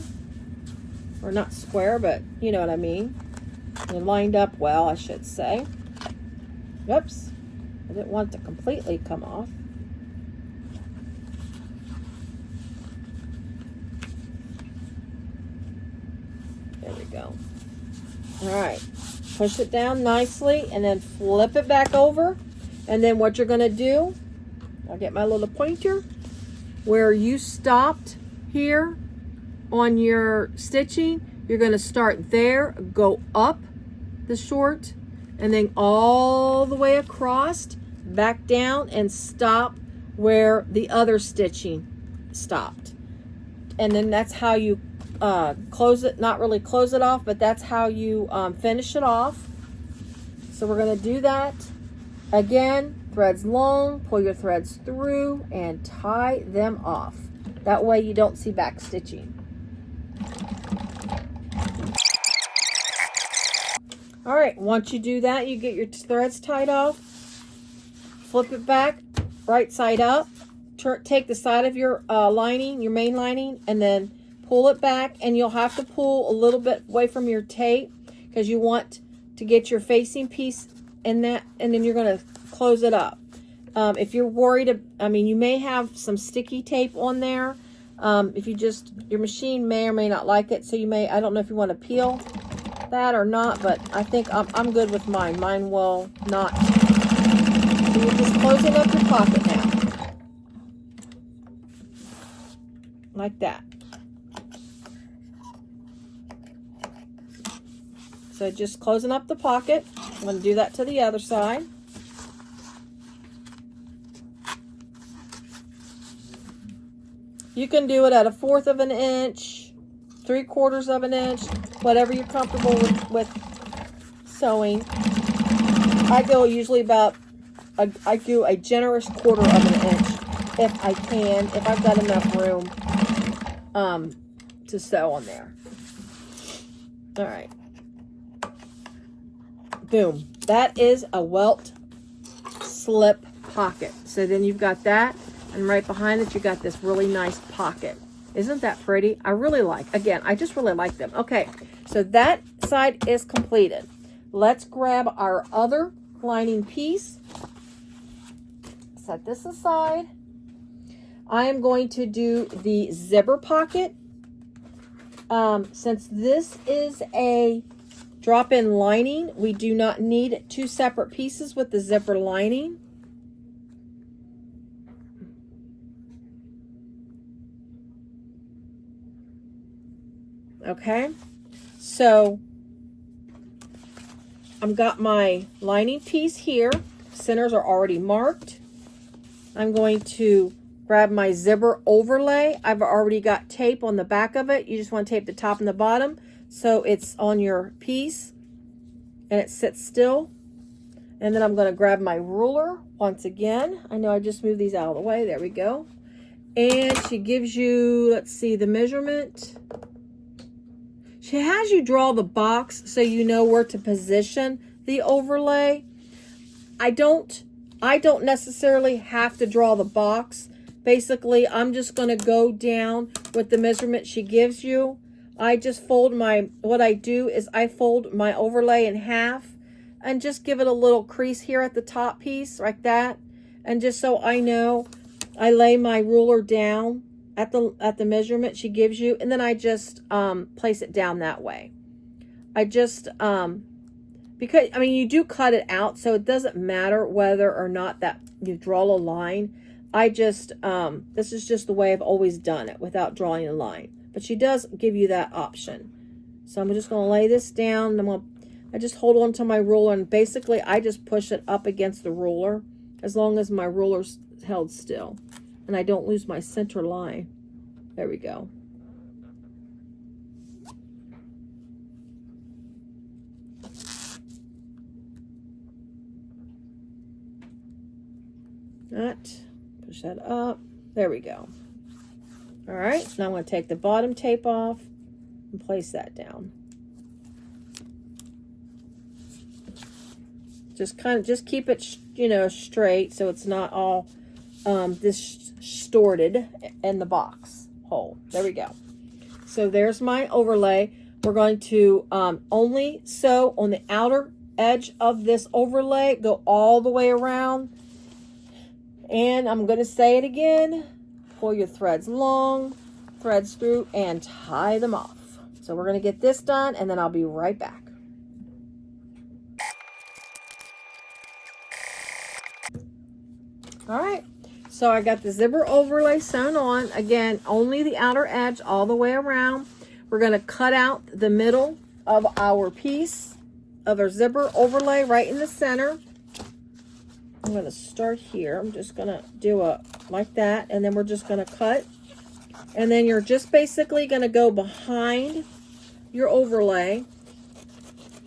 or not square, but you know what I mean. They're lined up well, I should say. Whoops, I didn't want it to completely come off. There we go. All right, push it down nicely and then flip it back over. And then what you're gonna do, I'll get my little pointer, where you stopped here on your stitching, you're gonna start there, go up the short, and then all the way across, back down, and stop where the other stitching stopped. And then that's how you close it, not really close it off, but that's how you finish it off. So we're gonna do that. Again, threads long, pull your threads through and tie them off. That way you don't see back stitching. All right, once you do that, you get your threads tied off, flip it back, right side up, take the side of your lining, your main lining, and then pull it back, and you'll have to pull a little bit away from your tape because you want to get your facing piece in that, and then you're going to close it up. If you're worried, I mean, you may have some sticky tape on there. If you just, your machine may or may not like it, so you may, I don't know if you want to peel that or not, but I think I'm good with mine. Mine will not. So you're just closing up your pocket now. Like that. So just closing up the pocket. I'm going to do that to the other side. You can do it at 1/4 of an inch, 3/4 of an inch, whatever you're comfortable with sewing. I go usually about, I do a generous 1/4 of an inch if I can, if I've got enough room to sew on there. All right. Boom. That is a welt slip pocket. So then you've got that, and right behind it you got this really nice pocket. Isn't that pretty? I really like, again, I just really like them. Okay, so that side is completed. Let's grab our other lining piece. Set this aside. I am going to do the zipper pocket. Since this is a drop-in lining, we do not need 2 separate pieces with the zipper lining. Okay, so I've got my lining piece here. Centers are already marked. I'm going to grab my zipper overlay. I've already got tape on the back of it. You just want to tape the top and the bottom so it's on your piece and it sits still. And then I'm going to grab my ruler once again. I know I just moved these out of the way. There we go. And she gives you, let's see, the measurement. She has you draw the box so you know where to position the overlay. I don't necessarily have to draw the box. Basically, I'm just going to go down with the measurement she gives you. I just fold what I do is I fold my overlay in half and just give it a little crease here at the top piece like that. And just so I know, I lay my ruler down at the measurement she gives you, and then I just place it down that way. I just because I mean you do cut it out, so it doesn't matter whether or not that you draw a line. I just this is just the way I've always done it without drawing a line, but she does give you that option. So I'm just going to lay this down, and I just hold on to my ruler, and basically I just push it up against the ruler as long as my ruler's held still and I don't lose my center line. There we go. That, push that up. There we go. All right, now I'm going to take the bottom tape off and place that down. Just keep it, you know, straight so it's not all distorted in the box hole. There we go. So there's my overlay. We're going to only sew on the outer edge of this overlay, go all the way around. And I'm going to say it again, pull your threads long, threads through, and tie them off. So we're going to get this done, and then I'll be right back. All right, so I got the zipper overlay sewn on. Again, only the outer edge all the way around. We're going to cut out the middle of our piece of our zipper overlay right in the center. I'm going to start here. I'm just going to do a like that, and then we're just going to cut. And then you're just basically going to go behind your overlay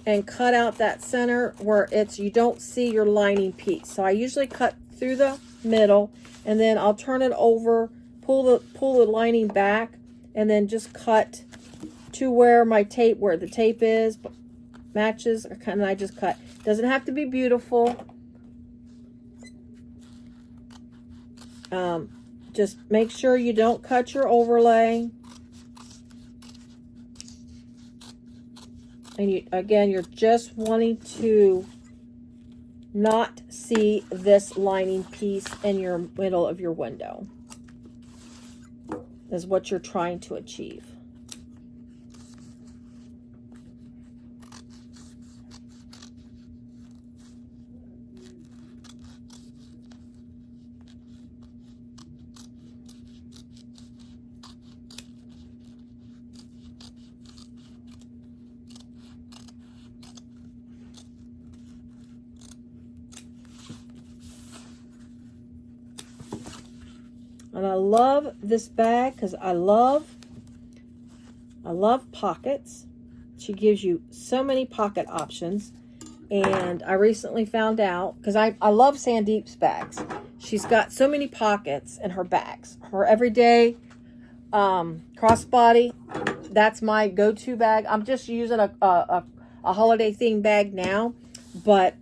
and cut out that center where it's you don't see your lining piece. So I usually cut through the middle, and then I'll turn it over, pull the lining back, and then just cut to where my tape, where the tape is, matches, and I just cut. Doesn't have to be beautiful. Just make sure you don't cut your overlay. And again, you're just wanting to not see this lining piece in your middle of your window. Is what you're trying to achieve. And I love this bag because I love pockets. She gives you so many pocket options. And I recently found out, because I love Sandeep's bags. She's got so many pockets in her bags. Her everyday crossbody, that's my go-to bag. I'm just using a holiday themed bag now. But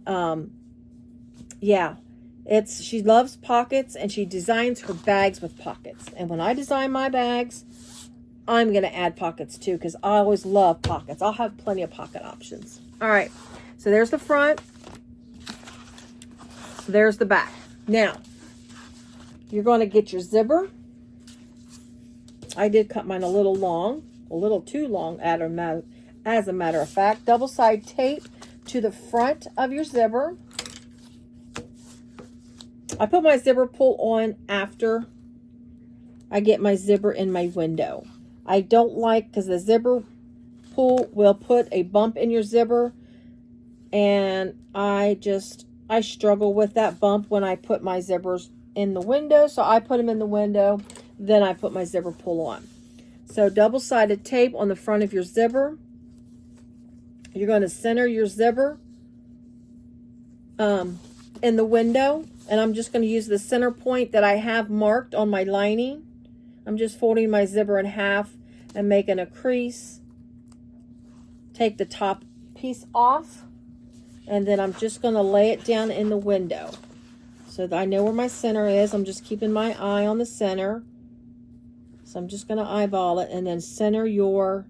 yeah. She loves pockets, and she designs her bags with pockets. And when I design my bags, I'm going to add pockets too, because I always love pockets. I'll have plenty of pocket options. All right, so there's the front. There's the back. Now, you're going to get your zipper. I did cut mine a little long, a little too long as a matter of fact. Double side tape to the front of your zipper. I put my zipper pull on after I get my zipper in my window. I don't like, because the zipper pull will put a bump in your zipper, and I struggle with that bump when I put my zippers in the window. So I put them in the window, then I put my zipper pull on. So double-sided tape on the front of your zipper. You're going to center your zipper in the window. And I'm just going to use the center point that I have marked on my lining. I'm just folding my zipper in half and making a crease. Take the top piece off. And then I'm just going to lay it down in the window. So that I know where my center is. I'm just keeping my eye on the center. So I'm just going to eyeball it and then center your...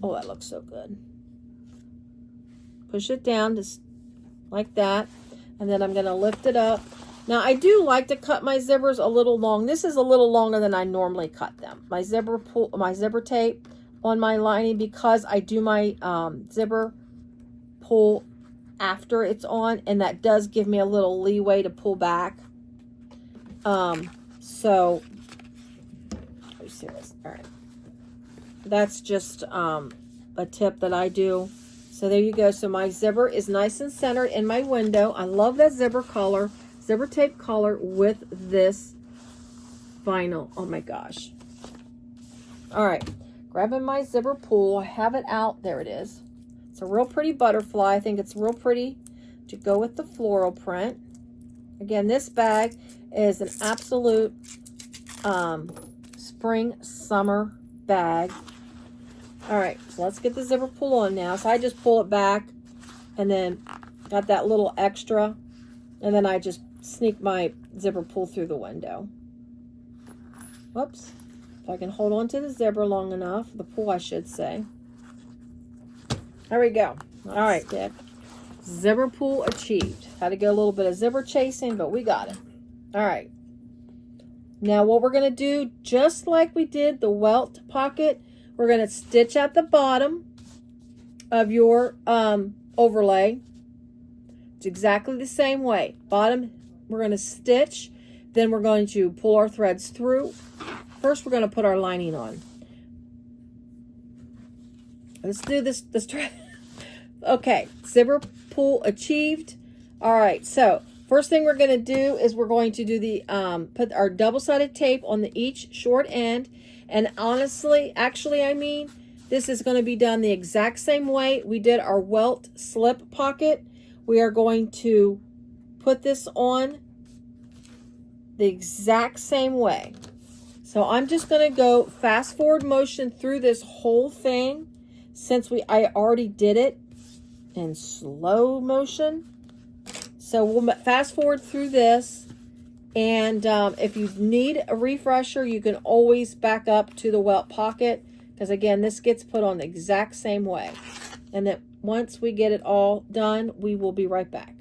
Oh, that looks so good. Push it down just like that. And then I'm going to lift it up. Now, I do like to cut my zippers a little long. This is a little longer than I normally cut them. My zipper tape on my lining, because I do my zipper pull after it's on, and that does give me a little leeway to pull back. So, are you serious? All right. That's just a tip that I do. So there you go. So my zipper is nice and centered in my window. I love that zipper tape color with this vinyl. Oh my gosh. All right. Grabbing my zipper pull. I have it out. There it is. It's a real pretty butterfly. I think it's real pretty to go with the floral print. Again, this bag is an absolute spring summer bag. All right, so let's get the zipper pull on now. So I just pull it back, and then got that little extra, and then I just sneak my zipper pull through the window. Whoops, If I can hold on to the zipper long enough, the pull I should say. There we go. All right, Dick. Zipper pull achieved. Had to go a little bit of zipper chasing, but we got it. All right. Now what we're going to do, just like we did the welt pocket, we're going to stitch at the bottom of your overlay. It's exactly the same way. Bottom, we're going to stitch. Then we're going to pull our threads through. First, we're going to put our lining on. Let's do this. Okay, zipper pull achieved. All right, so first thing we're going to do is we're going to do the put our double-sided tape on each short end. And honestly, actually, I mean, this is going to be done the exact same way we did our welt slip pocket. We are going to put this on the exact same way. So I'm just going to go fast forward motion through this whole thing since I already did it in slow motion. So we'll fast forward through this, and if you need a refresher, you can always back up to the welt pocket, because again, this gets put on the exact same way. And then once we get it all done, we will be right back.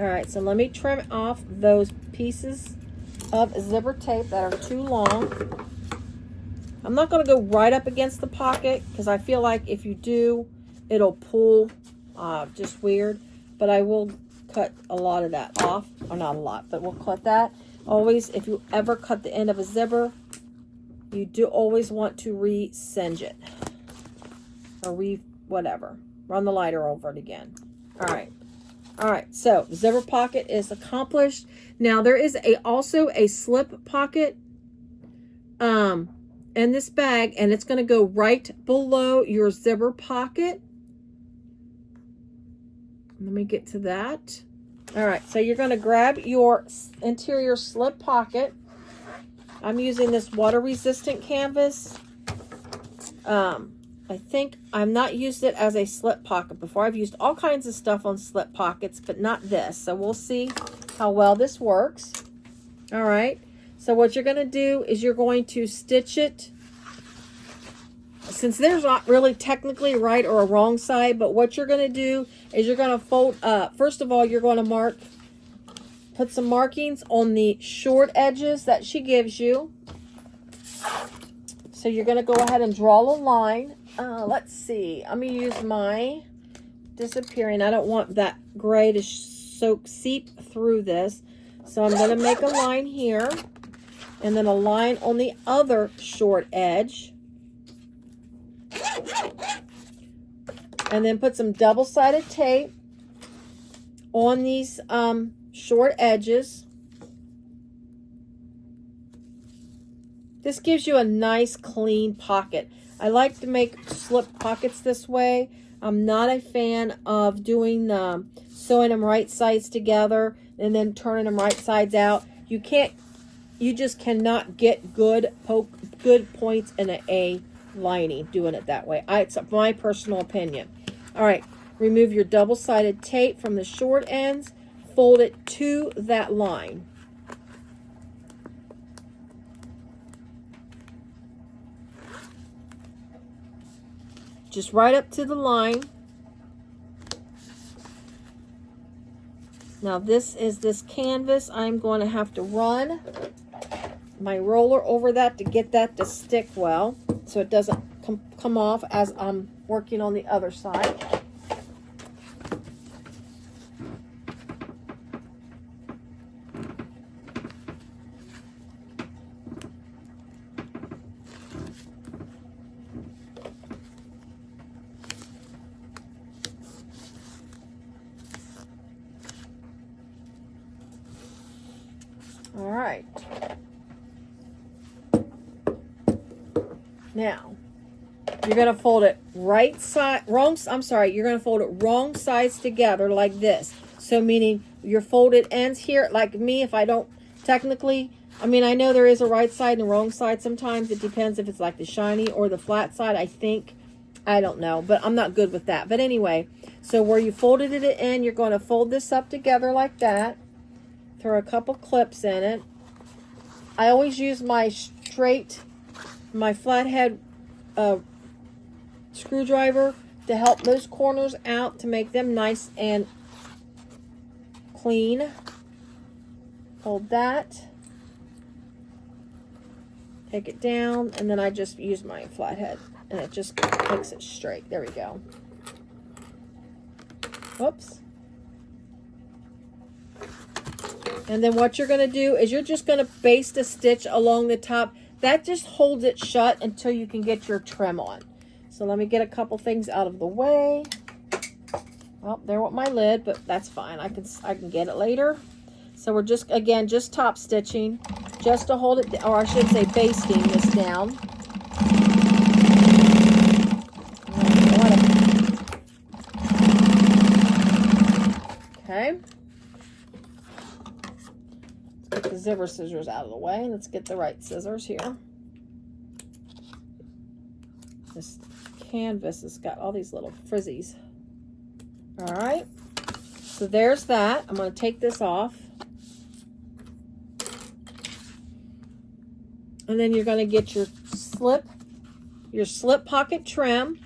All right, so let me trim off those pieces of zipper tape that are too long. I'm not going to go right up against the pocket because I feel like if you do, it'll pull just weird. But I will cut a lot of that off, or not a lot, but we'll cut that. Always, if you ever cut the end of a zipper, you do always want to re-singe it, or whatever. Run the lighter over it again. All right. All right, so the zipper pocket is accomplished. Now there is also a slip pocket in this bag, and it's going to go right below your zipper pocket. Let me get to that. All right, so you're going to grab your interior slip pocket. I'm using this water resistant canvas. I think I've not used it as a slip pocket before. I've used all kinds of stuff on slip pockets, but not this. So we'll see how well this works. All right. So what you're going to do is you're going to stitch it. Since there's not really technically a right or a wrong side, but what you're going to do is you're going to fold up. First of all, you're going to put some markings on the short edges that she gives you. So you're going to go ahead and draw a line. Let's see. I'm going to use my disappearing. I don't want that gray to seep through this. So I'm going to make a line here. And then a line on the other short edge. And then put some double-sided tape on these short edges. This gives you a nice clean pocket. I like to make slip pockets this way. I'm not a fan of doing sewing them right sides together and then turning them right sides out. You just cannot get good points in a lining doing it that way. It's my personal opinion. All right, remove your double-sided tape from the short ends, fold it to that line. Just right up to the line. Now this is this canvas. I'm going to have to run my roller over that to get that to stick well, so it doesn't come off as I'm working on the other side. All right. Now, you're going to fold it you're going to fold it wrong sides together like this. So meaning your folded ends here, like me, if I don't technically, I mean, I know there is a right side and a wrong side sometimes. It depends if it's like the shiny or the flat side. I think I don't know, but I'm not good with that. But anyway, so where you folded it in, you're going to fold this up together like that. Throw a couple clips in it. I always use my flathead screwdriver to help those corners out, to make them nice and clean. Hold that. Take it down, and then I just use my flathead, and it just makes it straight. There we go. Whoops. And then what you're going to do is you're just going to baste a stitch along the top. That just holds it shut until you can get your trim on. So let me get a couple things out of the way. Well, there went my lid, but that's fine. I can get it later. So we're just, again, just top stitching, just to hold it, or I should say basting this down. Okay. Let's get the zipper scissors out of the way. Let's get the right scissors here. This canvas has got all these little frizzies. All right. So there's that. I'm going to take this off. And then you're going to get your slip pocket trim.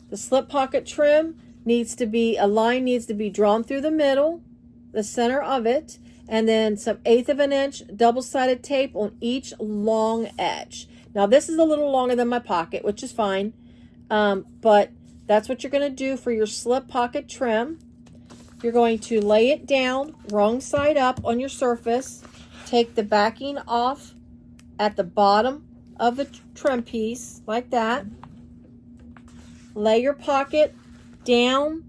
The slip pocket trim needs to be, a line needs to be drawn through the middle, the center of it, and then some 1/8 of an inch double-sided tape on each long edge. Now this is a little longer than my pocket, which is fine, but that's what you're going to do for your slip pocket trim. You're going to lay it down wrong side up on your surface, take the backing off at the bottom of the trim piece like that. Lay your pocket down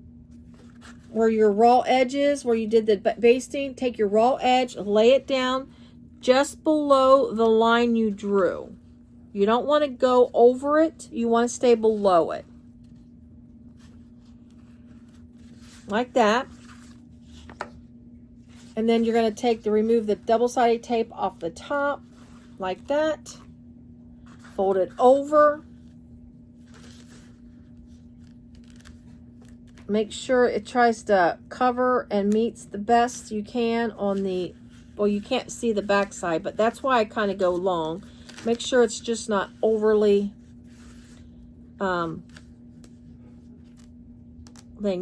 where your raw edge is, where you did the basting. Take your raw edge, lay it down just below the line you drew. You don't want to go over it. You want to stay below it. Like that. And then you're going to remove the double-sided tape off the top like that. Fold it over. Make sure it tries to cover and meets the best you can on the, well, you can't see the back side, but that's why I kind of go long. Make sure it's just not overly thing.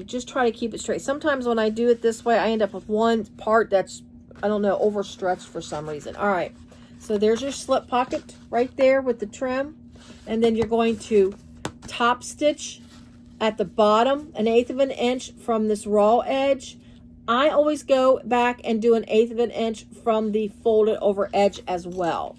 Just try to keep it straight. Sometimes when I do it this way, I end up with one part that's, I don't know, overstretched for some reason. All right, so there's your slip pocket right there with the trim. And then you're going to top stitch at the bottom 1/8 of an inch from this raw edge. I always go back and do 1/8 of an inch from the folded over edge as well.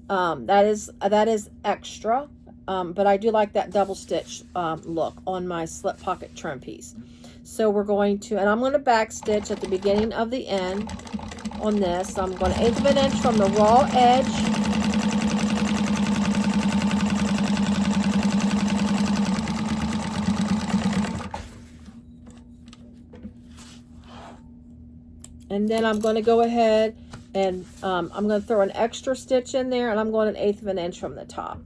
That is extra, but I do like that double stitch look on my slip pocket trim piece. So we're going to, and I'm going to back stitch at the beginning of the end on this. I'm going to 1/8 of an inch from the raw edge. And then I'm going to go ahead and I'm going to throw an extra stitch in there, and I'm going 1/8 of an inch from the top.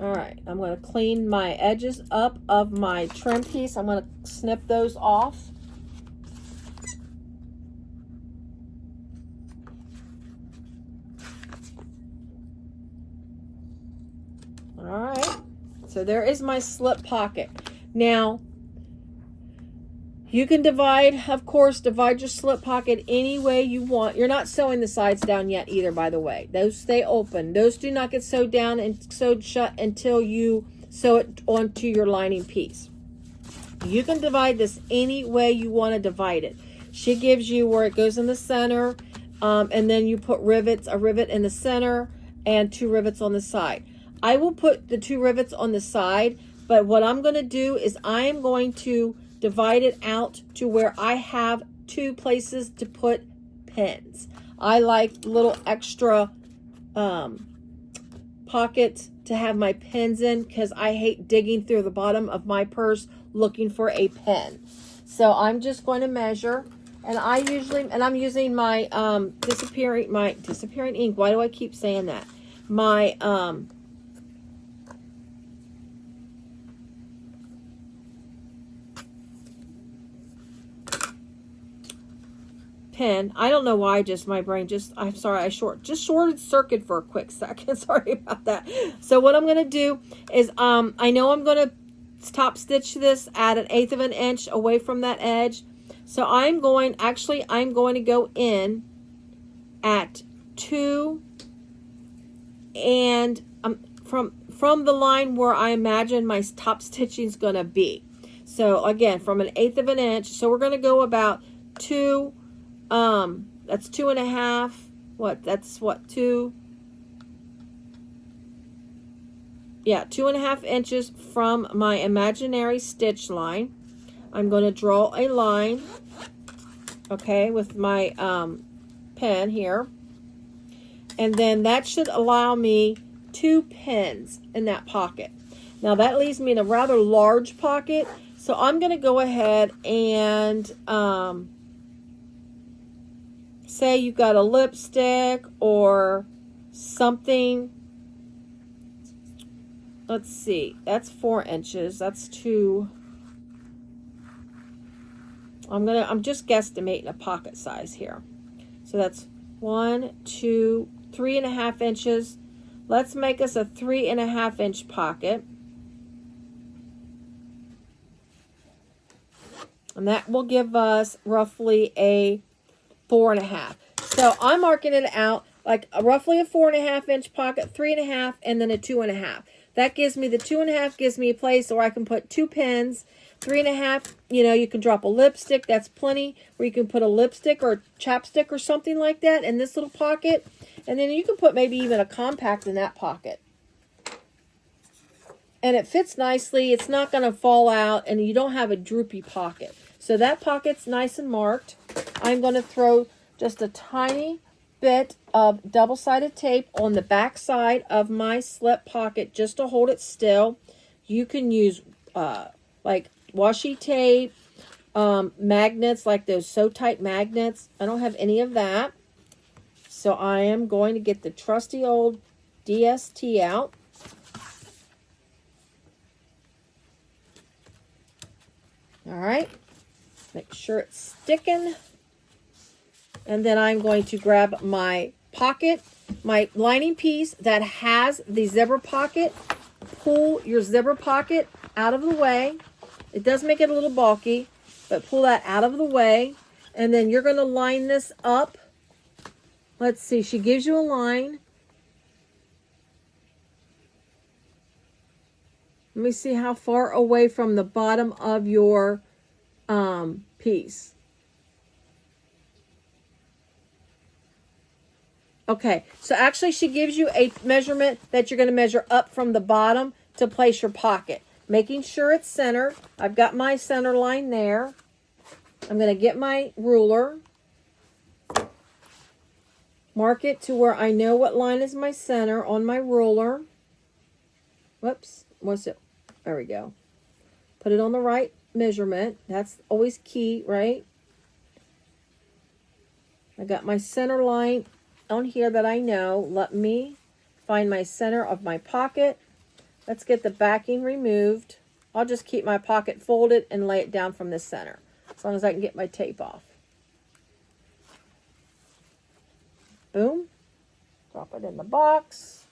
All right, I'm going to clean my edges up of my trim piece. I'm going to snip those off. All right, so there is my slip pocket. Now, you can divide, of course, divide your slip pocket any way you want. You're not sewing the sides down yet either, by the way. Those stay open. Those do not get sewed down and sewed shut until you sew it onto your lining piece. You can divide this any way you want to divide it. She gives you where it goes in the center, and then you put rivets, a rivet in the center and 2 rivets on the side. I will put the 2 rivets on the side, but what I'm going to do is I am going to divide it out to where I have 2 places to put pins. I like little extra pocket to have my pens in because I hate digging through the bottom of my purse looking for a pen. So I'm just going to measure, and I'm using my disappearing ink. Why do I keep saying that? My pen. I don't know why, my brain I'm sorry, I shorted circuit for a quick second. Sorry about that. So what I'm going to do is, I know I'm going to top stitch this at 1/8 of an inch away from that edge. So I'm going to go in at 2, and from the line where I imagine my top stitching is going to be. So again, from 1/8 of an inch. So we're going to go about 2. That's 2.5. That's 2. Yeah, 2.5 inches from my imaginary stitch line. I'm going to draw a line, okay, with my pen here. And then that should allow me 2 pins in that pocket. Now that leaves me in a rather large pocket. So I'm going to go ahead and say you've got a lipstick or something. Let's see, that's 4 inches. That's 2. I'm just guesstimating a pocket size here. So that's 1, 2, 3.5 inches. Let's make us a 3.5 inch pocket. And that will give us roughly a 4.5. So I'm marking it out like roughly a 4.5 inch pocket, 3.5, and then a 2.5. That gives me the 2.5 gives me a place where I can put 2 pins. 3.5, you can drop a lipstick. That's plenty. Where you can put a lipstick or a chapstick or something like that in this little pocket. And then you can put maybe even a compact in that pocket. And it fits nicely. It's not going to fall out, and you don't have a droopy pocket. So that pocket's nice and marked. I'm going to throw just a tiny bit of double-sided tape on the back side of my slip pocket just to hold it still. You can use like washi tape, magnets, like those Sew Tight magnets. I don't have any of that. So I am going to get the trusty old DST out. All right. Make sure it's sticking. And then I'm going to grab my pocket, my lining piece that has the zipper pocket. Pull your zipper pocket out of the way. It does make it a little bulky, but pull that out of the way. And then you're going to line this up. Let's see, she gives you a line. Let me see how far away from the bottom of your piece. Okay, so actually she gives you a measurement that you're going to measure up from the bottom to place your pocket. Making sure it's centered. I've got my center line there. I'm going to get my ruler. Mark it to where I know what line is my center on my ruler. Whoops. What's it? There we go. Put it on the right measurement. That's always key, right? I got my center line on here that I know. Let me find my center of my pocket. Let's get the backing removed. I'll just keep my pocket folded and lay it down from the center, as long as I can get my tape off. Boom. Drop it in the box.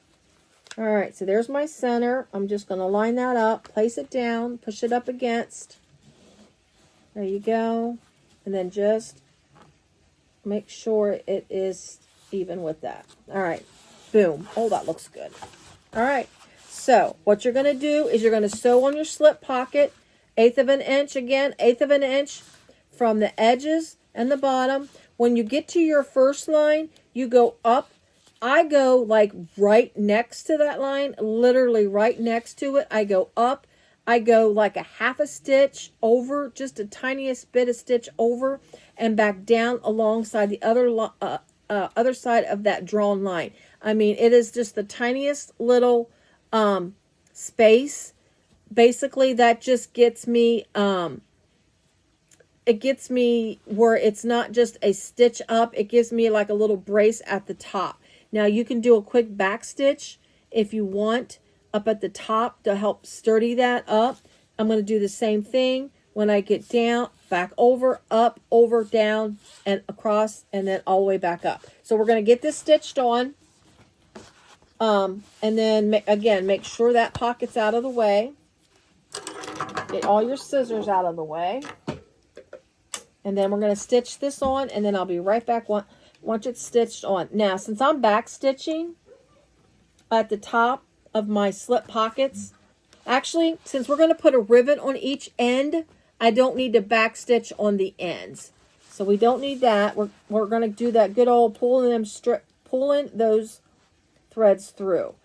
All right, so there's my center. I'm just going to line that up, place it down, push it up against. There you go. And then just make sure it is even with that. All right, boom. Oh, that looks good. All right, so what you're going to do is you're going to sew on your slip pocket, 1/8 of an inch again, 1/8 of an inch from the edges and the bottom. When you get to your first line, you go up. I go like right next to that line, literally right next to it. I go up. I go like a half a stitch over, just the tiniest bit of stitch over, and back down alongside the other side of that drawn line. I mean, it is just the tiniest little space. Basically, that just gets me, it gets me where it's not just a stitch up. It gives me like a little brace at the top. Now, you can do a quick back stitch if you want up at the top to help sturdy that up. I'm going to do the same thing when I get down, back over, up, over, down, and across, and then all the way back up. So we're going to get this stitched on. And then, again, make sure that pocket's out of the way. Get all your scissors out of the way. And then we're going to stitch this on, and then I'll be right back once it's stitched on. Now, since I'm back stitching at the top of my slip pockets, actually, since we're going to put a rivet on each end, I don't need to back stitch on the ends. So we don't need that. We're going to do that good old pulling those threads through.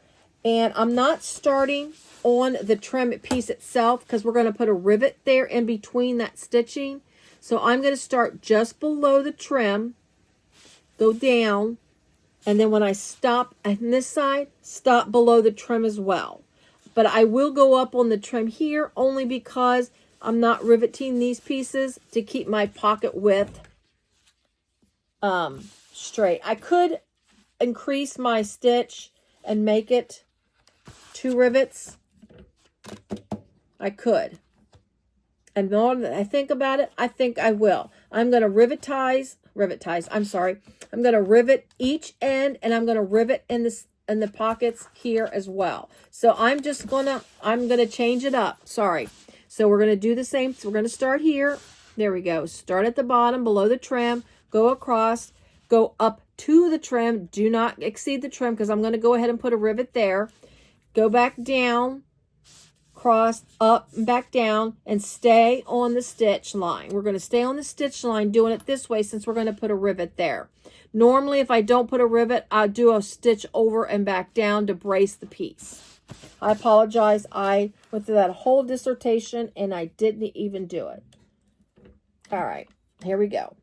And I'm not starting on the trim piece itself because we're going to put a rivet there in between that stitching. So I'm going to start just below the trim, go down, and then when I stop on this side, stop below the trim as well. But I will go up on the trim here only because I'm not riveting these pieces to keep my pocket width straight. I could increase my stitch and make it 2 rivets. I could. And the more that I think about it, I think I will. I'm going to I'm going to rivet each end, and I'm going to rivet in the pockets here as well. So I'm going to change it up. Sorry. So we're going to do the same. So we're going to start here. There we go. Start at the bottom below the trim, go across, go up to the trim. Do not exceed the trim because I'm going to go ahead and put a rivet there. Go back down, cross, up, and back down, and stay on the stitch line. We're going to stay on the stitch line doing it this way since we're going to put a rivet there. Normally, if I don't put a rivet, I'll do a stitch over and back down to brace the piece. I apologize. I went through that whole dissertation and I didn't even do it. All right, here we go.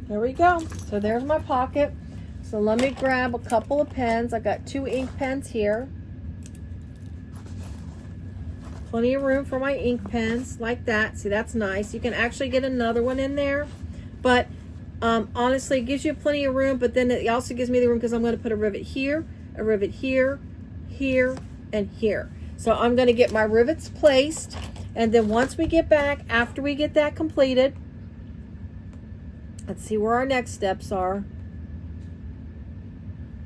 There we go. So there's my pocket. So let me grab a couple of pens. I got 2 ink pens here. Plenty of room for my ink pens like that. See, that's nice. You can actually get another one in there. But honestly, it gives you plenty of room, but then it also gives me the room because I'm going to put a rivet here, here, here, and here. So I'm going to get my rivets placed. And then once we get back, after we get that completed, let's see where our next steps are.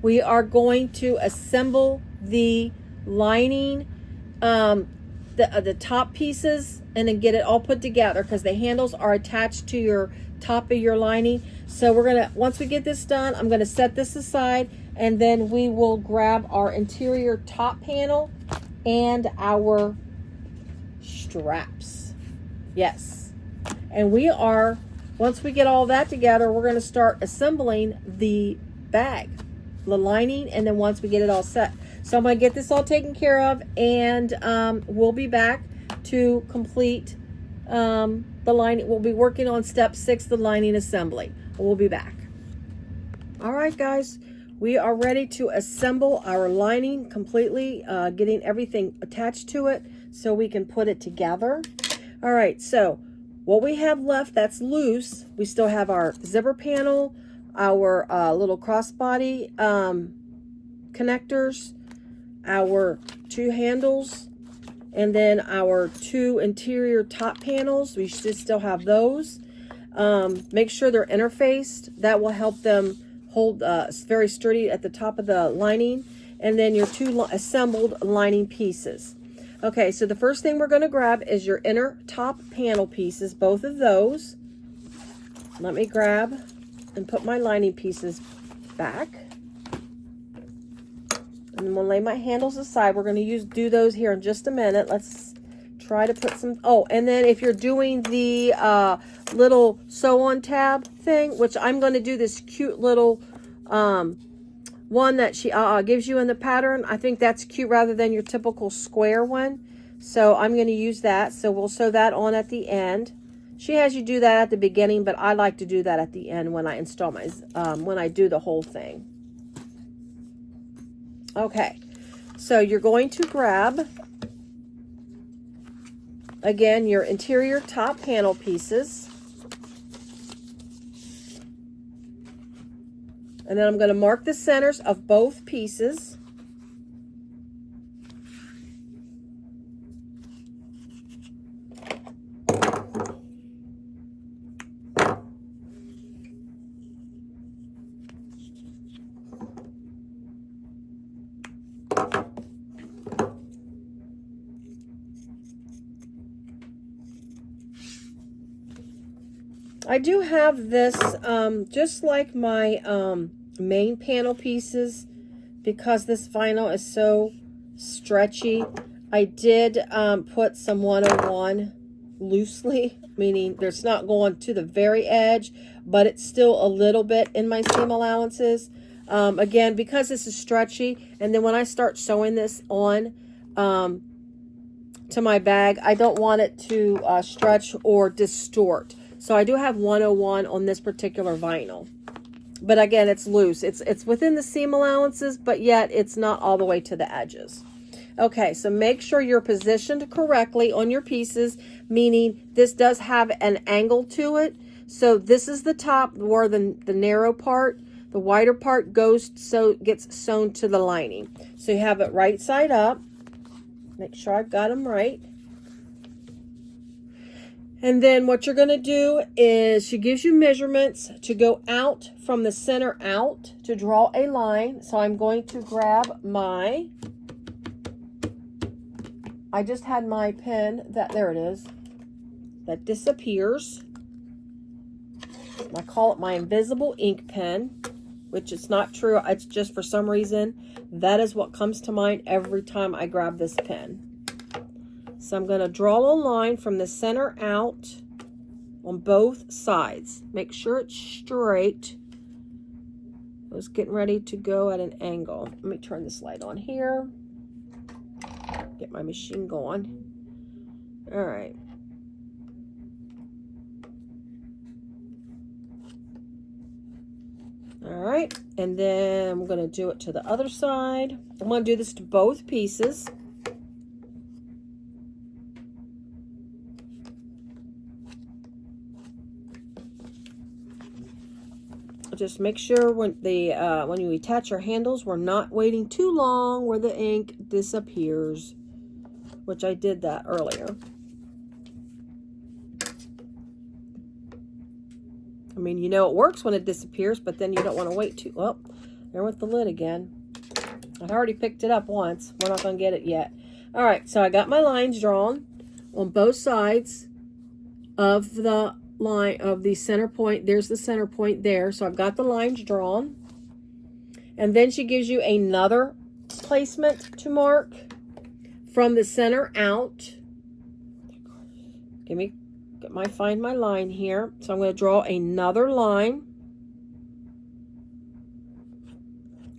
We are going to assemble the lining, the top pieces, and then get it all put together, because the handles are attached to your top of your lining. So we're gonna, once we get this done, I'm gonna set this aside, and then we will grab our interior top panel and our straps. Yes. And we are, once we get all that together, we're gonna start assembling the bag, the lining, and then once we get it all set. So I'm gonna get this all taken care of, and we'll be back to complete the lining. We'll be working on step 6, the lining assembly. We'll be back. All right, guys, we are ready to assemble our lining completely, getting everything attached to it so we can put it together. All right, so what we have left that's loose, we still have our zipper panel, our little crossbody connectors, our 2 handles, and then our 2 interior top panels. We should still have those. Make sure they're interfaced. That will help them hold very sturdy at the top of the lining. And then your 2 assembled lining pieces. Okay, so the first thing we're going to grab is your inner top panel pieces, both of those. Let me grab and put my lining pieces back. And I'm gonna lay my handles aside. We're gonna do those here in just a minute. Let's try to put some, oh, and then if you're doing the little sew on tab thing, which I'm gonna do this cute little one that she gives you in the pattern. I think that's cute rather than your typical square one. So I'm gonna use that. So we'll sew that on at the end. She has you do that at the beginning, but I like to do that at the end when I install my, when I do the whole thing. Okay, so you're going to grab, again, your interior top panel pieces. And then I'm going to mark the centers of both pieces. I do have this, just like my main panel pieces, because this vinyl is so stretchy. I did put some 101 loosely, meaning there's not going to the very edge, but it's still a little bit in my seam allowances. Again, because this is stretchy, and then when I start sewing this on to my bag, I don't want it to stretch or distort. So I do have 101 on this particular vinyl. But again, it's loose. It's within the seam allowances, but yet it's not all the way to the edges. Okay, so make sure you're positioned correctly on your pieces, meaning this does have an angle to it. So this is the top where the narrow part, the wider part goes, so gets sewn to the lining. So you have it right side up. Make sure I've got them right. And then what you're going to do is she gives you measurements to go out from the center out to draw a line. So I'm going to grab my, I just had my pen that, there it is, that disappears. I call it my invisible ink pen, which is not true. It's just for some reason, that is what comes to mind every time I grab this pen. So I'm going to draw a line from the center out on both sides. Make sure it's straight. I was getting ready to go at an angle. Let me turn this light on here. Get my machine going. All right. All right. And then I'm going to do it to the other side. I'm going to do this to both pieces. Just make sure when you attach your handles, we're not waiting too long where the ink disappears, which I did that earlier. I mean, you know it works when it disappears, but then you don't want to wait too. Well, there with the lid again. I already picked it up once. We're not going to get it yet. All right, so I got my lines drawn on both sides of the line of the center point. There's the center point there. So I've got the lines drawn. And then she gives you another placement to mark from the center out. Find my line here. So I'm going to draw another line.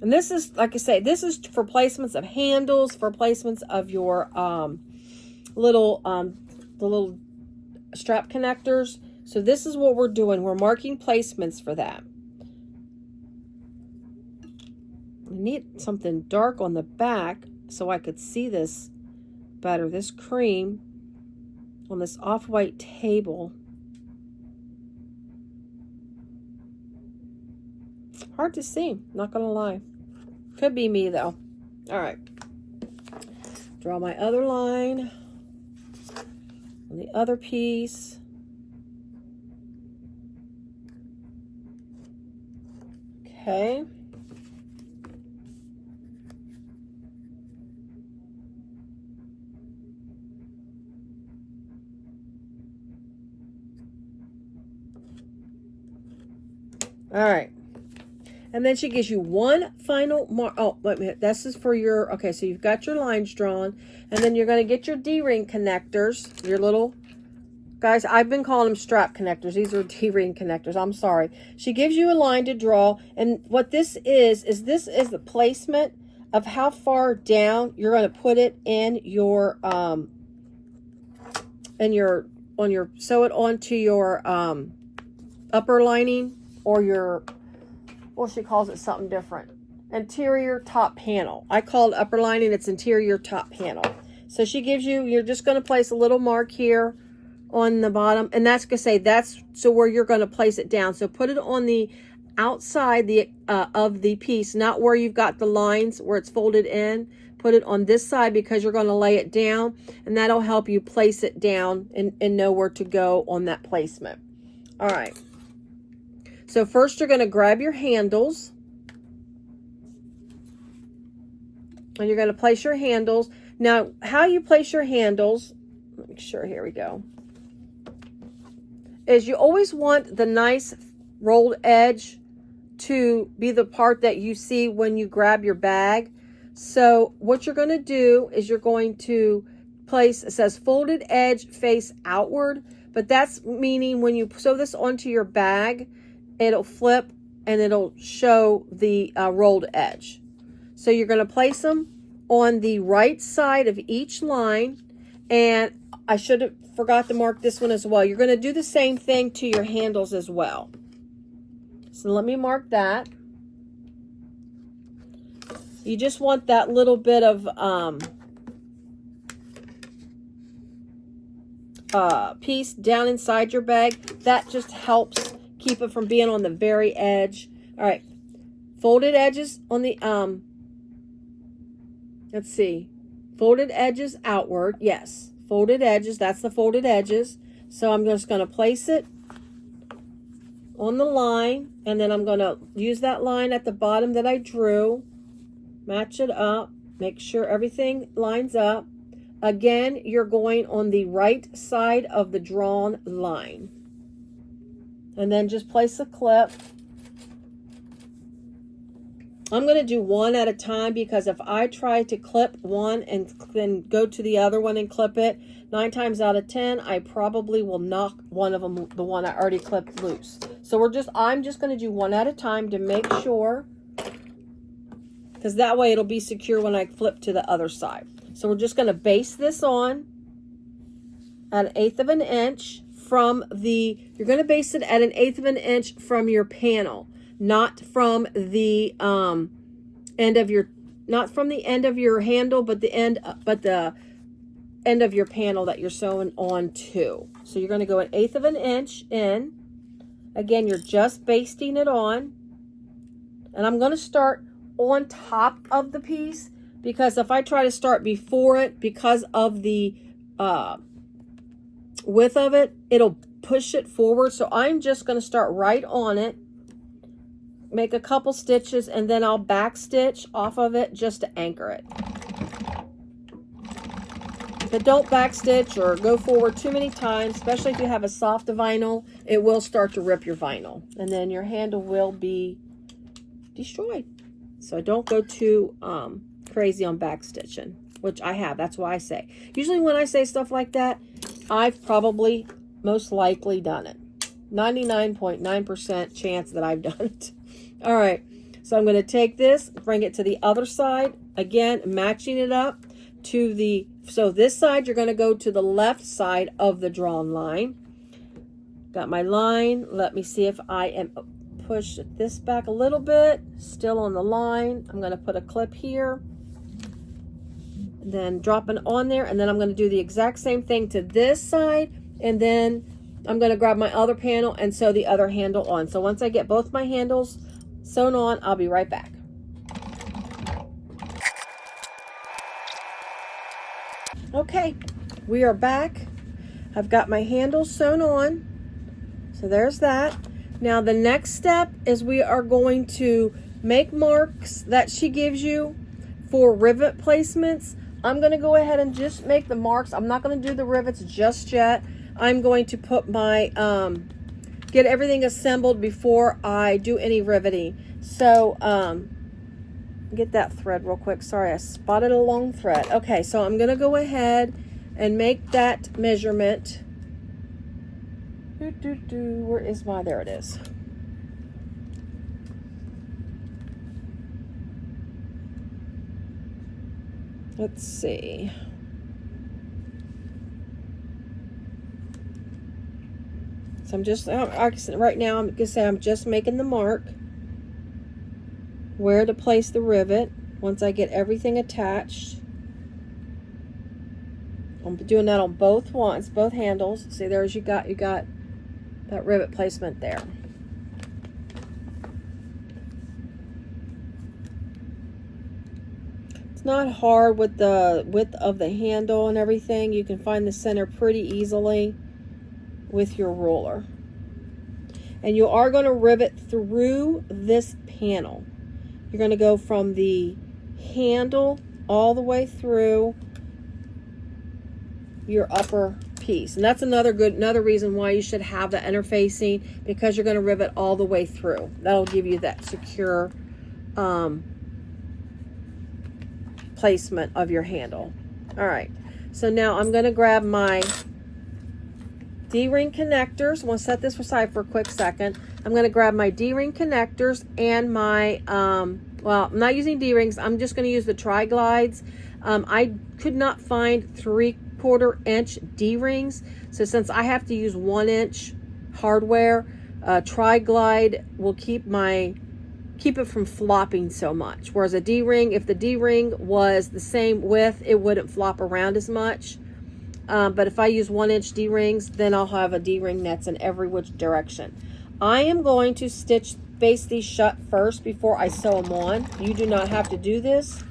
And this is, like I say, this is for placements of handles, for placements of your the little strap connectors. So this is what we're doing. We're marking placements for that. I need something dark on the back so I could see this better. This cream on this off-white table. Hard to see, not gonna lie. Could be me though. All right. Draw my other line on the other piece. Okay. All right. And then she gives you one final mark. Oh, wait a minute. This is for your, okay, so you've got your lines drawn. And then you're going to get your D-ring connectors. Your little, guys, I've been calling them strap connectors. These are D-ring connectors. I'm sorry. She gives you a line to draw. And what this is this is the placement of how far down you're going to put it in your, sew it onto your upper lining or your, well, she calls it something different. Interior top panel. I call it upper lining. It's interior top panel. So she gives you, you're just going to place a little mark here on the bottom. And that's going to say, that's so where you're going to place it down. So put it on the outside of the piece, not where you've got the lines where it's folded in. Put it on this side because you're going to lay it down. And that'll help you place it down and know where to go on that placement. All right. So first you're going to grab your handles. And you're going to place your handles. Now, how you place your handles, make sure, here we go, is you always want the nice rolled edge to be the part that you see when you grab your bag. So what you're going to do is you're going to place, it says folded edge face outward, but that's meaning when you sew this onto your bag, it'll flip and it'll show the rolled edge. So you're going to place them on the right side of each line. And I should have forgot to mark this one as well. You're going to do the same thing to your handles as well. So let me mark that. You just want that little bit of piece down inside your bag. That just helps keep it from being on the very edge. All right. Folded edges on the, let's see. Folded edges outward. Yes. Folded edges. That's the folded edges. So I'm just going to place it on the line. And then I'm going to use that line at the bottom that I drew. Match it up. Make sure everything lines up. Again, you're going on the right side of the drawn line. And then just place a clip. I'm going to do one at a time because if I try to clip one and then go to the other one and clip it, 9 times out of 10, I probably will knock one of them, the one I already clipped, loose. So I'm just going to do one at a time to make sure, because that way it'll be secure when I flip to the other side. So we're just going to base this on at 1/8 of an inch from the, you're going to base it at 1/8 of an inch from your panel, not from the end of your, not from the end of your handle, but the end of your panel that you're sewing on to. So you're going to go 1/8 of an inch in. Again, you're just basting it on. And I'm going to start on top of the piece, because if I try to start before it, because of the width of it, it'll push it forward. So I'm just going to start right on it, make a couple stitches, and then I'll backstitch off of it just to anchor it. But don't backstitch or go forward too many times, especially if you have a soft vinyl. It will start to rip your vinyl, and then your handle will be destroyed. So don't go too crazy on backstitching, which I have. That's why I say. Usually when I say stuff like that, I've probably most likely done it. 99.9% chance that I've done it. All right, so I'm going to take this, bring it to the other side. Again, matching it up to the, so this side, you're going to go to the left side of the drawn line. Got my line. Let me see if I am, push this back a little bit, still on the line. I'm going to put a clip here, then drop it on there, and then I'm going to do the exact same thing to this side, and then I'm going to grab my other panel and sew the other handle on. So once I get both my handles sewn on, I'll be right back. Okay, we are back. I've got my handles sewn on. So there's that. Now the next step is we are going to make marks that she gives you for rivet placements. I'm going to go ahead and just make the marks. I'm not going to do the rivets just yet. I'm going to put my, get everything assembled before I do any riveting. So, get that thread real quick. Sorry, I spotted a long thread. Okay, so I'm going to go ahead and make that measurement. Where is my, there it is. Let's see. So I'm just, right now I'm going to say I'm just making the mark where to place the rivet once I get everything attached. I'm doing that on both ones, both handles. See, there's you got that rivet placement there. It's not hard with the width of the handle and everything. You can find the center pretty easily with your ruler. And you are going to rivet through this panel. You're going to go from the handle all the way through your upper piece. And that's another reason why you should have the interfacing, because you're going to rivet all the way through. That'll give you that secure placement of your handle. All right, so now I'm going to grab my D-ring connectors. I'm going to set this aside for a quick second. I'm going to grab my D-ring connectors and my, well, I'm not using D-rings. I'm just going to use the tri-glides. I could not find 3/4 inch D-rings. So since I have to use 1 inch hardware, tri-glide will keep it from flopping so much. Whereas a D-ring, if the D-ring was the same width, it wouldn't flop around as much. But if I use 1 inch D-rings, then I'll have a D-ring that's in every which direction. I am going to baste these shut first before I sew them on. You do not have to do this.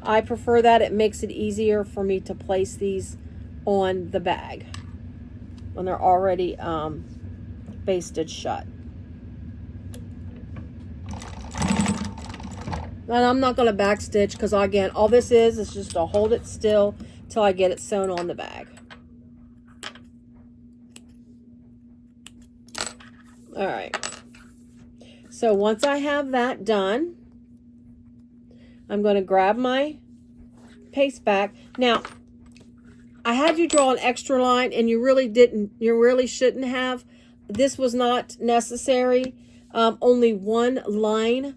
I prefer that. It makes it easier for me to place these on the bag when they're already basted shut. And I'm not going to backstitch because, again, all this is just to hold it still till I get it sewn on the bag. All right. So once I have that done, I'm going to grab my paste back. Now, I had you draw an extra line, and you really shouldn't have. This was not necessary. Only one line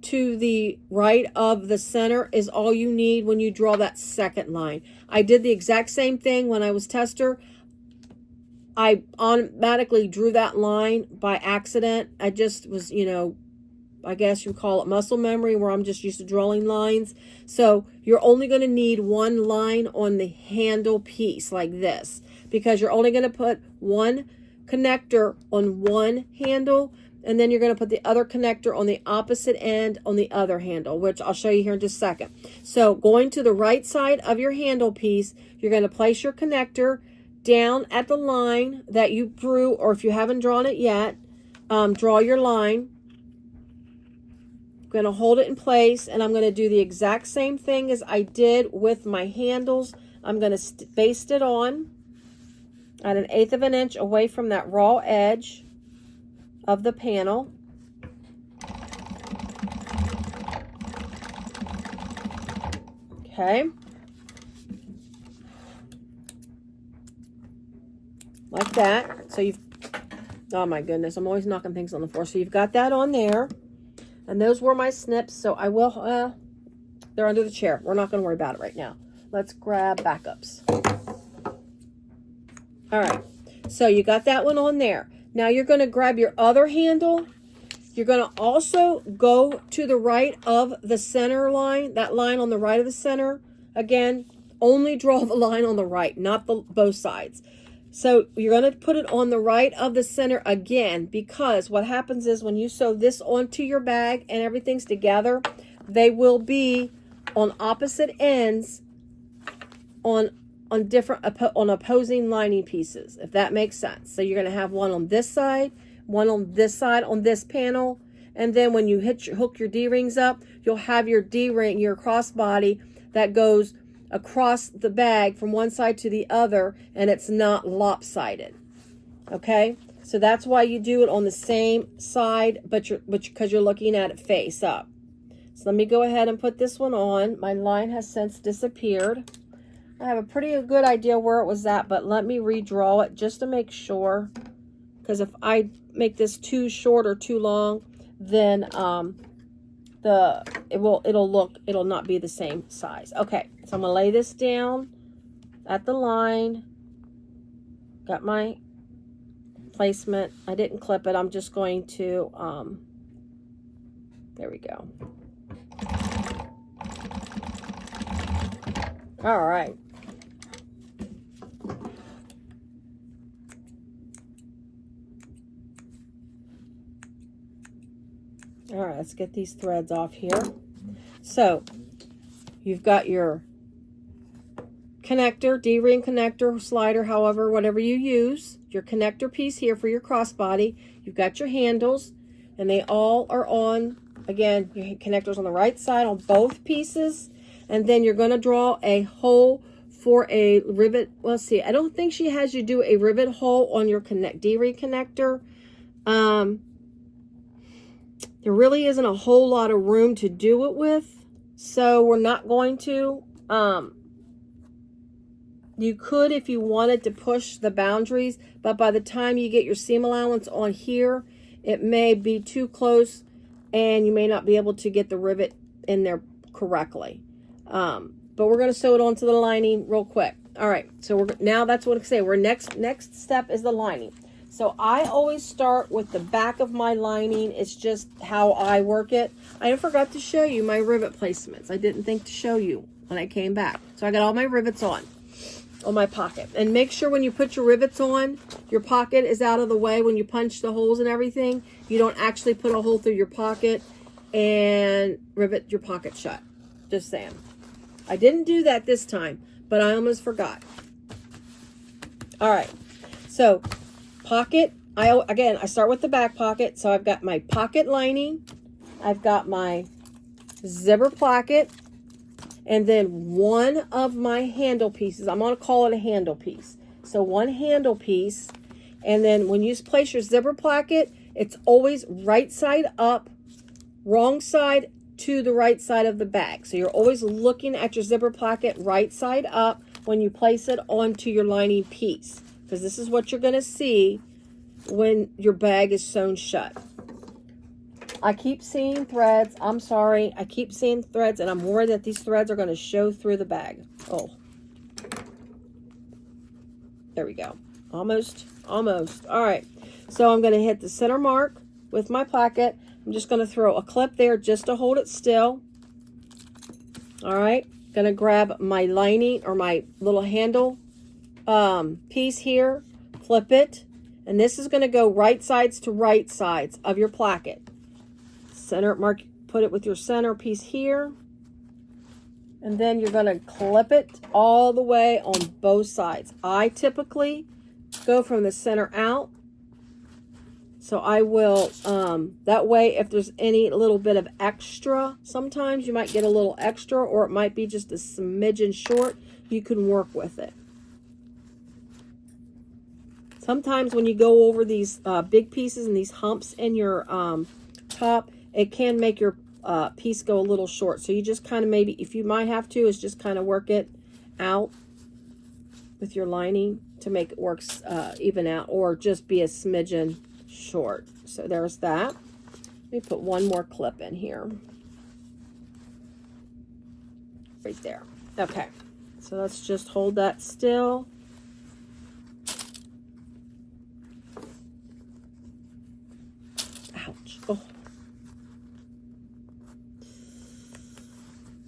to the right of the center is all you need when you draw that second line. I did the exact same thing when I was tester. I automatically drew that line by accident. I just was, I guess you call it muscle memory, where I'm just used to drawing lines. So you're only going to need one line on the handle piece like this, because you're only going to put one connector on one handle, and then you're going to put the other connector on the opposite end on the other handle, which I'll show you here in just a second. So going to the right side of your handle piece, you're going to place your connector down at the line that you drew, or if you haven't drawn it yet, draw your line. I'm going to hold it in place, and I'm going to do the exact same thing as I did with my handles. I'm going to baste it on at 1/8 of an inch away from that raw edge of the panel. Okay. Like that. So you've, oh my goodness, I'm always knocking things on the floor. So you've got that on there. And those were my snips. So I will, they're under the chair. We're not going to worry about it right now. Let's grab backups. All right. So you got that one on there. Now you're going to grab your other handle. You're going to also go to the right of the center line, that line on the right of the center. Again, only draw the line on the right, not the both sides. So you're going to put it on the right of the center again, because what happens is when you sew this onto your bag and everything's together, they will be on opposite ends on opposing lining pieces, if that makes sense. So you're going to have one on this side, one on this side on this panel, and then when you hook your D-rings up, you'll have your D-ring, your crossbody that goes across the bag from one side to the other, and it's not lopsided. Okay, so that's why you do it on the same side, because you're looking at it face up. So let me go ahead and put this one on. My line has since disappeared. I have a pretty good idea where it was at, but let me redraw it just to make sure, because if I make this too short or too long, then it'll not be the same size. Okay, so I'm gonna lay this down at the line. Got my placement. I didn't clip it. I'm just going to there we go. All right. All right, let's get these threads off here. So you've got your connector, D-ring connector, slider, however, whatever you use, your connector piece here for your crossbody. You've got your handles, and they all are on, again, your connectors on the right side on both pieces. And then you're going to draw a hole for a rivet. Well, let's see, I don't think she has you do a rivet hole on your D-ring connector. There really isn't a whole lot of room to do it with, so we're not going to. You could if you wanted to push the boundaries, but by the time you get your seam allowance on here, it may be too close and you may not be able to get the rivet in there correctly. But we're going to sew it onto the lining real quick. All right, so now that's what I say. Next step is the lining. So I always start with the back of my lining. It's just how I work it. I forgot to show you my rivet placements. I didn't think to show you when I came back. So I got all my rivets on my pocket. And make sure when you put your rivets on, your pocket is out of the way when you punch the holes and everything. You don't actually put a hole through your pocket and rivet your pocket shut. Just saying. I didn't do that this time, but I almost forgot. All right. So pocket, I start with the back pocket. So I've got my pocket lining, I've got my zipper placket, and then one of my handle pieces. I'm going to call it a handle piece. So one handle piece, and then when you place your zipper placket, it's always right side up, wrong side to the right side of the bag. So you're always looking at your zipper placket right side up when you place it onto your lining piece, because this is what you're going to see when your bag is sewn shut. I keep seeing threads. I'm sorry. I keep seeing threads, and I'm worried that these threads are going to show through the bag. Oh. There we go. Almost. All right. So I'm going to hit the center mark with my placket. I'm just going to throw a clip there just to hold it still. All right. Going to grab my lining or my little handle piece here. Flip it. And this is going to go right sides to right sides of your placket. Center mark, put it with your center piece here. And then you're going to clip it all the way on both sides. I typically go from the center out. So I will, that way if there's any little bit of extra, sometimes you might get a little extra, or it might be just a smidgen short, you can work with it. Sometimes when you go over these big pieces and these humps in your top, it can make your piece go a little short. So you just kind of maybe, if you might have to, is just kind of work it out with your lining to make it work even out, or just be a smidgen short. So there's that. Let me put one more clip in here. Right there. Okay. So let's just hold that still. Ouch. Oh.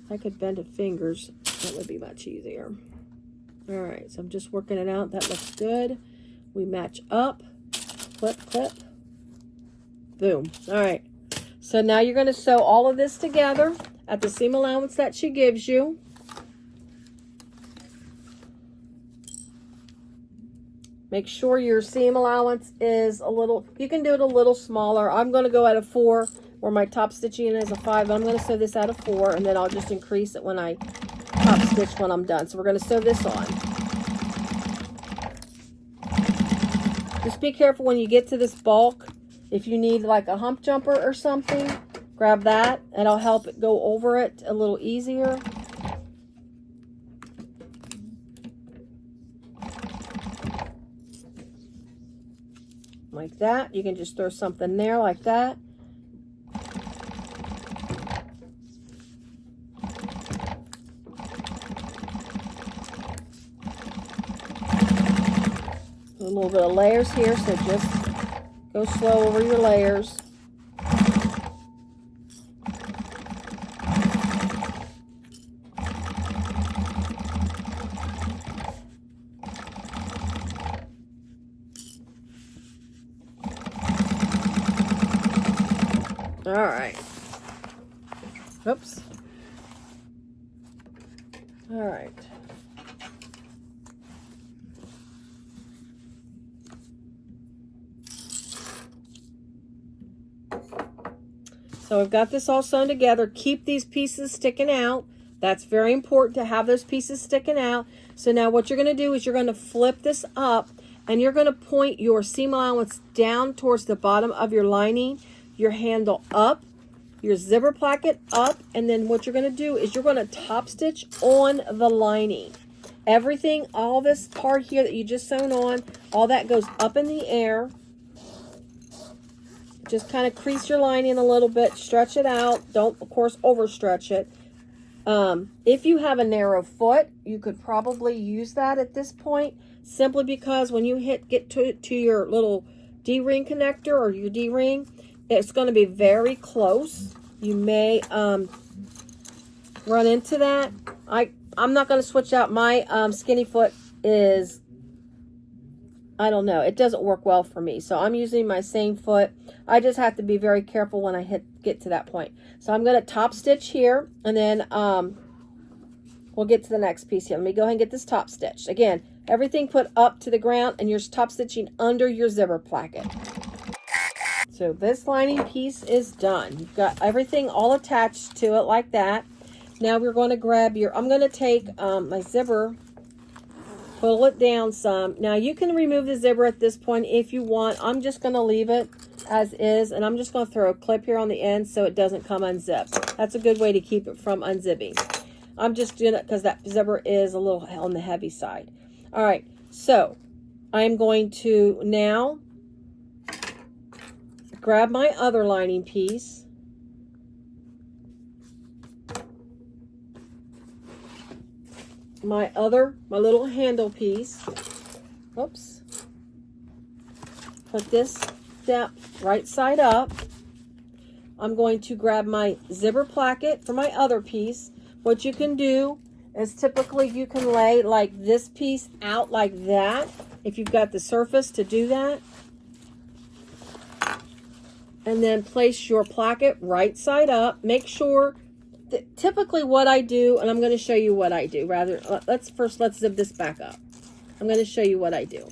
If I could bend the fingers, that would be much easier. All right. So I'm just working it out. That looks good. We match up. Clip, clip, boom. All right, so now you're going to sew all of this together at the seam allowance that she gives you. Make sure your seam allowance is a little, you can do it a little smaller. I'm going to go at a 4 where my top stitching is a 5. I'm going to sew this at a 4, and then I'll just increase it when I top stitch when I'm done. So we're going to sew this on. Just be careful when you get to this bulk. If you need like a hump jumper or something, grab that. It'll help it go over it a little easier. Like that. You can just throw something there like that. A little bit of layers here, so just go slow over your layers. All right. Oops. All right. So I've got this all sewn together. Keep these pieces sticking out. That's very important to have those pieces sticking out. So now what you're going to do is you're going to flip this up, and you're going to point your seam allowance down towards the bottom of your lining, your handle up, your zipper placket up, and then what you're going to do is you're going to top stitch on the lining. Everything, all this part here that you just sewn on, all that goes up in the air. Just kind of crease your lining a little bit, stretch it out. Don't, of course, overstretch it. If you have a narrow foot, you could probably use that at this point, simply because when you get to your little D-ring connector or your D-ring, it's going to be very close. You may run into that. I'm not going to switch out. My skinny foot is, I don't know, it doesn't work well for me. So I'm using my same foot. I just have to be very careful when I get to that point. So I'm going to top stitch here, and then we'll get to the next piece here. Let me go ahead and get this top stitched. Again, everything put up to the ground, and you're top stitching under your zipper placket. So this lining piece is done. You've got everything all attached to it like that. Now we're going to grab your, I'm going to take my zipper, pull it down some. Now you can remove the zipper at this point if you want. I'm just going to leave it as is, and I'm just going to throw a clip here on the end so it doesn't come unzipped. That's a good way to keep it from unzipping. I'm just doing it because that zipper is a little on the heavy side. All right, so I'm going to now grab my other lining piece. My little handle piece. Oops. Put this down right side up. I'm going to grab my zipper placket for my other piece. What you can do is typically you can lay like this piece out like that if you've got the surface to do that. And then place your placket right side up. Make sure typically what I do, and I'm going to show you what I do. Let's zip this back up. I'm going to show you what I do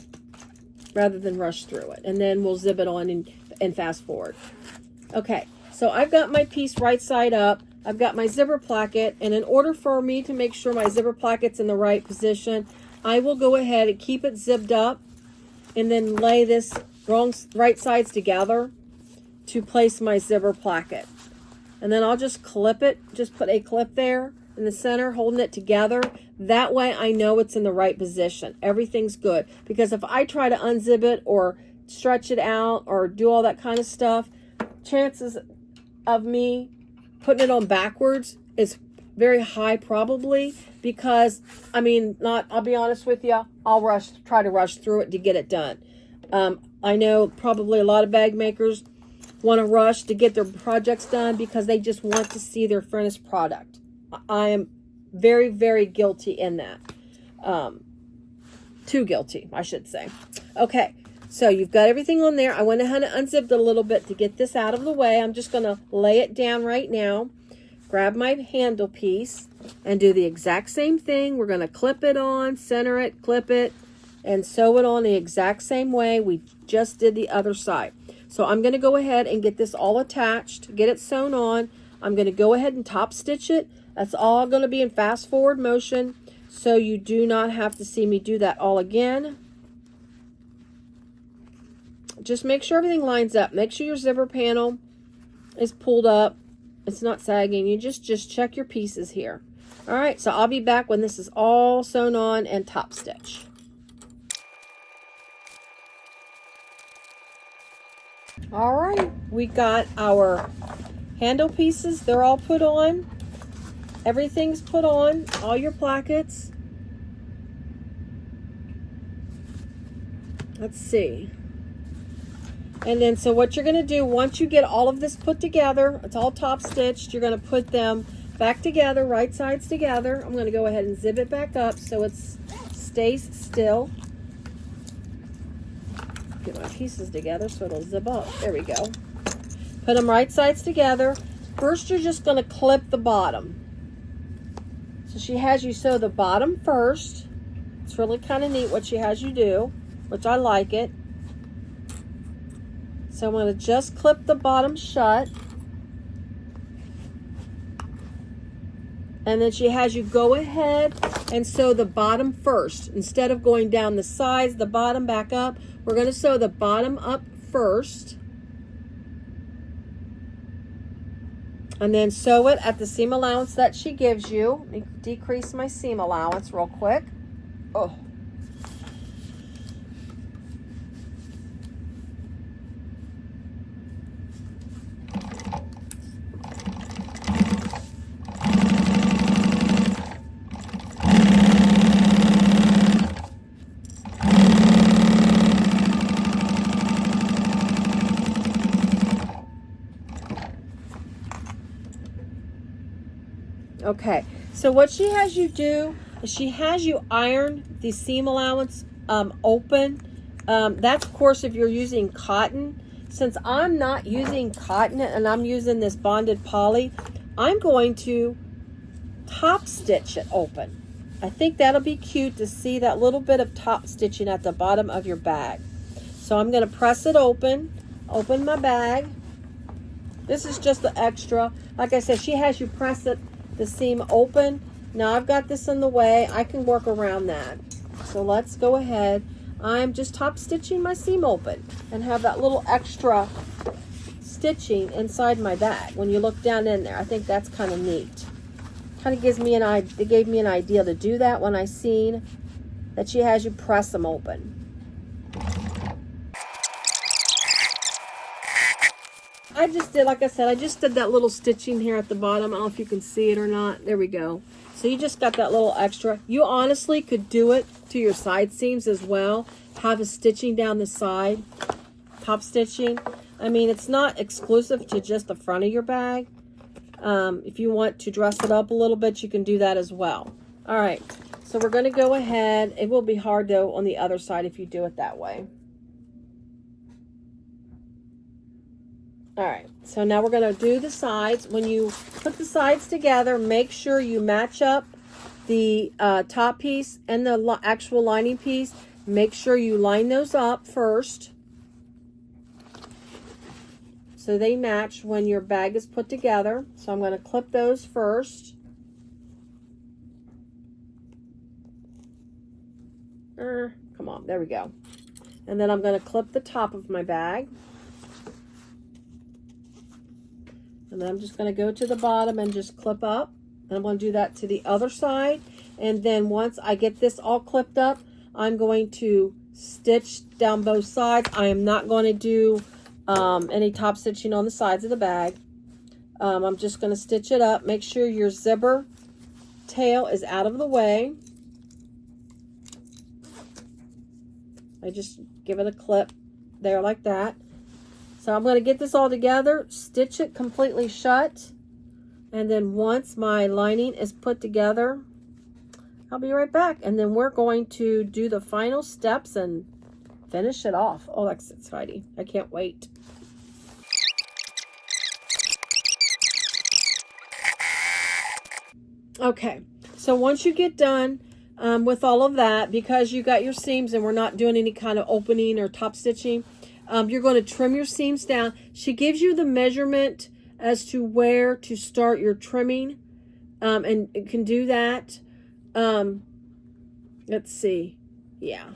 rather than rush through it. And then we'll zip it on and fast forward. Okay, so I've got my piece right side up. I've got my zipper placket, and in order for me to make sure my zipper placket's in the right position, I will go ahead and keep it zipped up and then lay this right sides together to place my zipper placket. And then I'll just clip it, just put a clip there in the center, holding it together. That way I know it's in the right position. Everything's good. Because if I try to unzip it or stretch it out or do all that kind of stuff, chances of me putting it on backwards is very high probably, because I'll be honest with you, I'll try to rush through it to get it done. I know probably a lot of bag makers want to rush to get their projects done because they just want to see their finished product. I am very, very guilty in that. Too guilty, I should say. Okay, so you've got everything on there. I went ahead and unzipped it a little bit to get this out of the way. I'm just going to lay it down right now. Grab my handle piece and do the exact same thing. We're going to clip it on, center it, clip it, and sew it on the exact same way we just did the other side. So I'm going to go ahead and get this all attached, get it sewn on. I'm going to go ahead and top stitch it. That's all going to be in fast forward motion, so you do not have to see me do that all again. Just make sure everything lines up. Make sure your zipper panel is pulled up. It's not sagging. You just check your pieces here. All right, so I'll be back when this is all sewn on and top stitch. All right, we got our handle pieces. They're all put on. Everything's put on, all your plackets. Let's see. And then, so what you're going to do, once you get all of this put together, it's all top stitched, you're going to put them back together, right sides together. I'm going to go ahead and zip it back up so it stays still. Get my pieces together so it'll zip up. There we go. Put them right sides together. First, you're just going to clip the bottom. So she has you sew the bottom first. It's really kind of neat what she has you do, which I like it. So I'm going to just clip the bottom shut. And then she has you go ahead and sew the bottom first. Instead of going down the sides, the bottom back up, we're going to sew the bottom up first. And then sew it at the seam allowance that she gives you. Let me decrease my seam allowance real quick. Oh. Okay, so what she has you do is she has you iron the seam allowance open. That's, of course, if you're using cotton. Since I'm not using cotton and I'm using this bonded poly, I'm going to top stitch it open. I think that'll be cute to see that little bit of top stitching at the bottom of your bag. So I'm going to press it open my bag. This is just the extra. Like I said, she has you press it, the seam open. Now I've got this in the way. I can work around that. So let's go ahead. I'm just top stitching my seam open and have that little extra stitching inside my bag when you look down in there. I think that's kind of neat. Kind of gives me it gave me an idea to do that when I seen that she has you press them open. I just did, like I said, I just did that little stitching here at the bottom. I don't know if you can see it or not. There we go. So you just got that little extra. You honestly could do it to your side seams as well. Have a stitching down the side, top stitching. I mean, it's not exclusive to just the front of your bag. If you want to dress it up a little bit, you can do that as well. All right, so we're going to go ahead. It will be hard, though, on the other side if you do it that way. All right, so now we're going to do the sides. When you put the sides together, make sure you match up the top piece and the actual lining piece. Make sure you line those up first so they match when your bag is put together. So I'm going to clip those first. Come on, there we go. And then I'm going to clip the top of my bag. And then I'm just going to go to the bottom and just clip up. And I'm going to do that to the other side. And then once I get this all clipped up, I'm going to stitch down both sides. I am not going to do any top stitching on the sides of the bag. I'm just going to stitch it up. Make sure your zipper tail is out of the way. I just give it a clip there like that. So I'm going to get this all together, stitch it completely shut, and then once my lining is put together, I'll be right back. And then we're going to do the final steps and finish it off. Oh, that's exciting. I can't wait. Okay, so once you get done with all of that, because you got your seams and we're not doing any kind of opening or top stitching, you're going to trim your seams down. She gives you the measurement as to where to start your trimming, and it can do that. Let's see. Yeah.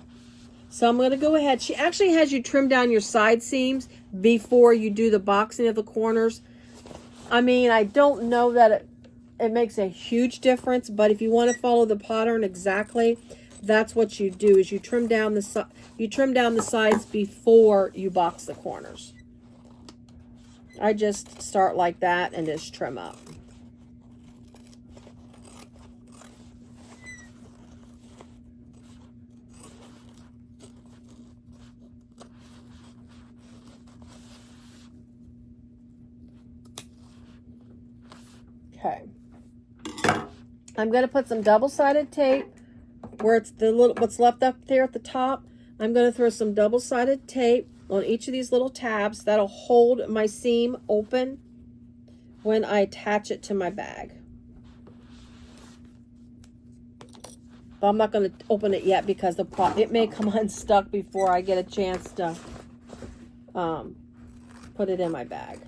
So I'm going to go ahead. She actually has you trim down your side seams before you do the boxing of the corners. I mean, I don't know that it makes a huge difference, but if you want to follow the pattern exactly, that's what you do, is you trim down the sides before you box the corners. I just start like that and just trim up. Okay. I'm going to put some double-sided tape where it's the little what's left up there at the top. I'm going to throw some double-sided tape on each of these little tabs. That'll hold my seam open when I attach it to my bag. But I'm not going to open it yet because it may come unstuck before I get a chance to put it in my bag.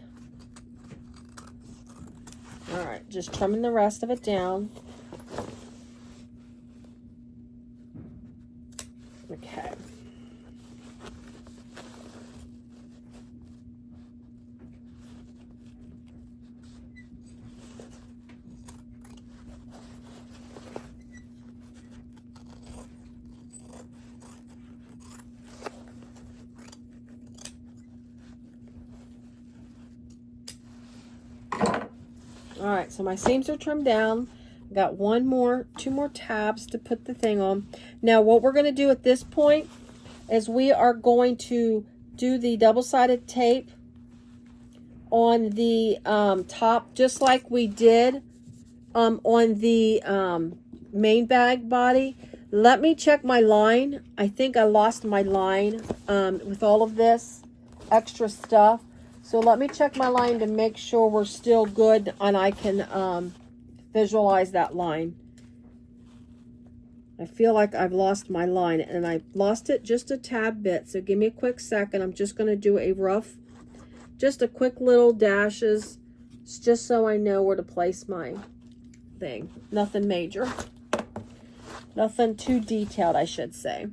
All right, just trimming the rest of it down. Okay. All right, so my seams are trimmed down. Got two more tabs to put the thing on. Now what we're going to do at this point is we are going to do the double-sided tape on the top, just like we did on the main bag body. Let me check my line. I think I lost my line with all of this extra stuff. So let me check my line to make sure we're still good and I can visualize that line. I feel like I've lost my line and I lost it just a tad bit. So give me a quick second. I'm just going to do a rough, just a quick little dashes, just so I know where to place my thing. Nothing major. Nothing too detailed, I should say.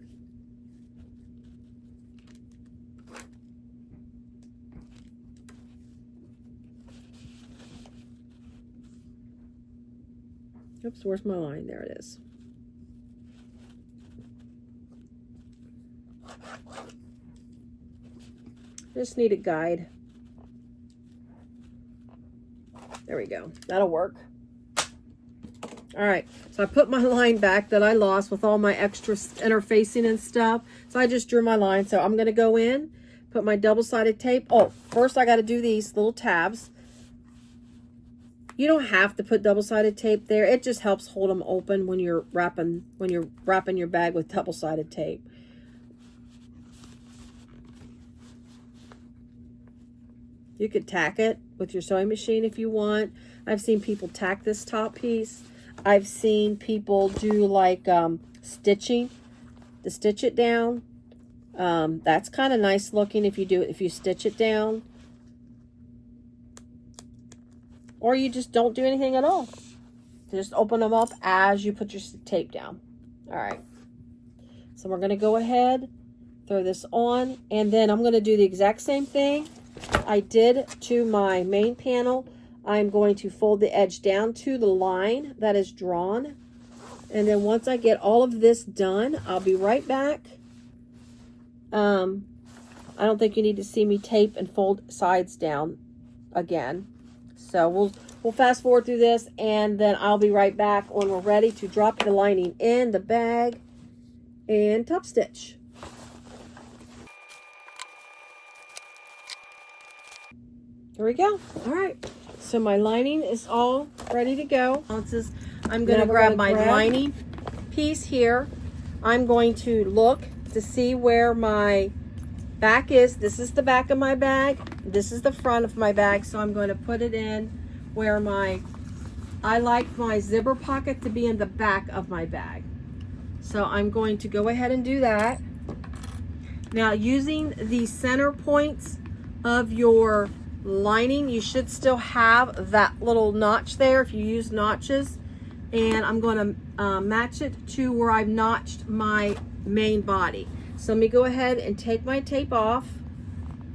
Oops, where's my line? There it is. Just need a guide. There we go. That'll work. All right, so I put my line back that I lost with all my extra interfacing and stuff. So I just drew my line. So I'm going to go in, put my double-sided tape. Oh, first I got to do these little tabs. You don't have to put double-sided tape there. It just helps hold them open when you're wrapping your bag with double-sided tape. You could tack it with your sewing machine if you want. I've seen people tack this top piece. I've seen people do like stitching to stitch it down. That's kind of nice looking if you stitch it down. Or you just don't do anything at all. Just open them up as you put your tape down. All right. So we're going to go ahead, throw this on, and then I'm going to do the exact same thing I did to my main panel. I'm going to fold the edge down to the line that is drawn. And then once I get all of this done, I'll be right back. I don't think you need to see me tape and fold sides down again. So we'll fast forward through this, and then I'll be right back when we're ready to drop the lining in the bag and top stitch. There we go. All right. So my lining is all ready to go. I'm going to grab my lining piece here. I'm going to look to see where my back is. This is the back of my bag. This is the front of my bag. So I'm going to put it in where I like my zipper pocket to be in the back of my bag. So I'm going to go ahead and do that. Now, using the center points of your lining, you should still have that little notch there if you use notches. And I'm going to match it to where I've notched my main body. So let me go ahead and take my tape off.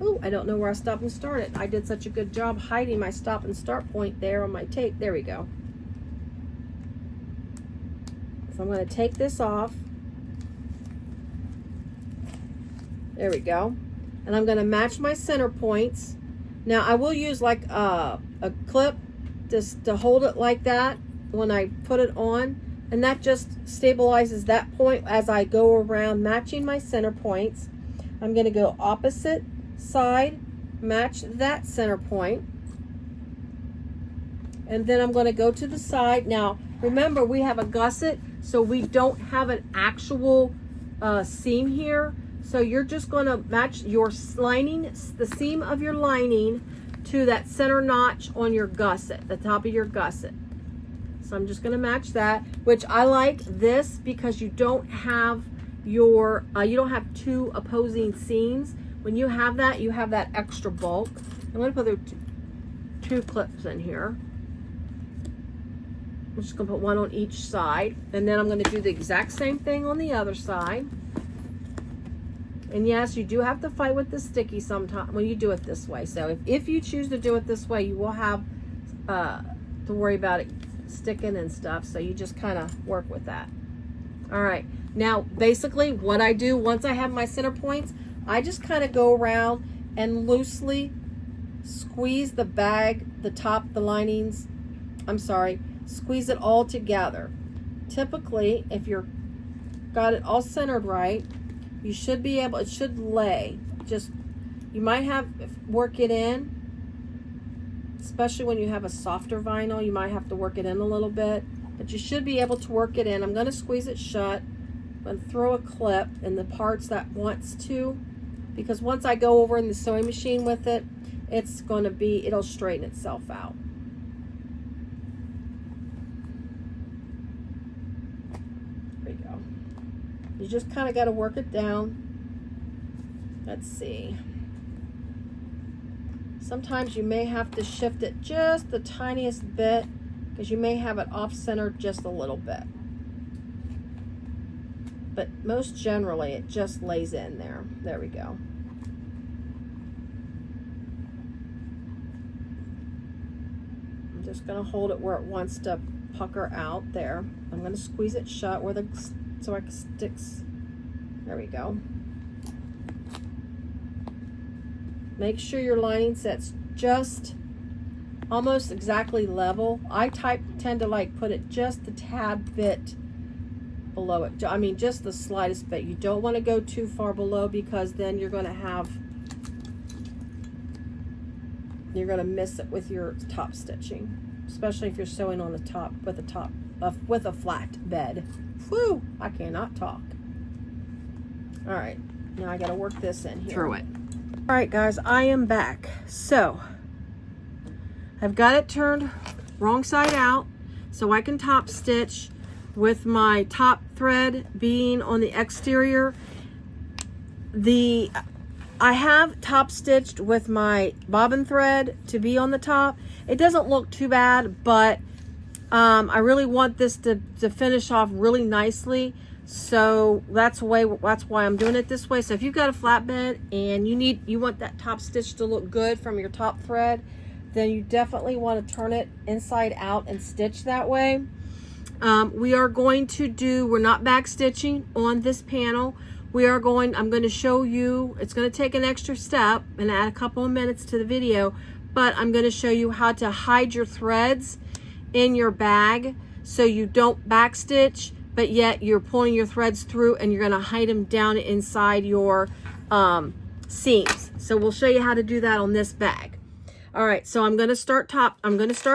Oh, I don't know where I stopped and started. I did such a good job hiding my stop and start point there on my tape. There we go. So I'm going to take this off. There we go. And I'm going to match my center points. Now I will use like a clip just to hold it like that when I put it on. And that just stabilizes that point as I go around matching my center points. I'm going to go opposite side, match that center point. And then I'm going to go to the side. Now, remember, we have a gusset, so we don't have an actual seam here. So you're just going to match your lining, the seam of your lining, to that center notch on your gusset, the top of your gusset. So I'm just going to match that, which I like this because you don't have your, you don't have two opposing seams. When you have that extra bulk. I'm going to put two clips in here. I'm just going to put one on each side. And then I'm going to do the exact same thing on the other side. And yes, you do have to fight with the sticky sometimes when you do it this way. So if you choose to do it this way, you will have to worry about it sticking and stuff. So you just kind of work with that. All right. Now, basically what I do once I have my center points, I just kind of go around and loosely squeeze the bag, the top, the linings, squeeze it all together. Typically, if you're got it all centered right, you should be able, it should lay. Just, you might have work it in, especially when you have a softer vinyl, you might have to work it in a little bit, but you should be able to work it in. I'm going to squeeze it shut. I'm going to throw a clip in the parts that wants to, because once I go over in the sewing machine with it, it's going to be, it'll straighten itself out. There we go. You just kind of got to work it down. Let's see. Sometimes you may have to shift it just the tiniest bit because you may have it off-centered just a little bit. But most generally, it just lays in there. There we go. I'm just going to hold it where it wants to pucker out there. I'm going to squeeze it shut where so it sticks. There we go. Make sure your lining set's just almost exactly level. I tend to like put it just a tad bit below it. I mean, just the slightest bit. You don't want to go too far below because then you're going to miss it with your top stitching, especially if you're sewing on the top with a flat bed. Whew, I cannot talk. All right, now I got to work this in here. Through it. All right, guys, I am back. So I've got it turned wrong side out so I can top stitch with my top thread being on the exterior. I have top stitched with my bobbin thread to be on the top. It doesn't look too bad, but I really want this to finish off really nicely. So that's why I'm doing it this way. So if you've got a flatbed and you want that top stitch to look good from your top thread, then you definitely want to turn it inside out and stitch that way. We're not back stitching on this panel. I'm going to show you, it's going to take an extra step and add a couple of minutes to the video, but I'm going to show you how to hide your threads in your bag so you don't back stitch, but yet you're pulling your threads through and you're going to hide them down inside your seams. So we'll show you how to do that on this bag. All right, so I'm going to start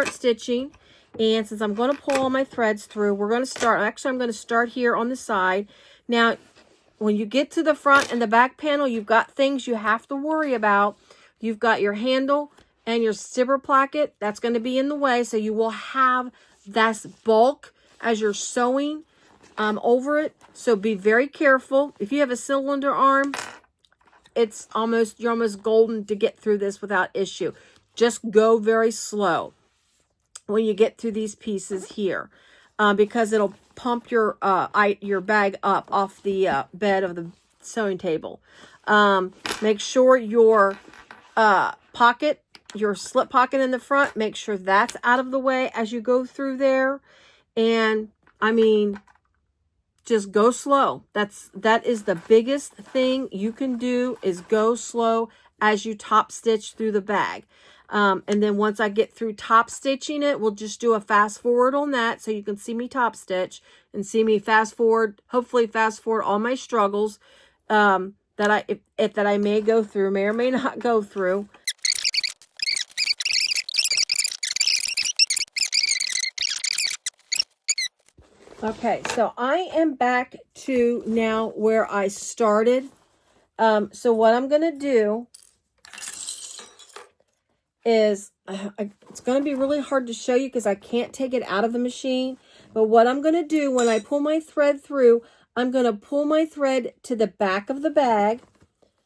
stitching, and since I'm going to pull all my threads through, I'm going to start here on the side. Now, when you get to the front and the back panel, you've got things you have to worry about. You've got your handle and your zipper placket. That's going to be in the way, so you will have this bulk as you're sewing over it. So be very careful. If you have a cylinder arm, you're almost golden to get through this without issue. Just go very slow when you get through these pieces here, because it'll pump your bag up off the bed of the sewing table. Make sure your your slip pocket in the front, make sure that's out of the way as you go through there. And I mean, just go slow. That is the biggest thing you can do, is go slow as you top stitch through the bag. And then once I get through top stitching it, we'll just do a fast forward on that so you can see me top stitch and see me hopefully fast forward all my struggles that I may go through, may or may not go through. Okay, so I am back to now where I started. So what I'm going to do is, it's going to be really hard to show you because I can't take it out of the machine. But what I'm going to do when I pull my thread through, I'm going to pull my thread to the back of the bag.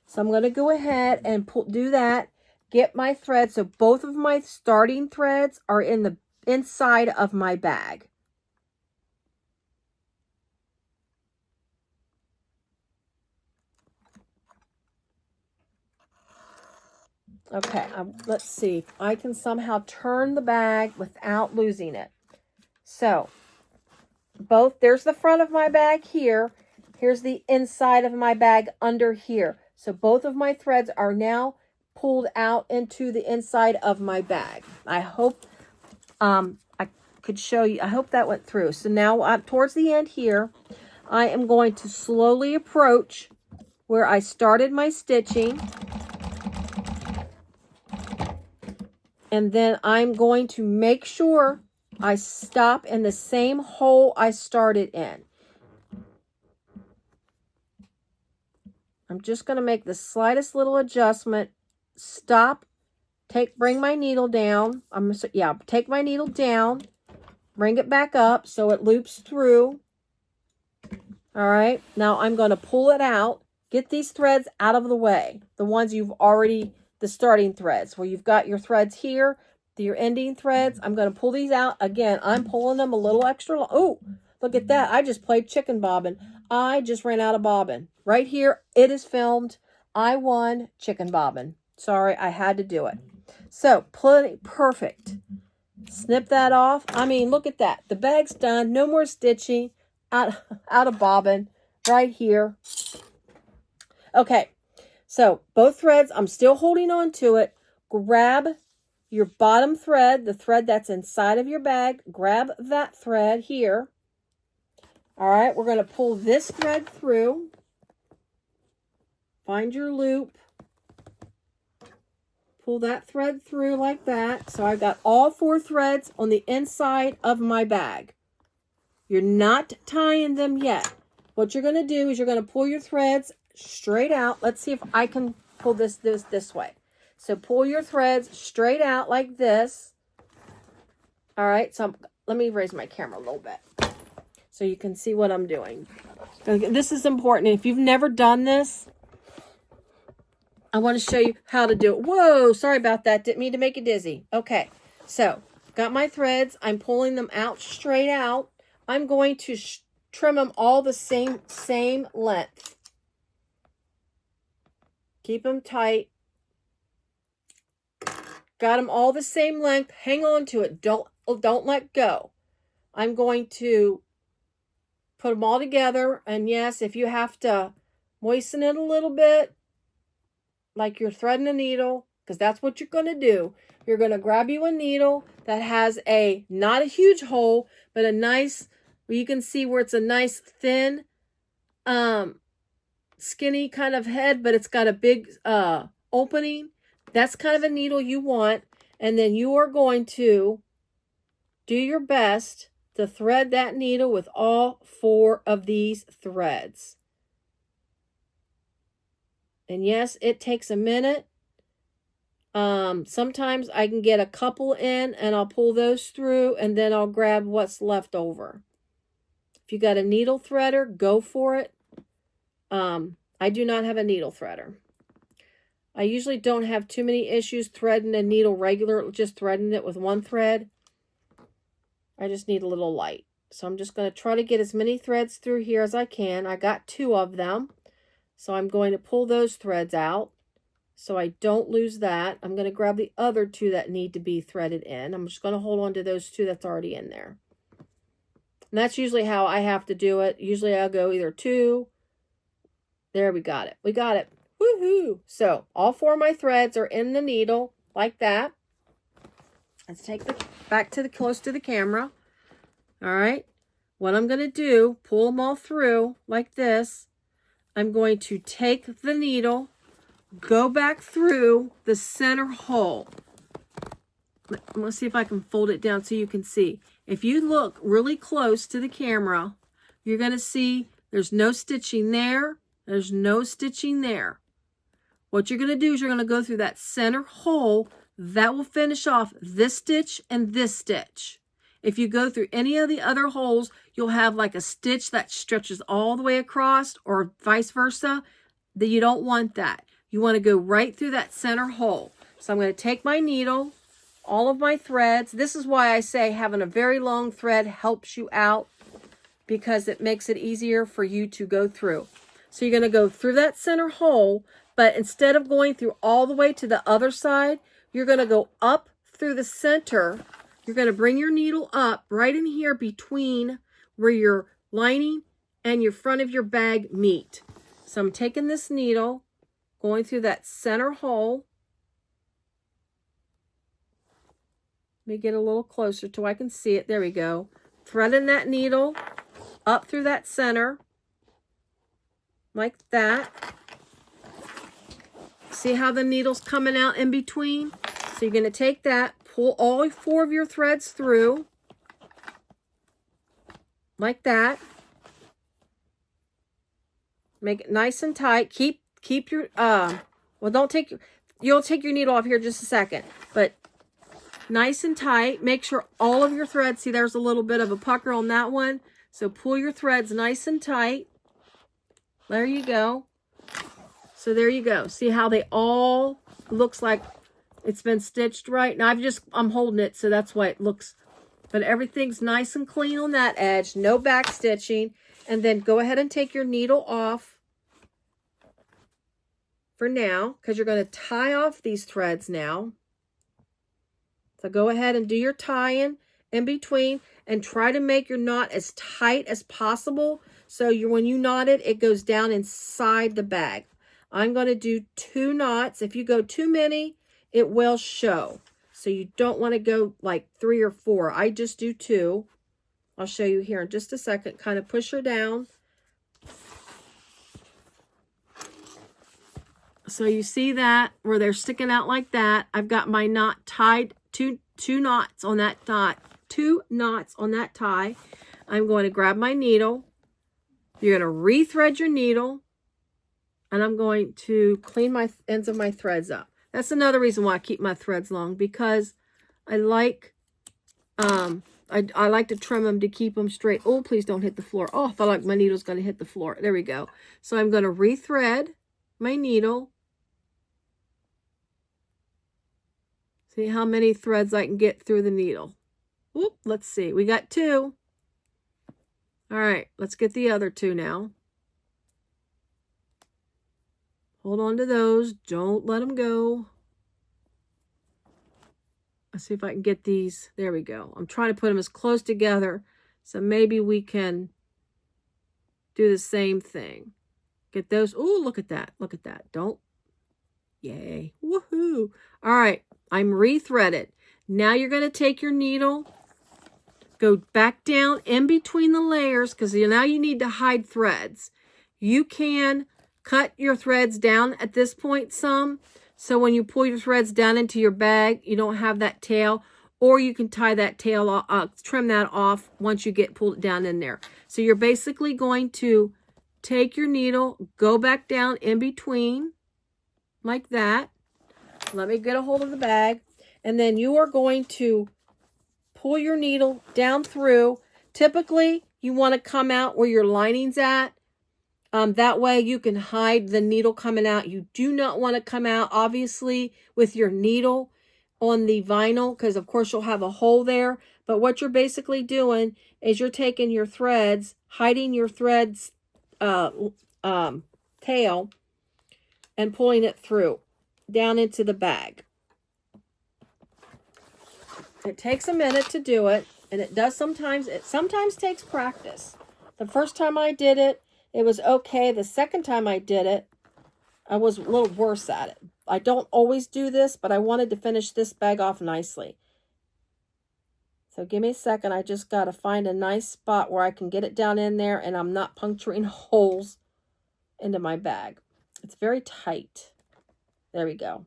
So I'm going to go ahead and do that. Get my thread. So both of my starting threads are in the inside of my bag. Okay, let's see if I can somehow turn the bag without losing it. So, there's the front of my bag here. Here's the inside of my bag under here. So both of my threads are now pulled out into the inside of my bag. I hope I could show you. I hope that went through. So now towards the end here, I am going to slowly approach where I started my stitching. And then I'm going to make sure I stop in the same hole I started in. I'm just going to make the slightest little adjustment. Stop. Bring my needle down. Take my needle down. Bring it back up so it loops through. All right. Now I'm going to pull it out. Get these threads out of the way. The ones the starting threads, where you've got your threads here, your ending threads. I'm going to pull these out. Again, I'm pulling them a little extra long. Oh, look at that. I just played chicken bobbin. I just ran out of bobbin. Right here, it is filmed. I won chicken bobbin. Sorry, I had to do it. So, perfect. Snip that off. I mean, look at that. The bag's done. No more stitching. Out of bobbin. Right here. Okay. So both threads, I'm still holding on to it. Grab your bottom thread, the thread that's inside of your bag. Grab that thread here. All right, we're going to pull this thread through. Find your loop. Pull that thread through like that. So I've got all 4 threads on the inside of my bag. You're not tying them yet. What you're going to do is you're going to pull your threads straight out. Let's see if I can pull this way. So pull your threads straight out like this. All right, so let me raise my camera a little bit so you can see what I'm doing. This is important. If you've never done this, I want to show you how to do it. Whoa, sorry about that. Didn't mean to make you dizzy. Okay, so got my threads. I'm pulling them out straight out. I'm going to trim them all the same length. Keep them tight. Got them all the same length. Hang on to it. Don't let go. I'm going to put them all together. And yes, if you have to moisten it a little bit, like you're threading a needle, because that's what you're going to do. You're going to grab you a needle that has not a huge hole, but a nice, you can see where it's a nice thin, skinny kind of head, but it's got a big opening. That's kind of a needle you want. And then you are going to do your best to thread that needle with all 4 of these threads. And yes, it takes a minute. Sometimes I can get a couple in and I'll pull those through and then I'll grab what's left over. If you got a needle threader, go for it. I do not have a needle threader. I usually don't have too many issues threading a needle regular, just threading it with one thread. I just need a little light. So I'm just going to try to get as many threads through here as I can. I got 2 of them. So I'm going to pull those threads out so I don't lose that. I'm going to grab the other 2 that need to be threaded in. I'm just going to hold on to those 2 that's already in there. And that's usually how I have to do it. Usually I'll go either 2. There, we got it. We got it. Woohoo! So all 4 of my threads are in the needle like that. Let's take the back to the close to the camera. All right. What I'm going to do, pull them all through like this. I'm going to take the needle, go back through the center hole. Let's see if I can fold it down so you can see. If you look really close to the camera, you're going to see there's no stitching there. There's no stitching there. What you're going to do is you're going to go through that center hole. That will finish off this stitch and this stitch. If you go through any of the other holes, you'll have like a stitch that stretches all the way across or vice versa. That you don't want that. You want to go right through that center hole. So I'm going to take my needle, all of my threads. This is why I say having a very long thread helps you out because it makes it easier for you to go through. So you're going to go through that center hole, but instead of going through all the way to the other side, you're going to go up through the center. You're going to bring your needle up right in here between where your lining and your front of your bag meet. So I'm taking this needle, going through that center hole. Let me get a little closer so I can see it. There we go. Threading that needle up through that center like that. See how the needle's coming out in between? So you're going to take that, pull all 4 of your threads through like that. Make it nice and tight. Keep your well, don't take you'll take your needle off here in just a second, but nice and tight. Make sure all of your threads, see there's a little bit of a pucker on that one. So pull your threads nice and tight. There you go. So there you go. See how they all looks like it's been stitched right. Now I'm holding it, so that's why it looks, but everything's nice and clean on that edge. No back stitching. And then go ahead and take your needle off for now, because you're going to tie off these threads now. So go ahead and do your tying in between and try to make your knot as tight as possible. So when you knot it, it goes down inside the bag. I'm going to do 2 knots. If you go too many, it will show. So you don't want to go like 3 or 4. I just do 2. I'll show you here in just a second. Kind of push her down. So you see that where they're sticking out like that. I've got my knot tied, two knots on that knot, 2 knots on that tie. I'm going to grab my needle. You're going to rethread your needle And I'm going to clean my ends of my threads up. That's another reason why I keep my threads long, because I like I like to trim them to keep them straight. Oh, please don't hit the floor. Oh, I feel like my needle's going to hit the floor. There we go. So I'm going to rethread my needle. See how many threads I can get through the needle. Oop, let's see. We got 2. All right, let's get the other 2 now. Hold on to those. Don't let them go. Let's see if I can get these. There we go. I'm trying to put them as close together, so maybe we can do the same thing. Get those. Oh, look at that. Look at that. Don't. Yay. Woohoo. All right. I'm rethreaded. Now you're going to take your needle, go back down in between the layers, because now you need to hide threads. You can cut your threads down at this point some, so when you pull your threads down into your bag, you don't have that tail, or you can tie that tail off, trim that off once you pull it down in there. So you're basically going to take your needle, go back down in between like that. Let me get a hold of the bag. And then you are going to pull your needle down through. Typically, you want to come out where your lining's at. That way you can hide the needle coming out. You do not want to come out, obviously, with your needle on the vinyl, because of course you'll have a hole there. But what you're basically doing is you're taking your threads, hiding your threads tail, and pulling it through down into the bag. It takes a minute to do it, and it sometimes takes practice. The first time I did it, it was okay. The second time I did it, I was a little worse at it. I don't always do this, but I wanted to finish this bag off nicely. So give me a second. I just got to find a nice spot where I can get it down in there and I'm not puncturing holes into my bag. It's very tight. There we go.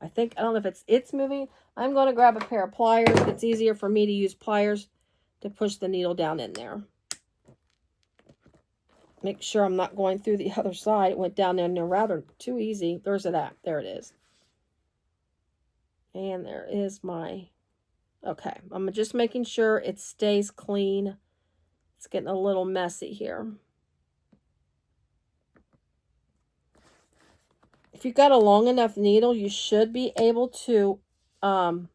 I don't know if it's moving. I'm going to grab a pair of pliers. It's easier for me to use pliers to push the needle down in there. Make sure I'm not going through the other side. It went down in there rather too easy. There's that. There it is. And there is my... Okay, I'm just making sure it stays clean. It's getting a little messy here. If you've got a long enough needle, you should be able to pull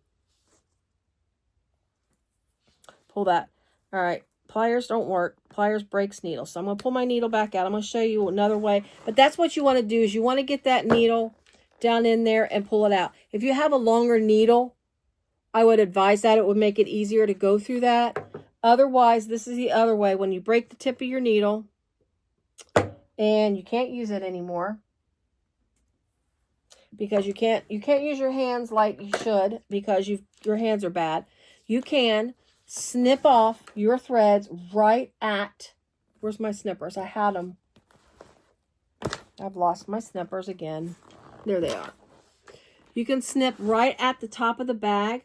that. All right, pliers don't work. Pliers breaks needle. So I'm going to pull my needle back out. I'm going to show you another way. But that's what you want to do, is you want to get that needle down in there and pull it out. If you have a longer needle, I would advise that. It would make it easier to go through that. Otherwise, this is the other way. When you break the tip of your needle and you can't use it anymore, because you can't use your hands like you should, because your hands are bad. You can snip off your threads right at, where's my snippers? I had them. I've lost my snippers again. There they are. You can snip right at the top of the bag,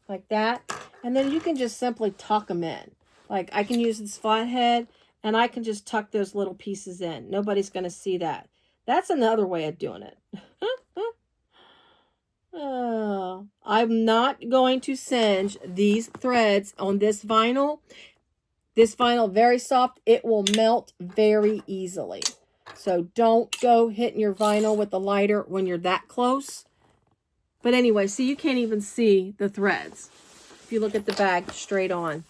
like that. And then you can just simply tuck them in. Like I can use this flathead and I can just tuck those little pieces in. Nobody's going to see that. That's another way of doing it. I'm not going to singe these threads on this vinyl. This vinyl, very soft. It will melt very easily. So don't go hitting your vinyl with the lighter when you're that close. But anyway, see, you can't even see the threads. If you look at the bag straight on,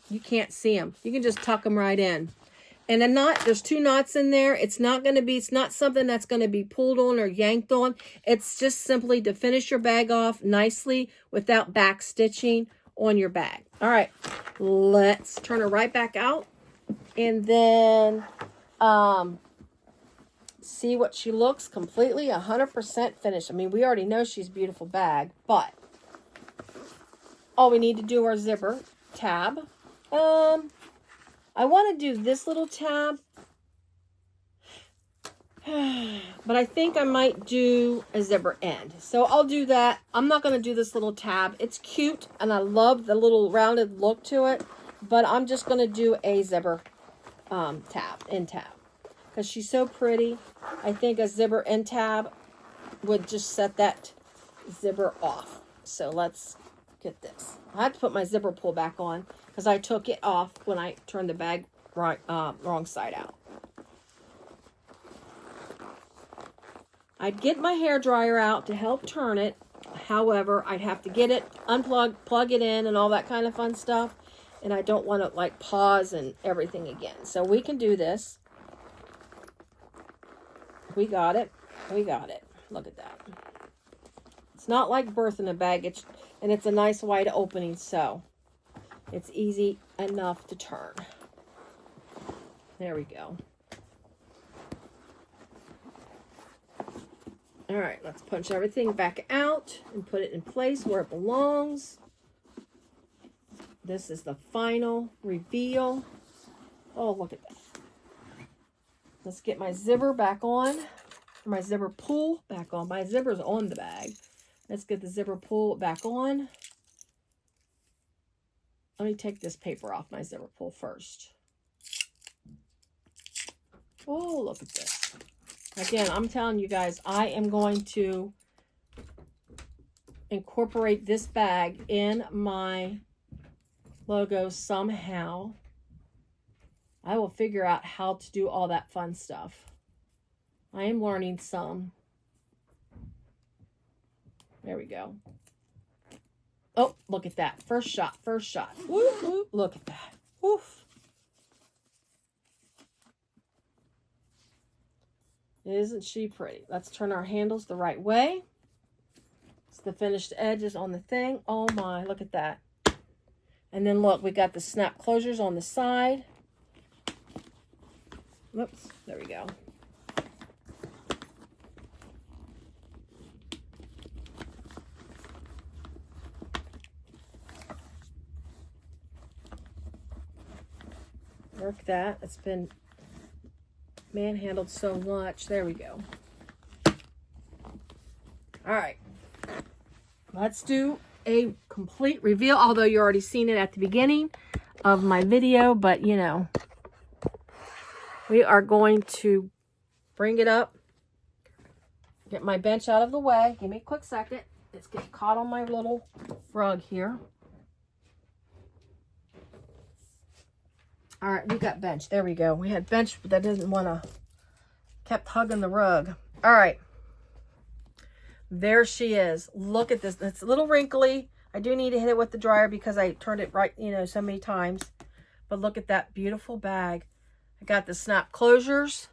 you can't see them. You can just tuck them right in. And a knot, there's 2 knots in there. It's not something that's going to be pulled on or yanked on. It's just simply to finish your bag off nicely without back stitching on your bag. All right, let's turn her right back out and then see what she looks completely 100% finished. I mean, we already know she's a beautiful bag, but all we need to do our zipper tab. I want to do this little tab, but I think I might do a zipper end. So I'll do that. I'm not going to do this little tab. It's cute, and I love the little rounded look to it, but I'm just going to do a zipper end tab. because she's so pretty. I think a zipper end tab would just set that zipper off. So let's get this. I have to put my zipper pull back on because I took it off when I turned the bag wrong side out. I'd get my hair dryer out to help turn it. However, I'd have to get it, unplug, plug it in, and all that kind of fun stuff. And I don't want to like pause and everything again. So we can do this. We got it. We got it. Look at that. It's not like birthing a bag. And it's a nice wide opening, so it's easy enough to turn. There we go. All right, let's punch everything back out and put it in place where it belongs. This is the final reveal. Oh, look at that. Let's get my zipper back on. My zipper pull back on. My zipper's on the bag. Let's get the zipper pull back on. Let me take this paper off my zipper pull first. Oh, look at this. Again, I'm telling you guys, I am going to incorporate this bag in my logo somehow. I will figure out how to do all that fun stuff. I am learning some. There we go. Oh, look at that. First shot, first shot. Whoop, whoop. Look at that. Woof. Isn't she pretty? Let's turn our handles the right way. It's the finished edges on the thing. Oh my, look at that. And then look, we got the snap closures on the side. Whoops, there we go. Work that. It's been manhandled so much. There we go. All right. Let's do a complete reveal, although you already seen it at the beginning of my video, but you know, we are going to bring it up, get my bench out of the way. Give me a quick second. It's getting caught on my little rug here. All right, we got bench. There we go. We had bench, but that didn't want to, kept hugging the rug. All right. There she is. Look at this. It's a little wrinkly. I do need to hit it with the dryer because I turned it right, you know, so many times. But look at that beautiful bag. I got the snap closures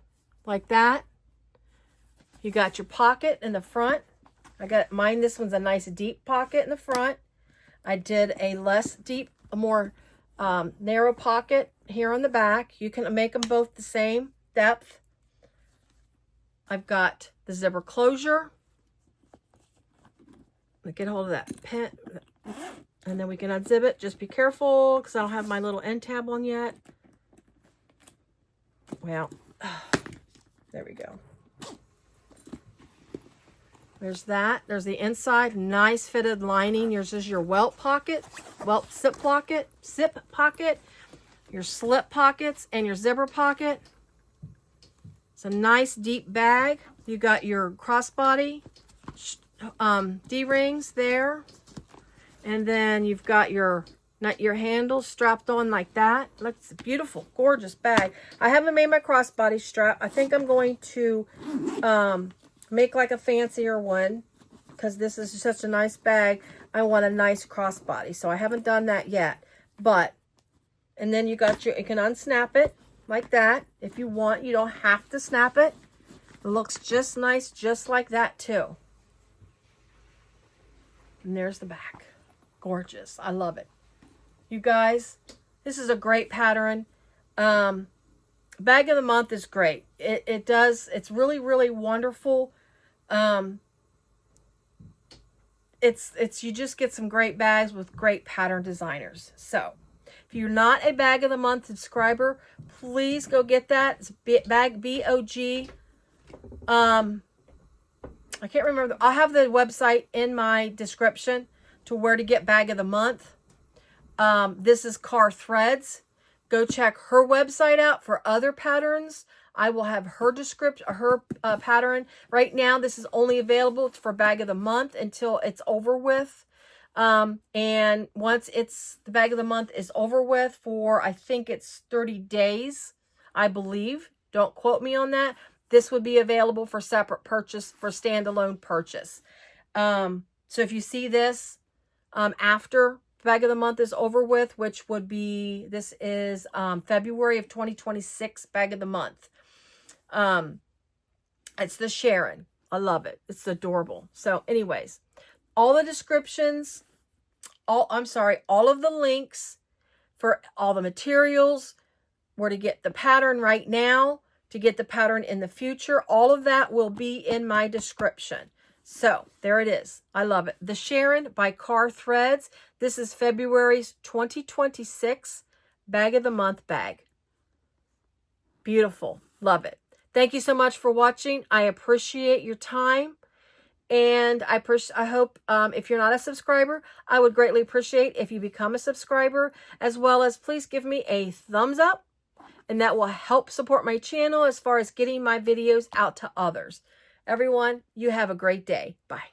like that. You got your pocket in the front. I got mine. This one's a nice deep pocket in the front. I did a less deep, a more narrow pocket here on the back. You can make them both the same depth. I've got the zipper closure. Get hold of that pin, and then we can unzip it. Just be careful because I don't have my little end tab on yet. Well, there we go. There's that. There's the inside. Nice fitted lining. Yours is your welt pocket, welt zip pocket, your slip pockets, and your zipper pocket. It's a nice deep bag. You got your crossbody D-rings there, and then you've got your handle strapped on like that. Looks beautiful, gorgeous bag. I haven't made my crossbody strap. I think I'm going to make like a fancier one because this is such a nice bag. I want a nice crossbody, so I haven't done that yet. But and then you got you can unsnap it like that if you want. You don't have to snap it. It looks just nice, just like that too. And there's the back. Gorgeous. I love it. You guys, this is a great pattern. Bag of the month is great. It's really, really wonderful. It's you just get some great bags with great pattern designers. So if you're not a bag of the month subscriber, please go get that. It's bag BOG. I can't remember. I'll have the website in my description to where to get bag of the month. This is Kaur threads. Go check her website out for other patterns. I will have her pattern. Right now, this is only available for bag of the month until it's over with. And once the bag of the month is over with for, I think it's 30 days, I believe. Don't quote me on that. This would be available for separate purchase, for standalone purchase. So if you see this after bag of the month is over with, which would be, this is February of 2026 bag of the month. It's the Charyn. I love it. It's adorable. So anyways, all the descriptions, all of the links for all the materials, where to get the pattern right now, to get the pattern in the future, all of that will be in my description. So there it is. I love it. The Charyn by Kaur Threads. This is February's 2026 bag of the month bag. Beautiful. Love it. Thank you so much for watching. I appreciate your time. And I hope if you're not a subscriber, I would greatly appreciate if you become a subscriber, as well as please give me a thumbs up. And that will help support my channel as far as getting my videos out to others. Everyone, you have a great day. Bye.